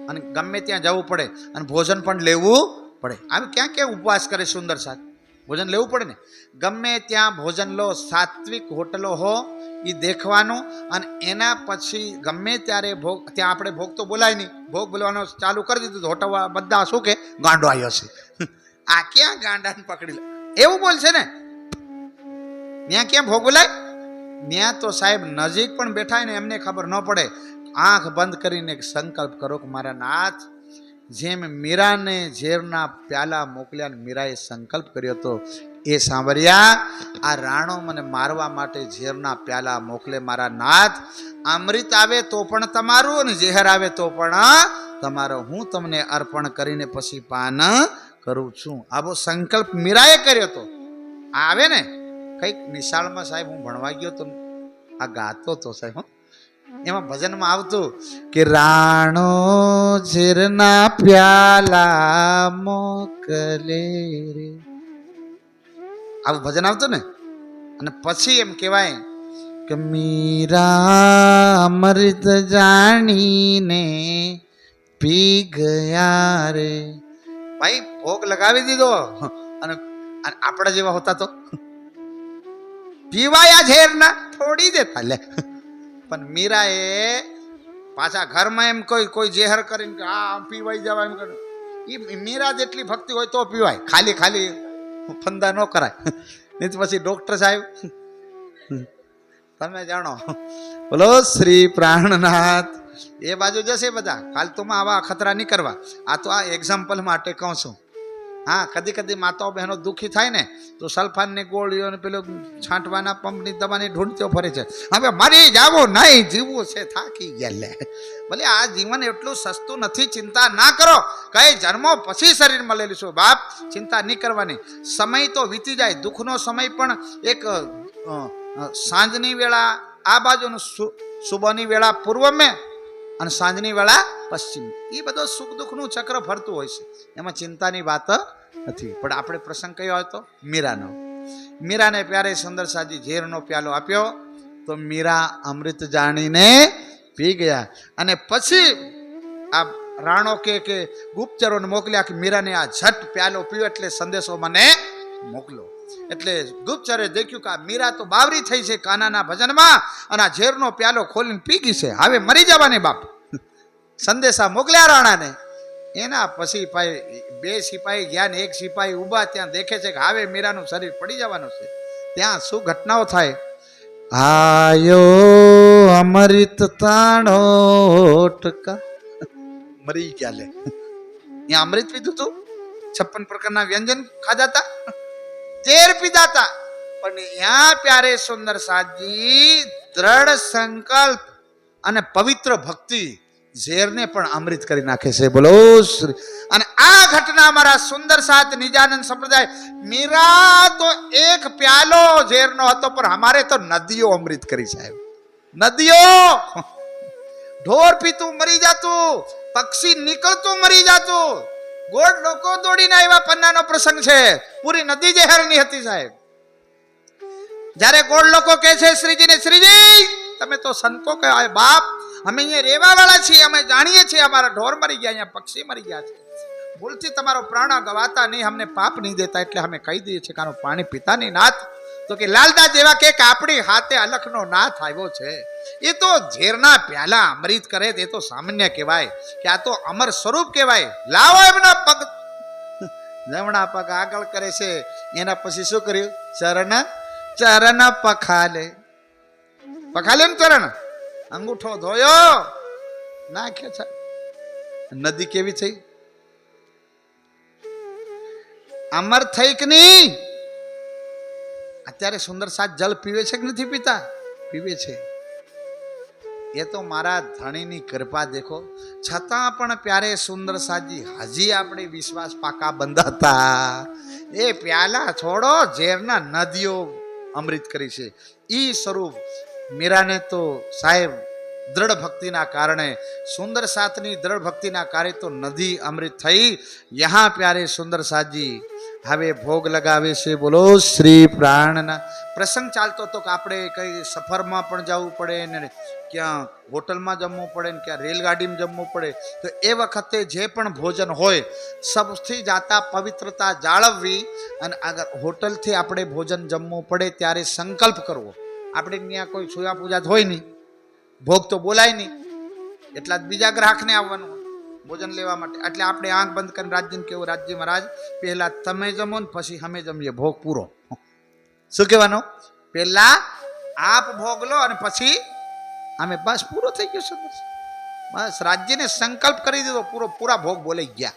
અને ગમે ત્યાં જવું પડે, અને ભોજન પણ લેવું પડે. આમ ક્યાં ક્યાં ઉપવાસ કરે સુંદર સાથ, ભોજન લેવું પડે ને. ગમે ત્યાં ભોજન લો, સાત્વિક હોટલો હો એ દેખવાનું, અને એના પછી ગમે ત્યારે ભોગ, ત્યાં આપણે ભોગ તો બોલાય નહીં, ભોગ બોલવાનો ચાલુ કરી દીધું. હોટલ બધા શું કે ગાંડો આવ્યો છે, આ ક્યાં ગાંડાને પકડી લે એવું બોલશે ને. ત્યાં ક્યાં ભોગ બોલાય? ત્યાં તો સાહેબ નજીક પણ બેઠા ને એમને ખબર ન પડે. આંખ બંધ કરીને એક સંકલ્પ કરો કે મારા નાથ, જેમ મીરાને ઝેરના પ્યાલા મોકલ્યા, મીરાએ સંકલ્પ કર્યો હતો એ સાંભળ્યા. આ રાણો મને મારવા માટે ઝેરના પ્યાલા મોકલે મારા નાથ. અમૃત આવે તો પણ તમારું, અને ઝેર આવે તો પણ તમારો. હું તમને અર્પણ કરીને પછી પાન કરું છું. આવો સંકલ્પ મીરાએ કર્યો હતો. આવે ને કઈક નિશાળમાં સાહેબ હું ભણવા ગયો તો આ ગાતો તો સાહેબ, એમાં ભજનમાં આવતું કે રાણો ઝેરના પ્યાલા મોકલે રે, આવું ભજન આવતું ને. અને પછી એમ કહેવાય કે મીરા અમૃત જાણીને પી ગયા રે. ભાઈ ભોગ લગાવી દીધો, અને આપણા જેવા હોતા તો પીવાયા ઝેર ના થોડી દેતા લે. પણ મીરા એ પાછા ઘરમાં એમ કોઈ ઝેર કરીને આ પીવાઈ જવા એમ કરે. એ મીરા જેટલી ભક્તિ હોય તો પીવાય, ખાલી ખાલી ફંદા ન કરાય. નહીં તો પછી ડોક્ટર સાહેબ તમે જાણો. બોલો શ્રી પ્રાણનાથ. એ બાજુ જશે બધા. ફાલતુમાં આવા ખતરા નહીં કરવા. આ તો આ એક્ઝામ્પલ માટે કહું છું. હા, કદી કદી માતાઓ બહેનો દુઃખી થાય ને તો સલ્ફાનની ગોળીઓ ને પેલો છાંટવાના પંપની દવાની ઢૂંઢતીઓ ફરે છે. હવે મરી જાવો નહીં, જીવવું છે, થાકી ગયા લે. ભલે આ જીવન એટલું સસ્તું નથી, ચિંતા ના કરો. કઈ જન્મો પછી શરીર મળેલું છું બાપ, ચિંતા નહીં કરવાની. સમય તો વીતી જાય, દુઃખનો સમય પણ એક સાંજની વેળા આ બાજુનું, સુબહની વેળા પૂર્વ મેં અને સાંજની વેળા પશ્ચિમ. એ બધો સુખ દુઃખનું ચક્ર ફરતું હોય છે, એમાં ચિંતાની વાત નથી. પણ આપણે પ્રસંગ કયો હતો? મીરાનો. મીરાને પ્યારે સુંદર સાજી ઝેરનો પ્યાલો આપ્યો તો મીરા અમૃત જાણીને પી ગયા. અને પછી આ રાણો કે ગુપ્તચરોને મોકલ્યા કે મીરાને આ ઝટ પ્યાલો પીયો એટલે સંદેશો મને મોકલો. એટલે ગુપ્તચરે દેખ્યું કે આ મીરા તો બાવરી થઈ છે કાનાના ભજનમાં અને આ ઝેરનો પ્યાલો ખોલીને પી ગઈ છે, હવે મરી જવાની બાપ. સંદેશા મોકલ્યા રાણાને. એના પછી બે સિપાહી ગયા ને એક સિપાહી ઊભા ત્યાં દેખે છે કે હવે મીરાનું શરીર પડી જવાનું છે. ત્યાં શું ઘટનાઓ થાય? આયો અમૃત તાણો ટકા, મરી ગયા લે. ત્યાં અમૃત પીધું તું, 56 પ્રકારના વ્યંજન ખાધા હતા, ઝેર પીધા હતા. પણ ત્યાં પ્યારે સુંદર સાજી દ્રઢ સંકલ્પ અને પવિત્ર ભક્તિ ઝેરને પણ અમૃત કરી નાખે છે. બોલો શ્રી. અને આ ઘટના અમારા સુંદર સાત નિજાનંદ સંપ્રદાય, મીરા તો એક પ્યાલો ઝેરનો હતો પણ અમારે તો નદીઓ અમૃત કરી સાહેબ. નદીઓ, ઢોર પીતું મરી જાતું, પક્ષી નીકળતું મરી જાતું, ગોળ લોકો દોડીને આવ્યા. પન્નાનો પ્રસંગ છે, પૂરી નદી ઝેરની હતી સાહેબ. જ્યારે ગોળ લોકો કહે છે શ્રીજીને, શ્રીજી તમે તો સંતો કહેવાય બાપ, અમે અહીંયા રેવા વાળા છીએ, અમે જાણીએ છીએ અમારા ઢોર મરી ગયા, અહીંયા પક્ષી મરી ગયા છે, ભૂલથી તમારો પ્રાણ ગવાતા નહીં, અમને પાપ નહીં દેતા એટલે અમે કહી દઈએ છીએ કે પાણી પીતા નહીં નાથ. તો કે લાલદાસ જેવા કે આપણી હાથે અલખનો નાથ આવ્યો છે, એ તો ઝેરના પ્યાલા અમૃત કરે, એ તો સામાન્ય કહેવાય કે આ તો અમર સ્વરૂપ કહેવાય. લાવો એમના પગ, જમણા પગ આગળ કરે છે. એના પછી શું કર્યું? ચરણ પખાલે, પખાલે ને ચરણ, અંગૂઠો ધોયો, નાખ્યો છે. નદી કેવી થઈ? અમર થઈ કે નહીં? અત્યારે સુંદર સાત જલ પીવે છે કે નથી પીતા? પીવે છે. એ તો મારા ધણીની કૃપા દેખો. છતાં પણ પ્યારે સુંદર સાજી હજી આપણે વિશ્વાસ પાકા બંધાતા. એ પ્યાલા છોડો, ઝેરના નદીઓ અમૃત કરી છે. ઈ સ્વરૂપ મીરાને તો સાહેબ દ્રઢ ભક્તિના કારણે, સુંદર સાતની દ્રઢ ભક્તિના કારણે તો નદી અમૃત થઈ. યહાં પ્યારે સુંદર સાજી હવે ભોગ લગાવે છે. બોલો શ્રી પ્રાણના. પ્રસંગ ચાલતો હતો કે આપણે કઈ સફરમાં પણ જવું પડે ને ક્યાં હોટલમાં જમવું પડે ને ક્યાં રેલગાડીમાં જમવું પડે, તો એ વખતે જે પણ ભોજન હોય સૌથી જાતા પવિત્રતા જાળવવી. અને અગર હોટલથી આપણે ભોજન જમવું પડે ત્યારે સંકલ્પ કરવો. આપણે ત્યાં કોઈ છોયા પૂજા હોય નહીં, ભોગ તો બોલાય નહીં, એટલા જ બીજા ગ્રાહકને આવવાનું ભોજન લેવા માટે. એટલે આપણે આંખ બંધ કરીને રાજ્યને કેવું, રાજ્ય મહારાજ પહેલા તમે જમો ને પછી અમે જમીએ, ભોગ પૂરો. શું કહેવાનું? પહેલા આપ ભોગ લો અને પછી અમે, બસ પૂરો થઈ ગયો છે. બસ રાજ્યને સંકલ્પ કરી દીધો, પૂરા ભોગ બોલાઈ ગયા,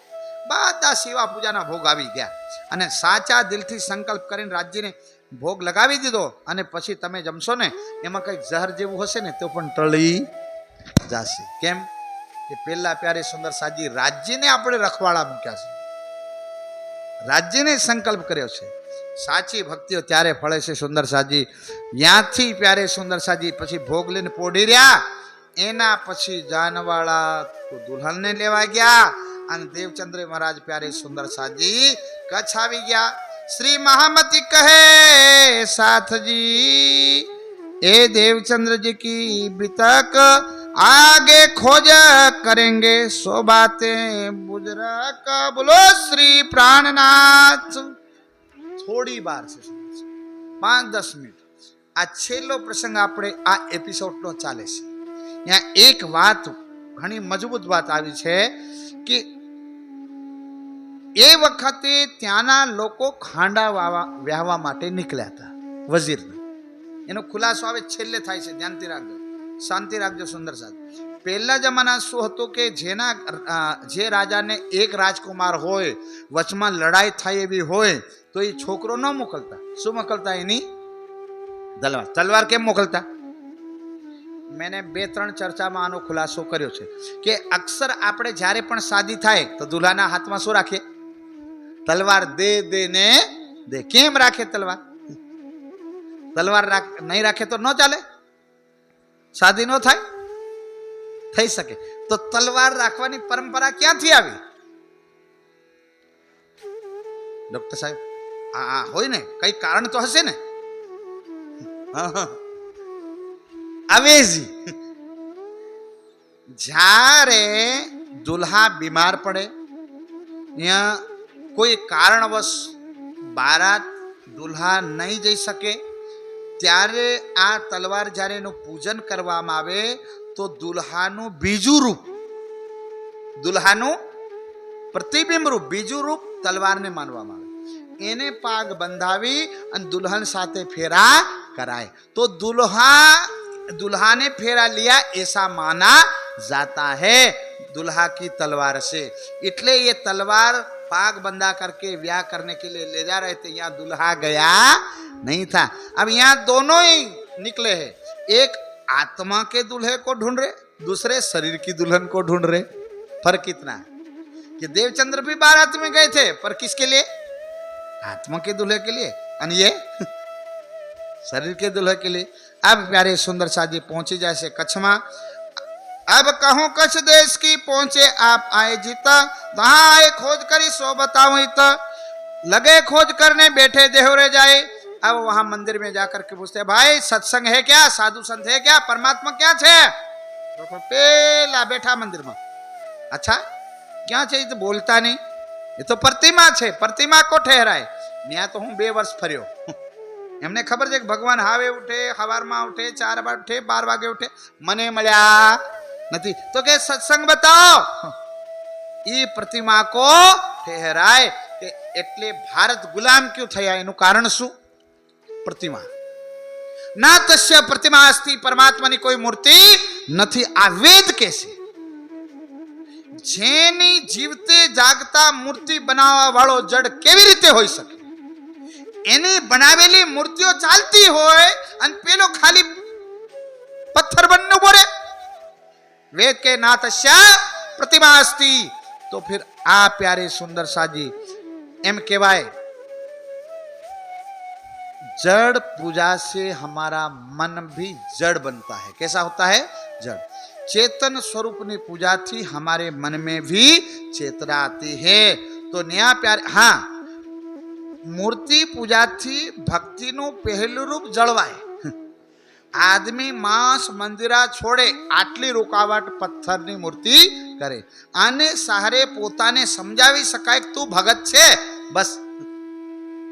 બધા સેવા પૂજાના ભોગ આવી ગયા. અને સાચા દિલથી સંકલ્પ કરીને રાજ્યને ભોગ લગાવી દીધો. અને પછી તમે જમશો ને એમાં કંઈક ઝહર જેવું હશે ને તો પણ ટળી જશે. કેમ કે પહેલા પ્યારે સુંદર સાજી રાજ્યને આપણે રખવાડા મૂક્યા છે, રાજ્યને સંકલ્પ કર્યો છે. સાચી ભક્તિઓ ત્યારે ફળે છે સુંદર સાજી. ત્યાંથી પ્યારે સુંદર સાજી પછી ભોગ લઈને પોઢી રહ્યા. એના પછી જાનવાળા તો દુલ્હનને લેવા ગયા અને દેવચંદ્ર મહારાજ પ્યારે સુંદર સાજી કચ્છ આવી ગયા. શ્રી મહામતી કહે સાથજી, એ देवचंद्र जी की बितक आगे खोज करेंगे, सो बातें बुजरा का. बोलो श्री प्राणनाथ. થોડી વાર છે, 5-10 મિનિટ. આ છેલ્લો પ્રસંગ આપણે આ એપિસોડનો ચાલે છે. ત્યાં એક વાત, ઘણી મજબૂત વાત આવી છે કે એ વખતે ત્યાંના લોકો ખાંડા વ્યાહવા માટે નીકળ્યા હતા વજીરના. એનો ખુલાસો આવે છેલ્લે થાય છે, ધ્યાનથી રાખજો, શાંતિ રાખજો સુંદર સાહેબ. પહેલા જમાના શું હતું કે જે રાજાને એક રાજકુમાર હોય, વચમાં લડાઈ થાય એવી હોય તો એ છોકરો ન મોકલતા. શું મોકલતા? એની તલવાર. તલવાર કેમ મોકલતા? મેને 2-3 ચર્ચામાં આનો ખુલાસો કર્યો છે કે અક્સર આપણે જ્યારે પણ શાદી થાય તો દુલ્હાના હાથમાં શું રાખીએ? તલવાર. દે. કેમ રાખે તલવાર? તલવાર નહીં રાખે તો ન ચાલે, શાદી ન થાય, થઈ શકે. તો તલવાર રાખવાની પરંપરા ક્યાંથી આવી? ડોક્ટર સાહેબ, આ હોય ને, કઈ કારણ તો હશે ને. અવેજી. જ્યારે દુલ્હા બીમાર પડે, ત્યાં કોઈ કારણવશ બારાત દુલ્હા નહીં જઈ શકે, ત્યારે આ તલવાર જ્યારે એનું પૂજન કરવામાં આવે તો દુલ્હાનું બીજું રૂપ, દુલ્હાનું પ્રતિબિંબ રૂપ, બીજું રૂપ તલવારને માનવામાં આવે. એને પાગ બંધાવી અને દુલ્હન સાથે ફેરા कराए तो दुल्हा ने फेरा लिया ऐसा माना जाता है दुल्हा की तलवार से. इसलिए ये तलवार पाग बंधा करके ब्याह करने के लिए ले जा रहे थे, यहाँ दुल्हा गया नहीं था. अब यहाँ दोनों ही निकले हैं, एक आत्मा के दूल्हे को ढूंढ रहे, दूसरे शरीर की दुल्हन को ढूंढ रहे. फर्क कितना है कि देवचंद्र भी बारात में गए थे, पर किसके लिए? आत्मा के दूल्हे के लिए, और ये शरीर के दूल्हे के लिए. अब प्यारे सुंदर साजी पहुंची जैसे कच्छ में. अब कहूं कच्छ देश की पहुंचे आप आए जीता, वहां आए खोज करी सो बताऊं तो लगे खोज करने बैठे देहरे जाए. अब वहां मंदिर में जाकर के पूछते भाई सत्संग है क्या, साधु संत है क्या, परमात्मा क्या है? तो पेला बैठा मंदिर में. अच्छा क्या है? तो बोलता नहीं, ये तो प्रतिमा है, प्रतिमा को ठहराए. ત્યાં તો હું 2 વર્ષ ફર્યો. એમને ખબર છે કે ભગવાન હાવે ઉઠે, સવારમાં ઉઠે, 4 વાગે ઉઠે, 12 વાગે ઉઠે, મને મળ્યા નથી. તો કે સત્સંગ બતાવો. એ પ્રતિમા કો ઠહેરાય. એટલે ભારત ગુલામ ક્યું થયા એનું કારણ શું? પ્રતિમા. ના તસ્ય પ્રતિમા અસ્તિ, પરમાત્માની કોઈ મૂર્તિ નથી. આ વેદ કે છે. જેની જીવતે જાગતા મૂર્તિ બનાવવા વાળો જડ કેવી રીતે હોઈ શકે? એની બનાવેલી મૂર્તિઓ ચાલતી હોય અને પેલો ખાલી પથ્થર બનને ઉભો રહે. વેદ કે ના તસ્યા પ્રતિમા અસ્તિ. તો फिर આ प्यारे सुंदर साजी એમ કહેવાય जड़ पूजा से हमारा मन भी जड़ बनता है. कैसा होता है? जड़. चेतन स्वरूप ની पूजा थी हमारे मन में भी चेतना आती है. तो नया प्यार. हाँ, मूर्ति पूजा थी भक्ति નું પહેલું રૂપ જળવાય. આદમી માંસ મંદિરા છોડે, આટલી રોકાવટ પથ્થરની મૂર્તિ કરે. આને સહારે પોતાને સમજાવી શકાય કે તું ભગત છે, બસ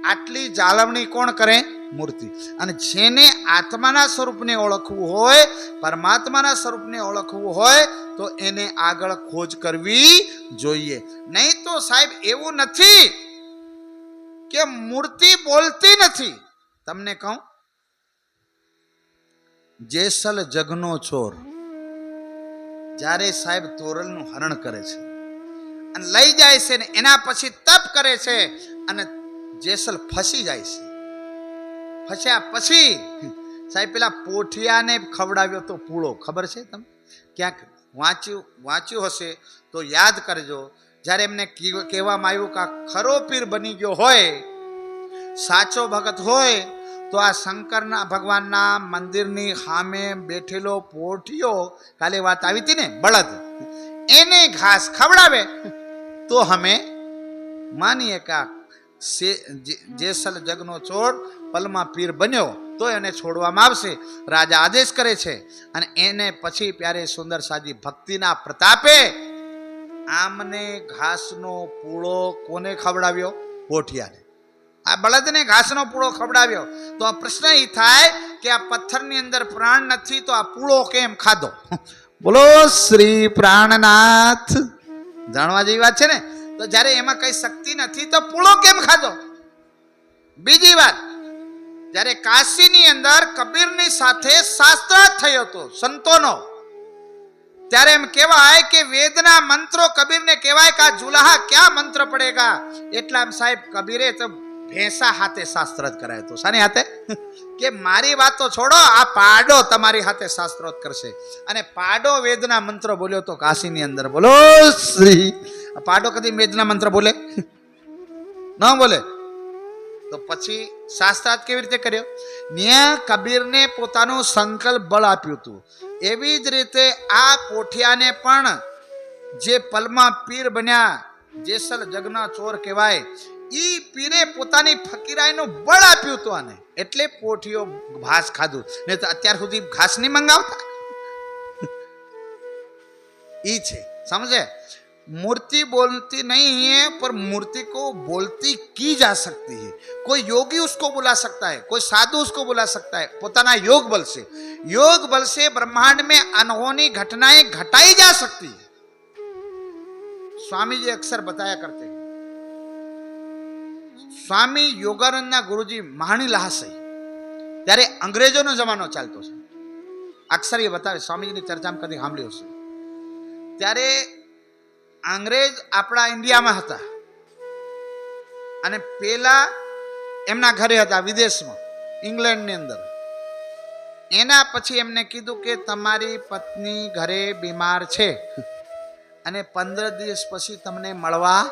આટલી જાળવણી કોણ કરે? મૂર્તિ. અને જેને આત્માના સ્વરૂપને ઓળખવું હોય, પરમાત્માના સ્વરૂપને ઓળખવું હોય તો એને આગળ ખોજ કરવી જોઈએ. નહીં તો સાહેબ એવું નથી કે મૂર્તિ બોલતી નથી. તમને કહું, જેસલ જગનો ચોર જ્યારે સાહેબ તોરલનું હરણ કરે છે અને લઈ જાય છે ને એના પછી તપ કરે છે અને જેસલ ફસી જાય છે. ફસ્યા પછી સાહેબ પેલા પોઠિયાને ખવડાવ્યો તો પૂળો, ખબર છે તમને? ક્યાંક વાંચ્યું હશે તો યાદ કરજો. જ્યારે એમને કહેવામાં આવ્યું કે આ ખરો પીર બની ગયો હોય, સાચો ભગત હોય, તો આ શંકરના ભગવાનના મંદિરની સામે બેઠેલો પોઠિયો, કાલે વાત આવી હતી ને, બળદ, એને ઘાસ ખવડાવે તો અમે માનીએ કે જેસલ જગનો ચોર પલમાં પીર બન્યો, તો એને છોડવામાં આવશે. રાજા આદેશ કરે છે અને એને પછી પ્યારે સુંદર સાજી ભક્તિના પ્રતાપે આમને ઘાસનો પૂળો કોને ખવડાવ્યો? પોઠિયાને. આ બળદને ઘાસનો પૂળો ખવડાવ્યો. તો આ પ્રશ્ન એ થાય કે આ પથ્થરની અંદર પ્રાણ નથી તો આ પૂળો કેમ ખાધો? બોલો શ્રી પ્રાણનાથ. જાણવા જેવી વાત છે ને. તો જ્યારે એમાં કઈ શક્તિ નથી તો પૂળો કેમ ખાધો? બીજી વાત, જ્યારે કાશીની અંદર કબીરની સાથે શાસ્ત્રાર્થ થયો હતો સંતોનો, ત્યારે એમ કહેવાય કે વેદના મંત્રો કબીરને કહેવાય કે આ જુલાહા ક્યાં મંત્ર પડેગા, એટલા સાહેબ કબીરે તો ભેંસા હાથે શાસ્ત્રોત કરાય તો શાની હાથે કે મારી વાત તો છોડો, આ પાડો તમારી હાથે શાસ્ત્રોત કરશે. અને પાડો વેદના મંત્ર બોલ્યો તો કાશીની અંદર બોલો શ્રી. પાડો કદી વેદના મંત્ર બોલે ન બોલે તો પછી શાસ્ત્રાર્થ કેવી રીતે કર્યો? ન્યા કબીરને પોતાનું સંકલ્પ બળ આપ્યું હતું. એવી જ રીતે આ પોઠિયાને પણ જે પલમાં પીર બન્યા, જેસલ જગના ચોર કહેવાય, ઈ પીરે પોતાની ફકીરાઈનું બળ આપ્યું હતું આને, એટલે પોઠિયો ઘાસ ખાધું. ને તો અત્યાર સુધી ઘાસ નહીં મંગાવતા. ઈ છે समझे. मूर्ति बोलती नहीं है पर मूर्ति को बोलती की जा सकती है. कोई योगी उसको बुला सकता है, कोई साधु उसको बुला सकता है पोताना योग बल से ब्रह्मांड में अनहोनी घटनाएं घटाई जा सकती है. स्वामी जी अक्सर बताया करते हैं. स्वामी योगानंदना गुरुजी महाणी लहासे त्यारे अंग्रेजोनो जमानो चालतो छे. अक्सर ये बतावे, स्वामीजीनी चर्चामां कदी सांभळ्यो हशे. त्यारे अंग्रेज आपણા ઇન્ડિયામાં હતા અને પેલા એમના ઘરે હતા વિદેશમાં, ઇંગ્લેન્ડની અંદર. એના પછી એમને કીધું કે તમારી પત્ની ઘરે બીમાર છે અને 15 દિવસ પછી તમને મળવા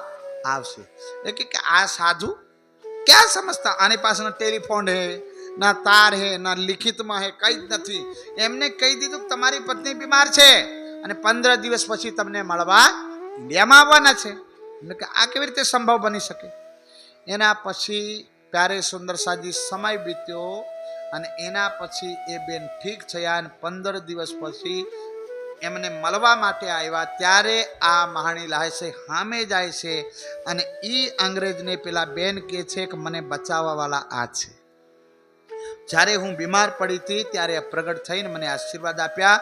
આવશે. એ કે આ સાધુ क्या समझता, आने पास ना टेलीफोन है ना तार है ना लिखित में है, कई नहीं. एमने कही दीधुं तमारी पत्नी बीमार छे અને 15 દિવસ પછી તમને મળવા ઇન્ડિયામાં આવવાના છે. એટલે કે આ કેવી રીતે સંભવ બની શકે? એના પછી પ્યારે સુંદર સાજી સમય બીત્યો અને એના પછી એ બેન ઠીક થયા અને 15 દિવસ પછી એમને મળવા માટે આવ્યા. ત્યારે આ મહાણી લાહે છે સામે જાય છે અને ઈ અંગ્રેજને પેલા બેન કહે છે કે મને બચાવવા વાળા આ છે. જ્યારે હું બીમાર પડી હતી ત્યારે પ્રગટ થઈને મને આશીર્વાદ આપ્યા,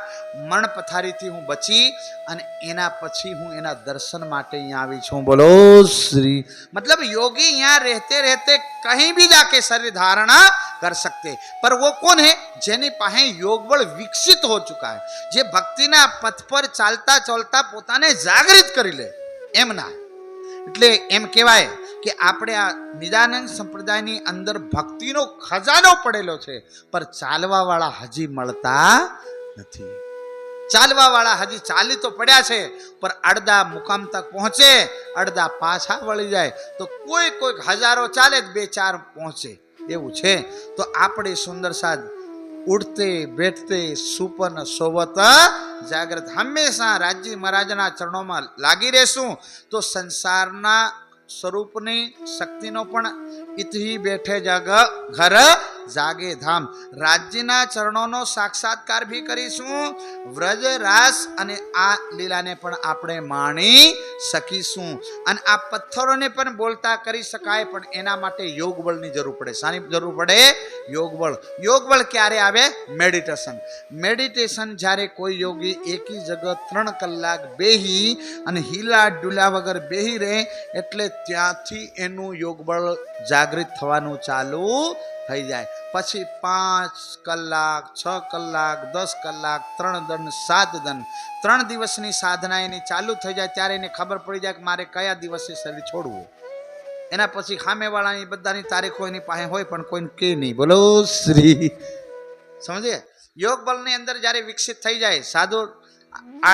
મરણ પથારીથી હું બચી અને એના પછી હું એના દર્શન માટે અહીંયા આવી છું. બોલો શ્રી. मतलब योगी यहाँ रहते रहते कहीं भी जाके शरीर धारणा कर सकते, पर वो कौन है? जेनी पाहे योग बल विकसित हो चुका है, जे भक्तिना पथ पर चालता चालता पोताने जागृत करी ले. एम ना એટલે એમ કહેવાય કે આપણે આ નિદાનંદ સંપ્રદાયની અંદર ભક્તિનો ખજાનો પડેલો છે, પર ચાલવા વાળા હજી મળતા નથી. ચાલવા વાળા હજી ચાલી તો પડ્યા છે, પર અડધા મુકામ તક પહોંચે, અડધા પાછા વળી જાય. તો કોઈ હજારો ચાલે, 2-4 પહોંચે એવું છે. તો આપણે સુંદર સાદ उठते बैठते सुपन सोवत जागृत हमेशा राज्य महाराजना चरणों में लागी रहेशू. तो संसारना स्वरूपनी शक्तिनो पण इति बैठे जग घर जागे धाम. राज्यना चरणों साक्षात्कार भी करीशू. व्रज रास अने आ लीलाने पण आपणे माणी सकीशू. अने आ पत्थरोने पण बोलता करी शकाय, पण एना माटे योग बळनी जरूर पड़े. शानी जरूर पड़े? योग बळ. योग बळ क्यारे आवे? मेडिटेशन ज्यारे कोई योगी एकी जगह 3 કલાક बेही अने हीला डुला वगर बेही रहे एटले त्यांथी एनु योग बळ जागृत थवानुं चालू થઈ જાય. પછી 5 કલાક 6 કલાક 10 કલાક 3 દન 7 દન 3 દિવસની સાધના એની ચાલુ થઈ જાય ત્યારે એને ખબર પડી જાય કે મારે કયા દિવસે શરીર છોડવું. એના પછી સામેવાળાની બધાની તારીખો એની પાસે હોય પણ કોઈને કે નહીં. બોલો શ્રી. સમજે? યોગ બળની અંદર જ્યારે વિકસિત થઈ જાય સાધુ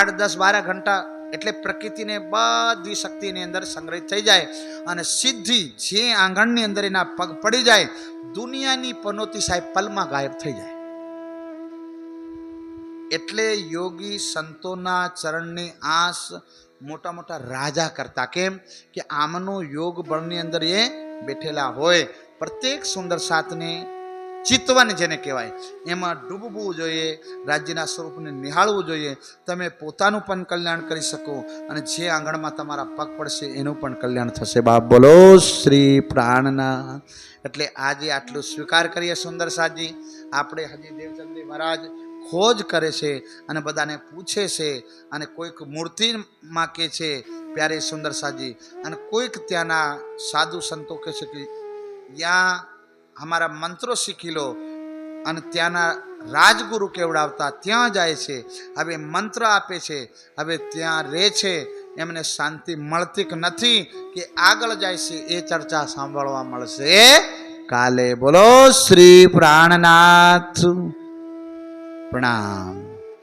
8, 10, 12 ઘંટા એટલે પ્રકૃતિને બધી શક્તિની અંદર સંગ્રહિત થઈ જાય અને સીધી જે આંગણની અંદર એના પગ પડી જાય, દુનિયાની પનોતી સાહેબ પલમાં ગાયબ થઈ જાય. એટલે યોગી સંતોના ચરણની આસ મોટા મોટા રાજા કરતા. કેમ કે આમનો યોગ બળની અંદર એ બેઠેલા હોય. પ્રત્યેક સુંદર સાતને ચિતવન જેને કહેવાય એમાં ડૂબવું જોઈએ, રાજ્યના સ્વરૂપને નિહાળવું જોઈએ. તમે પોતાનું પણ કલ્યાણ કરી શકો અને જે આંગણમાં તમારા પગ પડશે એનું પણ કલ્યાણ થશે. બાપ બોલો શ્રી પ્રાણના. એટલે આજે આટલું સ્વીકાર કરીએ સુંદર સાજી. આપણે હજી દેવચંદ્રી મહારાજ ખોજ કરે છે અને બધાને પૂછે છે અને કોઈક મૂર્તિમાં કહે છે પ્યારે સુંદર સાજી, અને કોઈક ત્યાંના સાધુ સંતો કહે છે કે યા हमारा मंत्रो सीखी लो અને ત્યાંના રાજગુરુ કેવડાવતા ત્યાં જાય છે, હવે મંત્ર આપે છે, હવે ત્યાં રહે છે, એમને શાંતિ મળતી કે નથી કે આગળ જાય છે એ ચર્ચા સાંભળવા મળશે કાલે. બોલો શ્રી પ્રાણનાથ પ્રણામ.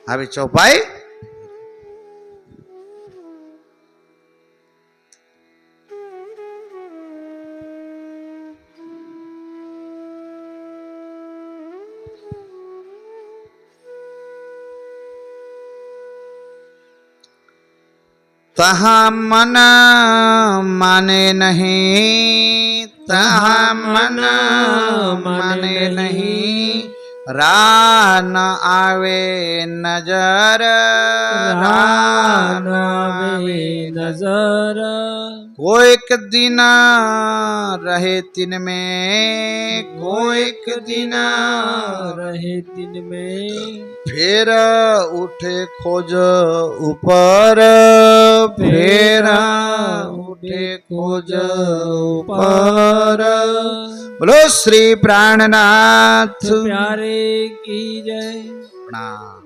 હવે ચોપાઈ तहाँ मन माने नहीं, तहाँ मन माने नहीं, रा न आवे नजर, रा न आवे नजर, कोई दिन रहे दिन में, कोई दिन रहे दिन में, फिर उठे खोज ऊपर, फिर उठे खोज ऊपर. बोलो श्री प्राणनाथ प्यारे की जय. प्रणाम.